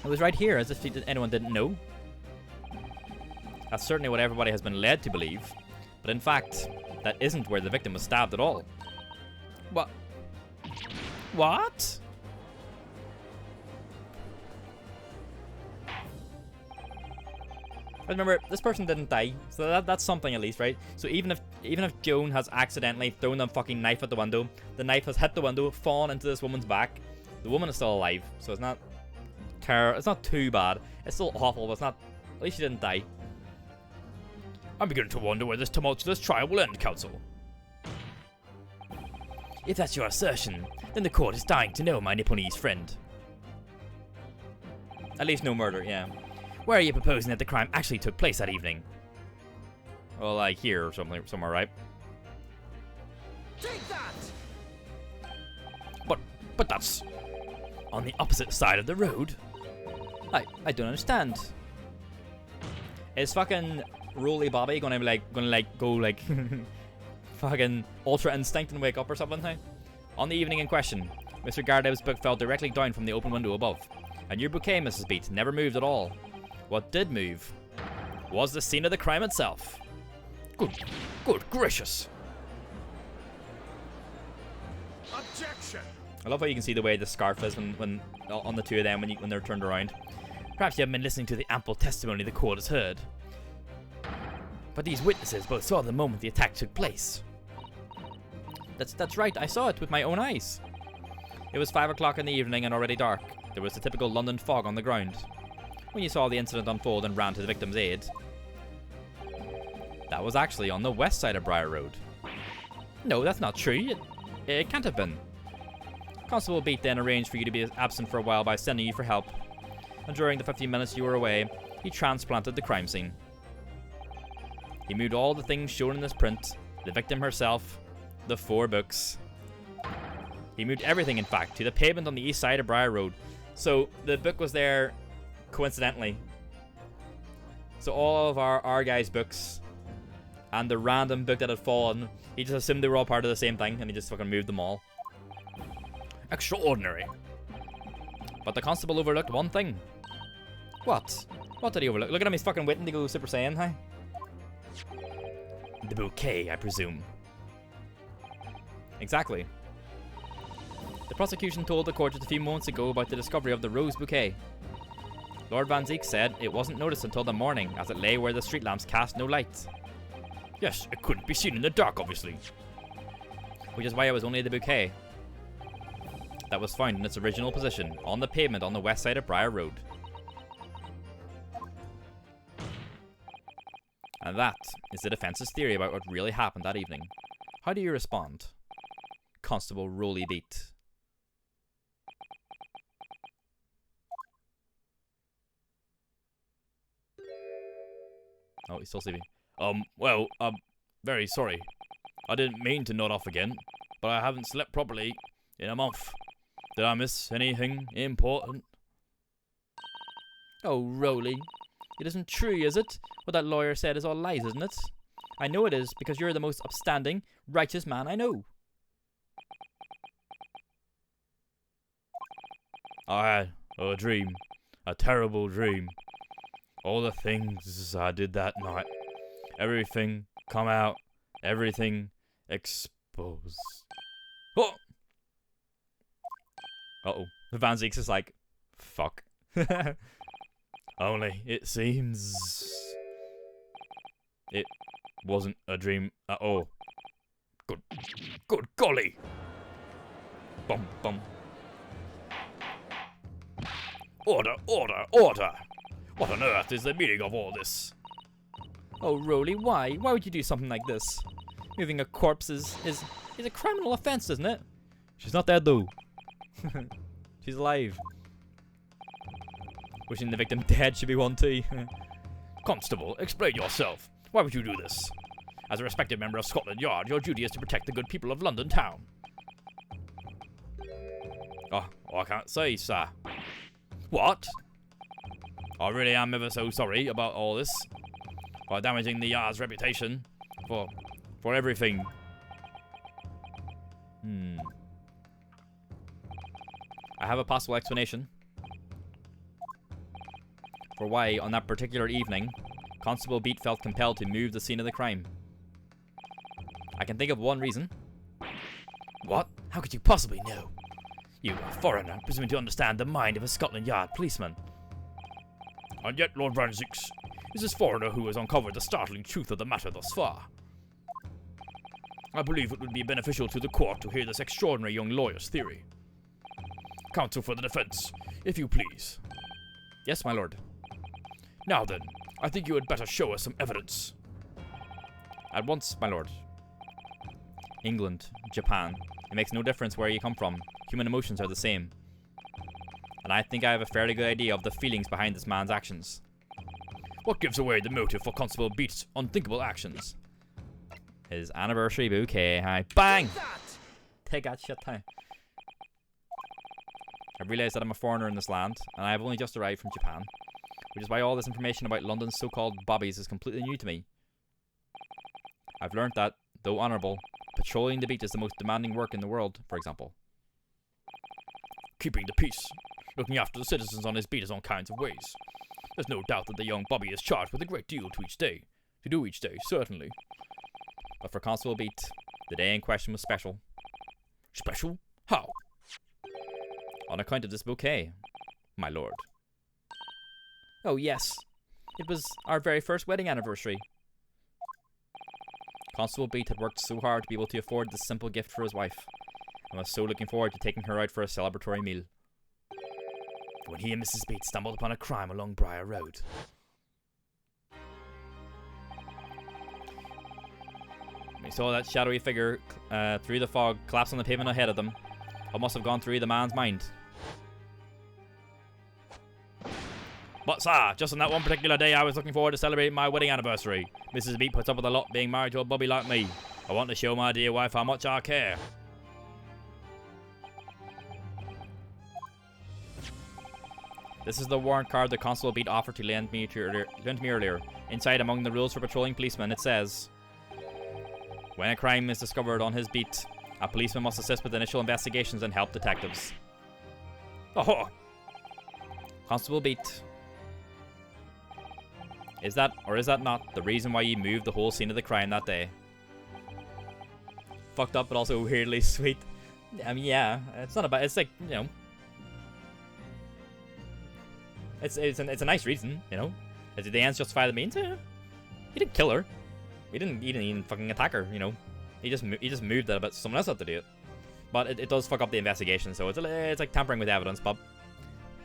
It was right here, as if anyone didn't know. That's certainly what everybody has been led to believe. But in fact, that isn't where the victim was stabbed at all. What? What? Remember, this person didn't die, so that's something at least, right? So even if Joan has accidentally thrown the fucking knife at the window, the knife has hit the window, fallen into this woman's back, the woman is still alive, so it's not it's not too bad. It's still awful, but it's not. At least she didn't die. I'm beginning to wonder where this tumultuous trial will end, counsel. If that's your assertion, then the court is dying to know, my Nipponese friend. At least no murder, yeah. Where are you proposing that the crime actually took place that evening? Well, like here or somewhere, right? Take that! But that's On the opposite side of the road? I don't understand. Is fucking Rolly Bobby gonna go fucking Ultra Instinct and wake up or something? Hey? On the evening in question, Mr. Gardev's book fell directly down from the open window above, and your bouquet, Mrs. Beat, never moved at all. What did move was the scene of the crime itself. Good gracious. Objection! I love how you can see the way the scarf is when on the two of them when they're turned around. Perhaps you haven't been listening to the ample testimony the court has heard. But these witnesses both saw the moment the attack took place. That's right, I saw it with my own eyes. It was 5 o'clock in the evening and already dark. There was the typical London fog on the ground. When you saw the incident unfold and ran to the victim's aid. That was actually on the west side of Briar Road. No, that's not true. It can't have been. Constable Beat then arranged for you to be absent for a while by sending you for help. And during the 15 minutes you were away, he transplanted the crime scene. He moved all the things shown in this print, the victim herself, the 4 books. He moved everything, in fact, to the pavement on the east side of Briar Road. So the book was there coincidentally. So all of our guys' books and the random book that had fallen, he just assumed they were all part of the same thing and he just fucking moved them all. Extraordinary. But the constable overlooked one thing. What? What did he overlook? Look at him, he's fucking waiting to go Super Saiyan, huh? The bouquet, I presume. Exactly. The prosecution told the court just a few moments ago about the discovery of the rose bouquet. Lord Van Zeek said it wasn't noticed until the morning, as it lay where the street lamps cast no light. Yes, it couldn't be seen in the dark, obviously. Which is why it was only the bouquet. that was found in its original position on the pavement on the west side of Briar Road. And that is the defence's theory about what really happened that evening. How do you respond? Constable Rolly Beat. Oh, he's still sleeping. Well, I'm very sorry. I didn't mean to nod off again, but I haven't slept properly in a month. Did I miss anything important? Oh, Rolly. It isn't true, is it? What that lawyer said is all lies, isn't it? I know it is, because you're the most upstanding, righteous man I know. I had a dream. A terrible dream. All the things I did that night. Everything come out. Everything exposed. Oh! Uh-oh. Van Zieks is like, fuck. Only it seems it wasn't a dream at all. Good golly! Bum bum. Order, order, order! What on earth is the meaning of all this? Oh, Rolly, why? Why would you do something like this? Moving a corpse is a criminal offense, isn't it? She's not dead though. She's alive. Wishing the victim dead should be one too. Constable, explain yourself. Why would you do this? As a respected member of Scotland Yard, your duty is to protect the good people of London town. Oh, I can't say, sir. What? I really am ever so sorry about all this. For damaging the Yard's reputation. For everything. I have a possible explanation for why, on that particular evening, Constable Beat felt compelled to move the scene of the crime. I can think of one reason. What? How could you possibly know? You, a foreigner, presuming to understand the mind of a Scotland Yard policeman. And yet, Lord Van Zieks is this foreigner who has uncovered the startling truth of the matter thus far. I believe it would be beneficial to the court to hear this extraordinary young lawyer's theory. Counsel for the defense, if you please. Yes, my lord. Now then, I think you had better show us some evidence. At once, my lord. England, Japan. It makes no difference where you come from. Human emotions are the same. And I think I have a fairly good idea of the feelings behind this man's actions. What gives away the motive for Constable Beat's unthinkable actions? His anniversary bouquet. Hi. Bang! Take that shit time. I realised that I'm a foreigner in this land, and I have only just arrived from Japan, which is why all this information about London's so-called bobbies is completely new to me. I've learnt that, though honourable, patrolling the beat is the most demanding work in the world, for example. Keeping the peace, looking after the citizens on his beat is all kinds of ways. There's no doubt that the young bobby is charged with a great deal to do each day, certainly. But for Constable Beat, the day in question was special. Special? How? On account of this bouquet, my lord. Oh yes, it was our very first wedding anniversary. Constable Beat had worked so hard to be able to afford this simple gift for his wife, and was so looking forward to taking her out for a celebratory meal. When he and Mrs. Beat stumbled upon a crime along Briar Road. We saw that shadowy figure through the fog collapse on the pavement ahead of them. What must have gone through the man's mind? But sir, just on that one particular day I was looking forward to celebrating my wedding anniversary. Mrs. Beat puts up with a lot being married to a bobby like me. I want to show my dear wife how much I care. This is the warrant card that Constable Beat offered to lend me earlier. Inside, among the rules for patrolling policemen, it says, when a crime is discovered on his beat, a policeman must assist with initial investigations and help detectives. Oh! Constable Beat. Is that, or is that not, the reason why you moved the whole scene of the crime that day? Fucked up, but also weirdly sweet. I mean, yeah, it's not about. It's like, you know, it's a nice reason, you know. Did the ends justify the means? Yeah. He didn't kill her. He didn't even fucking attack her, you know. He just moved that, but someone else had to do it. But it does fuck up the investigation, so it's like tampering with evidence, but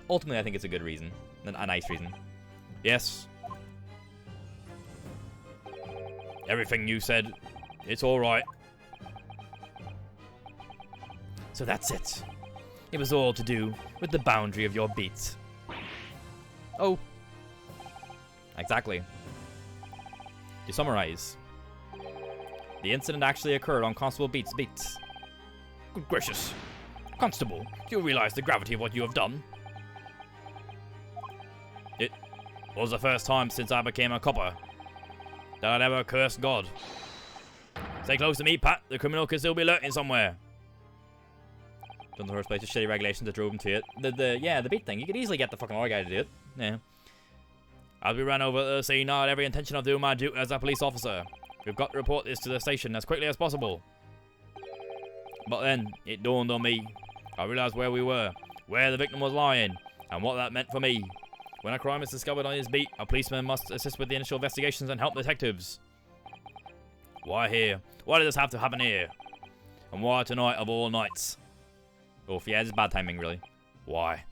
ultimately I think it's a good reason. A nice reason. Yes. Everything you said, it's alright. So that's it. It was all to do with the boundary of your beat. Oh. Exactly. To summarize, the incident actually occurred on Constable Beat's beat. Good gracious. Constable, do you realize the gravity of what you have done? It was the first time since I became a copper that I'd ever cursed God. Stay close to me, Pat. The criminal could still be lurking somewhere. In the first place, the shitty regulations that drove him to it. The beat thing. You could easily get the fucking other guy to do it. Yeah. As we ran over the scene, I had every intention of doing my duty as a police officer. We've got to report this to the station as quickly as possible. But then, it dawned on me. I realized where we were, where the victim was lying, and what that meant for me. When a crime is discovered on his beat, a policeman must assist with the initial investigations and help detectives. Why here? Why did this have to happen here? And why tonight of all nights? Oh, yeah, it's bad timing, really. Why?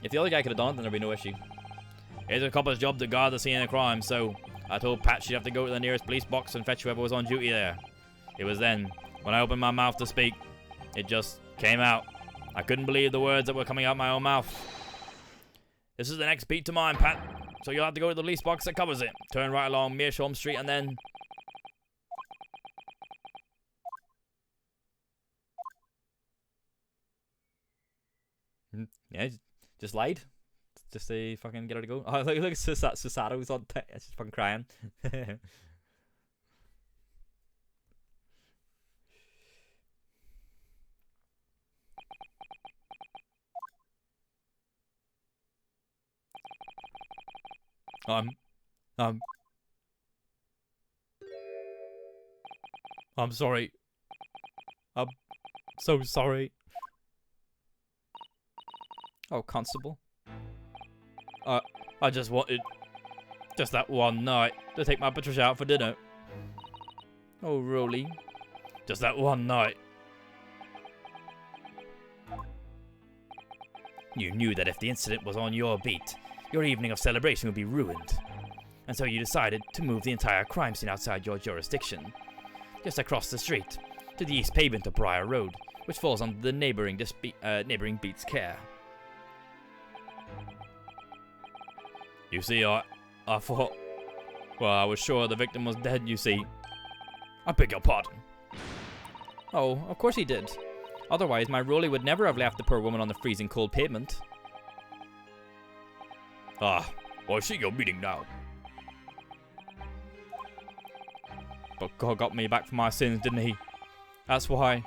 If the other guy could have done it, then there'd be no issue. It's a copper's job to guard the scene of the crime, so I told Pat she'd have to go to the nearest police box and fetch whoever was on duty there. It was then, when I opened my mouth to speak, it just came out. I couldn't believe the words that were coming out my own mouth. This is the next beat to mine, Pat, so you'll have to go to the police box that covers it. Turn right along Meersholm Street and then... Yeah, just lied. Just to fucking get her to go. Oh, look at Susato's on. She's fucking crying. I'm sorry. I'm so sorry. Oh, Constable. I just wanted just that one night to take my Patricia out for dinner. Oh, really? Just that one night. You knew that if the incident was on your beat, your evening of celebration would be ruined. And so you decided to move the entire crime scene outside your jurisdiction, just across the street, to the east pavement of Briar Road, which falls under the neighboring beat's care. You see, I thought... Well, I was sure the victim was dead, you see. I beg your pardon. Oh, of course he did. Otherwise, my Rolly would never have left the poor woman on the freezing cold pavement. Ah, well, I see you're meeting now. But God got me back from my sins, didn't he? That's why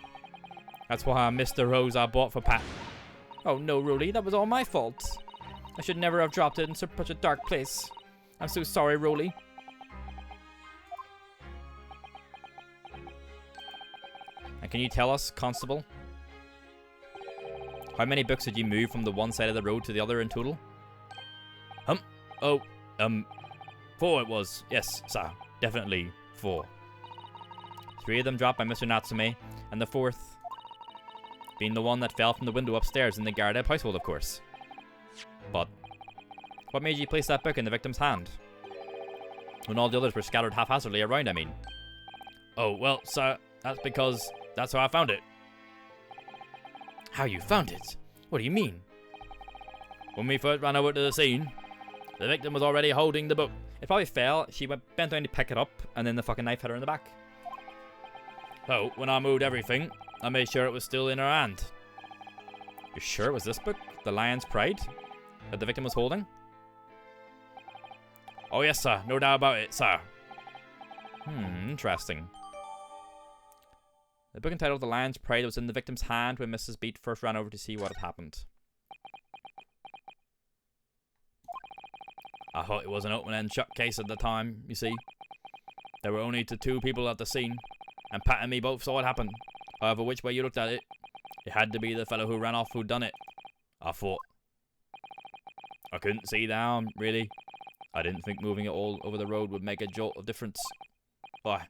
I missed the rose I bought for Pat. Oh no, Rolly, that was all my fault. I should never have dropped it in such a dark place. I'm so sorry, Rolly. And can you tell us, Constable, how many books did you move from the one side of the road to the other in total? 4 it was. Yes, sir. Definitely 4. 3 of them dropped by Mr. Natsume, and the 4th being the one that fell from the window upstairs in the Gardeb household, of course. But what made you place that book in the victim's hand? When all the others were scattered haphazardly around, I mean. Oh, well, sir, that's because that's how I found it. How you found it? What do you mean? When we first ran over to the scene, the victim was already holding the book. It probably fell. She bent down to pick it up, and then the fucking knife hit her in the back. So, when I moved everything, I made sure it was still in her hand. You're sure it was this book? The Lion's Pride? That the victim was holding? Oh yes, sir. No doubt about it, sir. Interesting. The book entitled The Lion's Pride was in the victim's hand when Mrs. Beat first ran over to see what had happened. I thought it was an open and shut case at the time, you see. There were only the 2 people at the scene, and Pat and me both saw what happened. However, which way you looked at it, it had to be the fellow who ran off who done it, I thought. I couldn't see the harm, really. I didn't think moving it all over the road would make a jolt of difference. Why,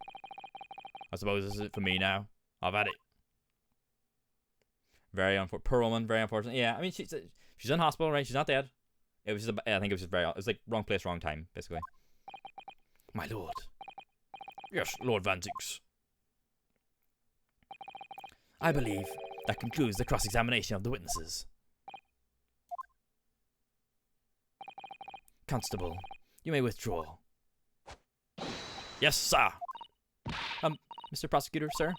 I suppose this is it for me now. I've had it. Very unfortunate. Poor woman, very unfortunate. Yeah, I mean, she's in hospital, right? She's not dead. It was just, I think it was just it was like wrong place, wrong time, basically. My lord. Yes, Lord Van Zinks. I believe that concludes the cross-examination of the witnesses. Constable, you may withdraw. Yes, sir. Mr. Prosecutor, sir,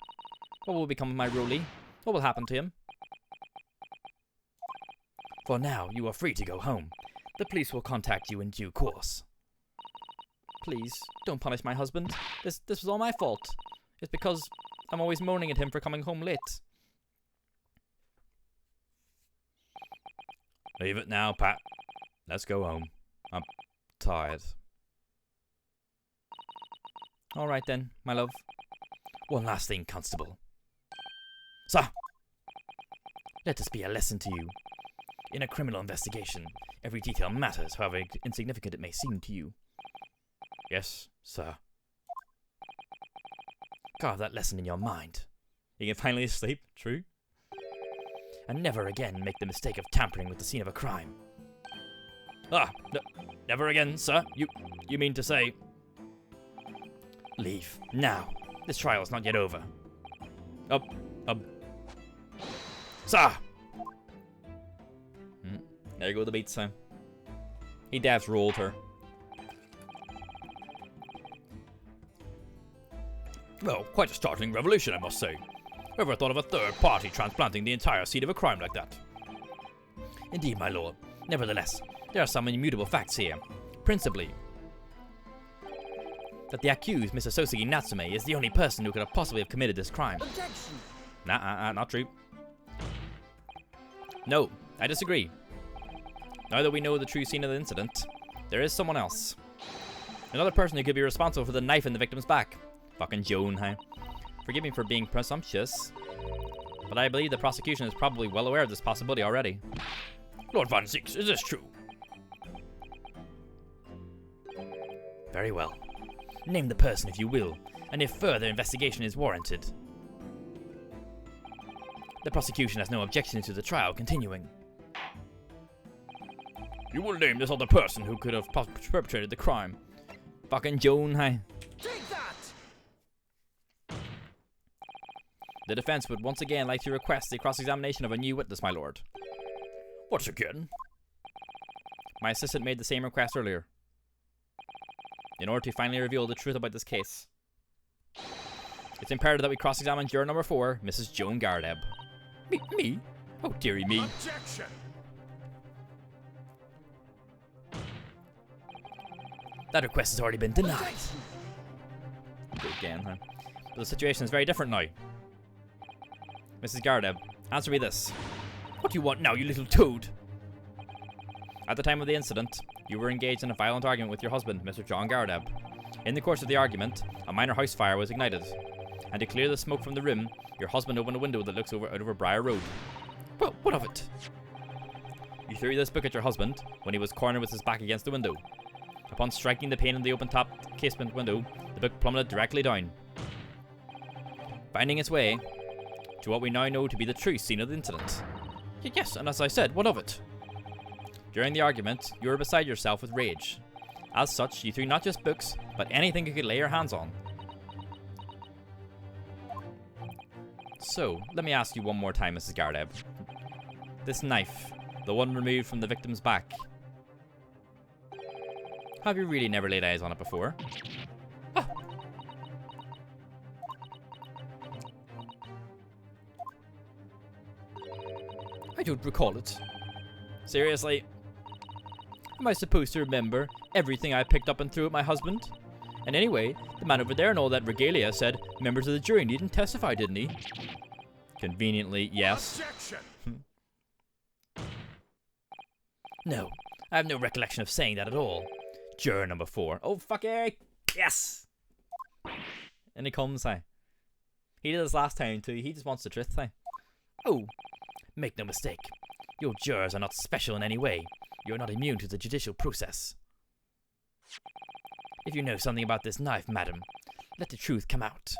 what will become of my Rolly? What will happen to him? For now, you are free to go home. The police will contact you in due course. Please, don't punish my husband. This was all my fault. It's because I'm always moaning at him for coming home late. Leave it now, Pat. Let's go home. I'm tired. All right then, my love. One last thing, Constable. Sir! Let this be a lesson to you. In a criminal investigation, every detail matters, however insignificant it may seem to you. Yes, sir. Carve that lesson in your mind. You can finally sleep, true? And never again make the mistake of tampering with the scene of a crime. Never again, sir? You mean to say... Leave, now. This trial is not yet over. Sir! There you go, the beat sound. He devs rolled her. Well, quite a startling revelation, I must say. Whoever thought of a third party transplanting the entire seed of a crime like that? Indeed, my lord. Nevertheless, there are some immutable facts here. Principally, that the accused, Mr. Soseki Natsume, is the only person who could have possibly have committed this crime. Objection! Not true. No, I disagree. Now that we know the true scene of the incident, there is someone else. Another person who could be responsible for the knife in the victim's back. Fucking Joan, huh? Forgive me for being presumptuous, but I believe the prosecution is probably well aware of this possibility already. Lord Van Zinks, is this true? Very well. Name the person if you will, and if further investigation is warranted. The prosecution has no objection to the trial continuing. You will name this other person who could have perpetrated the crime. Fucking Joan, huh? Take that! The defense would once again like to request the cross-examination of a new witness, my lord. What's again? My assistant made the same request earlier, in order to finally reveal the truth about this case. It's imperative that we cross-examine juror number 4, Mrs. Joan Gardeb. Me? Oh, dearie me. Objection! That request has already been denied. Again, huh? But the situation is very different now. Mrs. Gardeb, answer me this. What do you want now, you little toad? At the time of the incident, you were engaged in a violent argument with your husband, Mr. John Gardeb. In the course of the argument, a minor house fire was ignited. And to clear the smoke from the room, your husband opened a window that looks out over Briar Road. Well, what of it? You threw this book at your husband when he was cornered with his back against the window. Upon striking the pane of the open-top casement window, the book plummeted directly down, finding its way to what we now know to be the true scene of the incident. Yes, and as I said, what of it? During the argument, you were beside yourself with rage. As such, you threw not just books, but anything you could lay your hands on. So, let me ask you one more time, Mrs. Gardeb. This knife, the one removed from the victim's back, have you really never laid eyes on it before? Ah. I don't recall it. Seriously? Am I supposed to remember everything I picked up and threw at my husband? And anyway, the man over there and all that regalia said members of the jury needn't testify, didn't he? Conveniently, yes. Objection! No, I have no recollection of saying that at all. Juror number 4. Oh, fuck it! Yes! And he comes, hey. He did this last time too. He just wants the truth, hey. Oh, make no mistake. Your jurors are not special in any way. You are not immune to the judicial process. If you know something about this knife, madam, let the truth come out.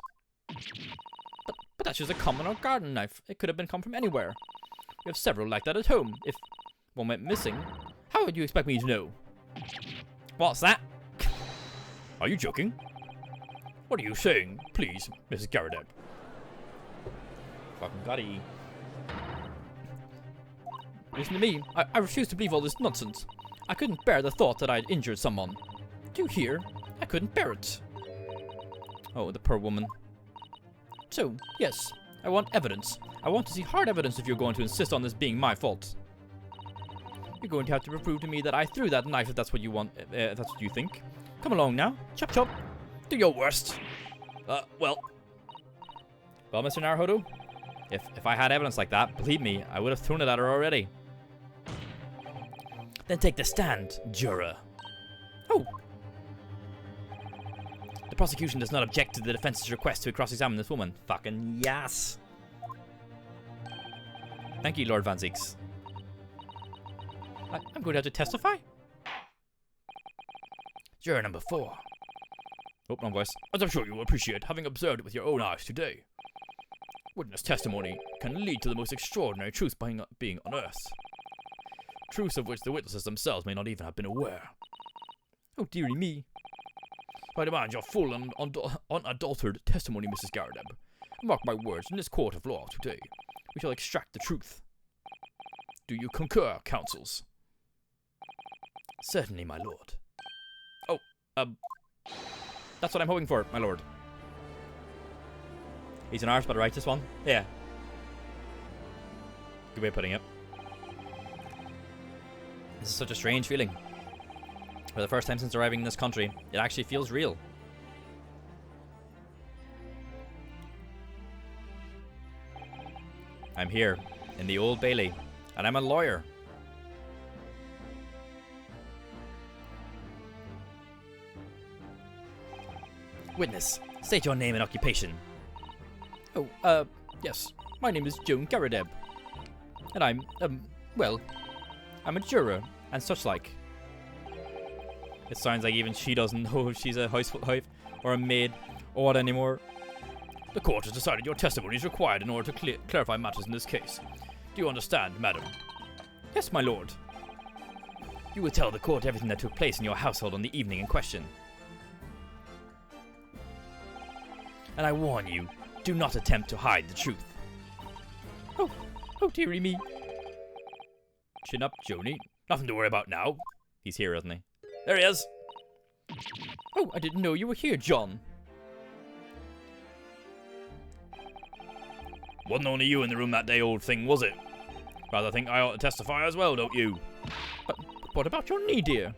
But that's just a common or garden knife. It could have been come from anywhere. We have several like that at home. If one went missing, how would you expect me to know? What's that? Are you joking? What are you saying? Please, Mrs. Garradeb. Fucking Gotti. Listen to me. I refuse to believe all this nonsense. I couldn't bear the thought that I'd injured someone. Do you hear? I couldn't bear it. Oh, the poor woman. So, yes, I want evidence. I want to see hard evidence if you're going to insist on this being my fault. You're going to have to prove to me that I threw that knife if that's what you want, if that's what you think. Come along now. Chop chop. Do your worst. Well, Mr. Naruhodo, if I had evidence like that, believe me, I would have thrown it at her already. then take the stand, juror. Oh, The prosecution does not object to the defense's request to cross-examine this woman. fucking yes. Thank you, Lord Van Zieks. I'm going to have to testify? Juror number 4. Oh, wrong voice. As I'm sure you will appreciate, having observed it with your own eyes today, witness testimony can lead to the most extraordinary truths being unearthed. Truths of which the witnesses themselves may not even have been aware. Oh, dearie me. I demand your full and unadulterated testimony, Mrs. Garradeb. Mark my words, in this court of law today, we shall extract the truth. Do you concur, counsels? Certainly, my lord. Oh, that's what I'm hoping for, my lord. He's an arse, but a righteous one? Yeah. Good way of putting it. This is such a strange feeling. For the first time since arriving in this country, it actually feels real. I'm here, in the Old Bailey, and I'm a lawyer. Witness, state your name and occupation. Oh, yes. My name is Joan Garradeb. And I'm, well, I'm a juror, and such like. It sounds like even she doesn't know if she's a housewife or a maid or what anymore. The court has decided your testimony is required in order to clarify matters in this case. Do you understand, madam? Yes, my lord. You will tell the court everything that took place in your household on the evening in question. And I warn you, do not attempt to hide the truth. Oh, dearie me. Chin up, Joni. Nothing to worry about now. He's here, isn't he? There he is. Oh, I didn't know you were here, John. Wasn't only you in the room that day, old thing, was it? Rather think I ought to testify as well, don't you? But what about your knee, dear?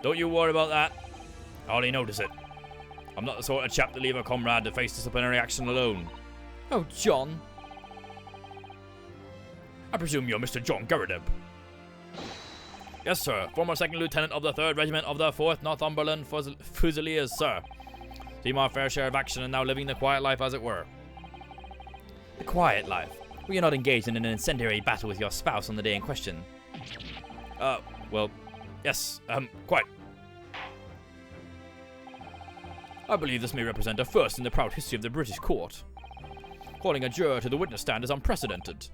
Don't you worry about that. I hardly notice it. I'm not the sort of chap to leave a comrade to face disciplinary action alone. Oh, John. I presume you're Mr. John Garradeb. Yes, sir. Former second lieutenant of the 3rd Regiment of the 4th Northumberland Fusiliers, sir. Seen my fair share of action and now living the quiet life, as it were. The quiet life. Were you not engaged in an incendiary battle with your spouse on the day in question? Well, yes, quite. I believe this may represent a first in the proud history of the British court. Calling a juror to the witness stand is unprecedented.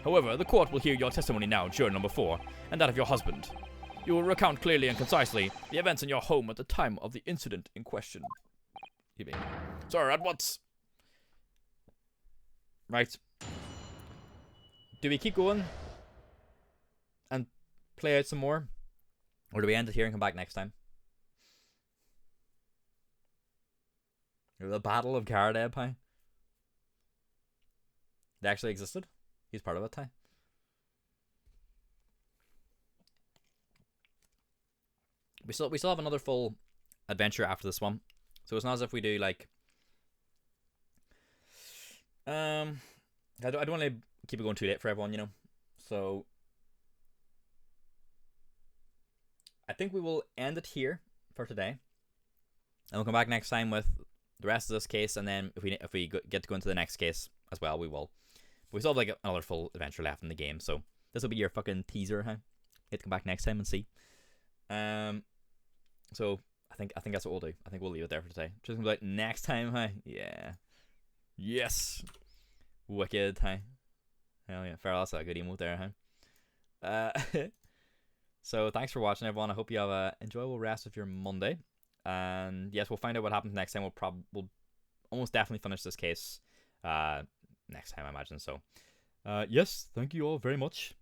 However, the court will hear your testimony now, juror number 4, and that of your husband. You will recount clearly and concisely the events in your home at the time of the incident in question. Sir, at once. Right. Do we keep going and play out some more? Or do we end it here and come back next time? The Battle of Garradeb, huh? They actually existed? He's part of it, huh? We still have another full adventure after this one. So it's not as if we do like I don't want to keep it going too late for everyone, you know. So I think we will end it here for today, and we'll come back next time with the rest of this case, and then if we get to go into the next case as well, we will. We still have like another full adventure left in the game, so this will be your fucking teaser, huh? You have to come back next time and see. So I think that's what we'll do. I think we'll leave it there for today. Just gonna be like next time, huh? Yeah. Yes. Wicked, hey. Hell yeah, Feral, that's a good emote there, hey. So thanks for watching, everyone. I hope you have a enjoyable rest of your Monday. And yes, we'll find out what happens next time. We'll almost definitely finish this case next time, I imagine. So yes, thank you all very much.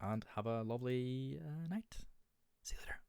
And have a lovely night. See you later.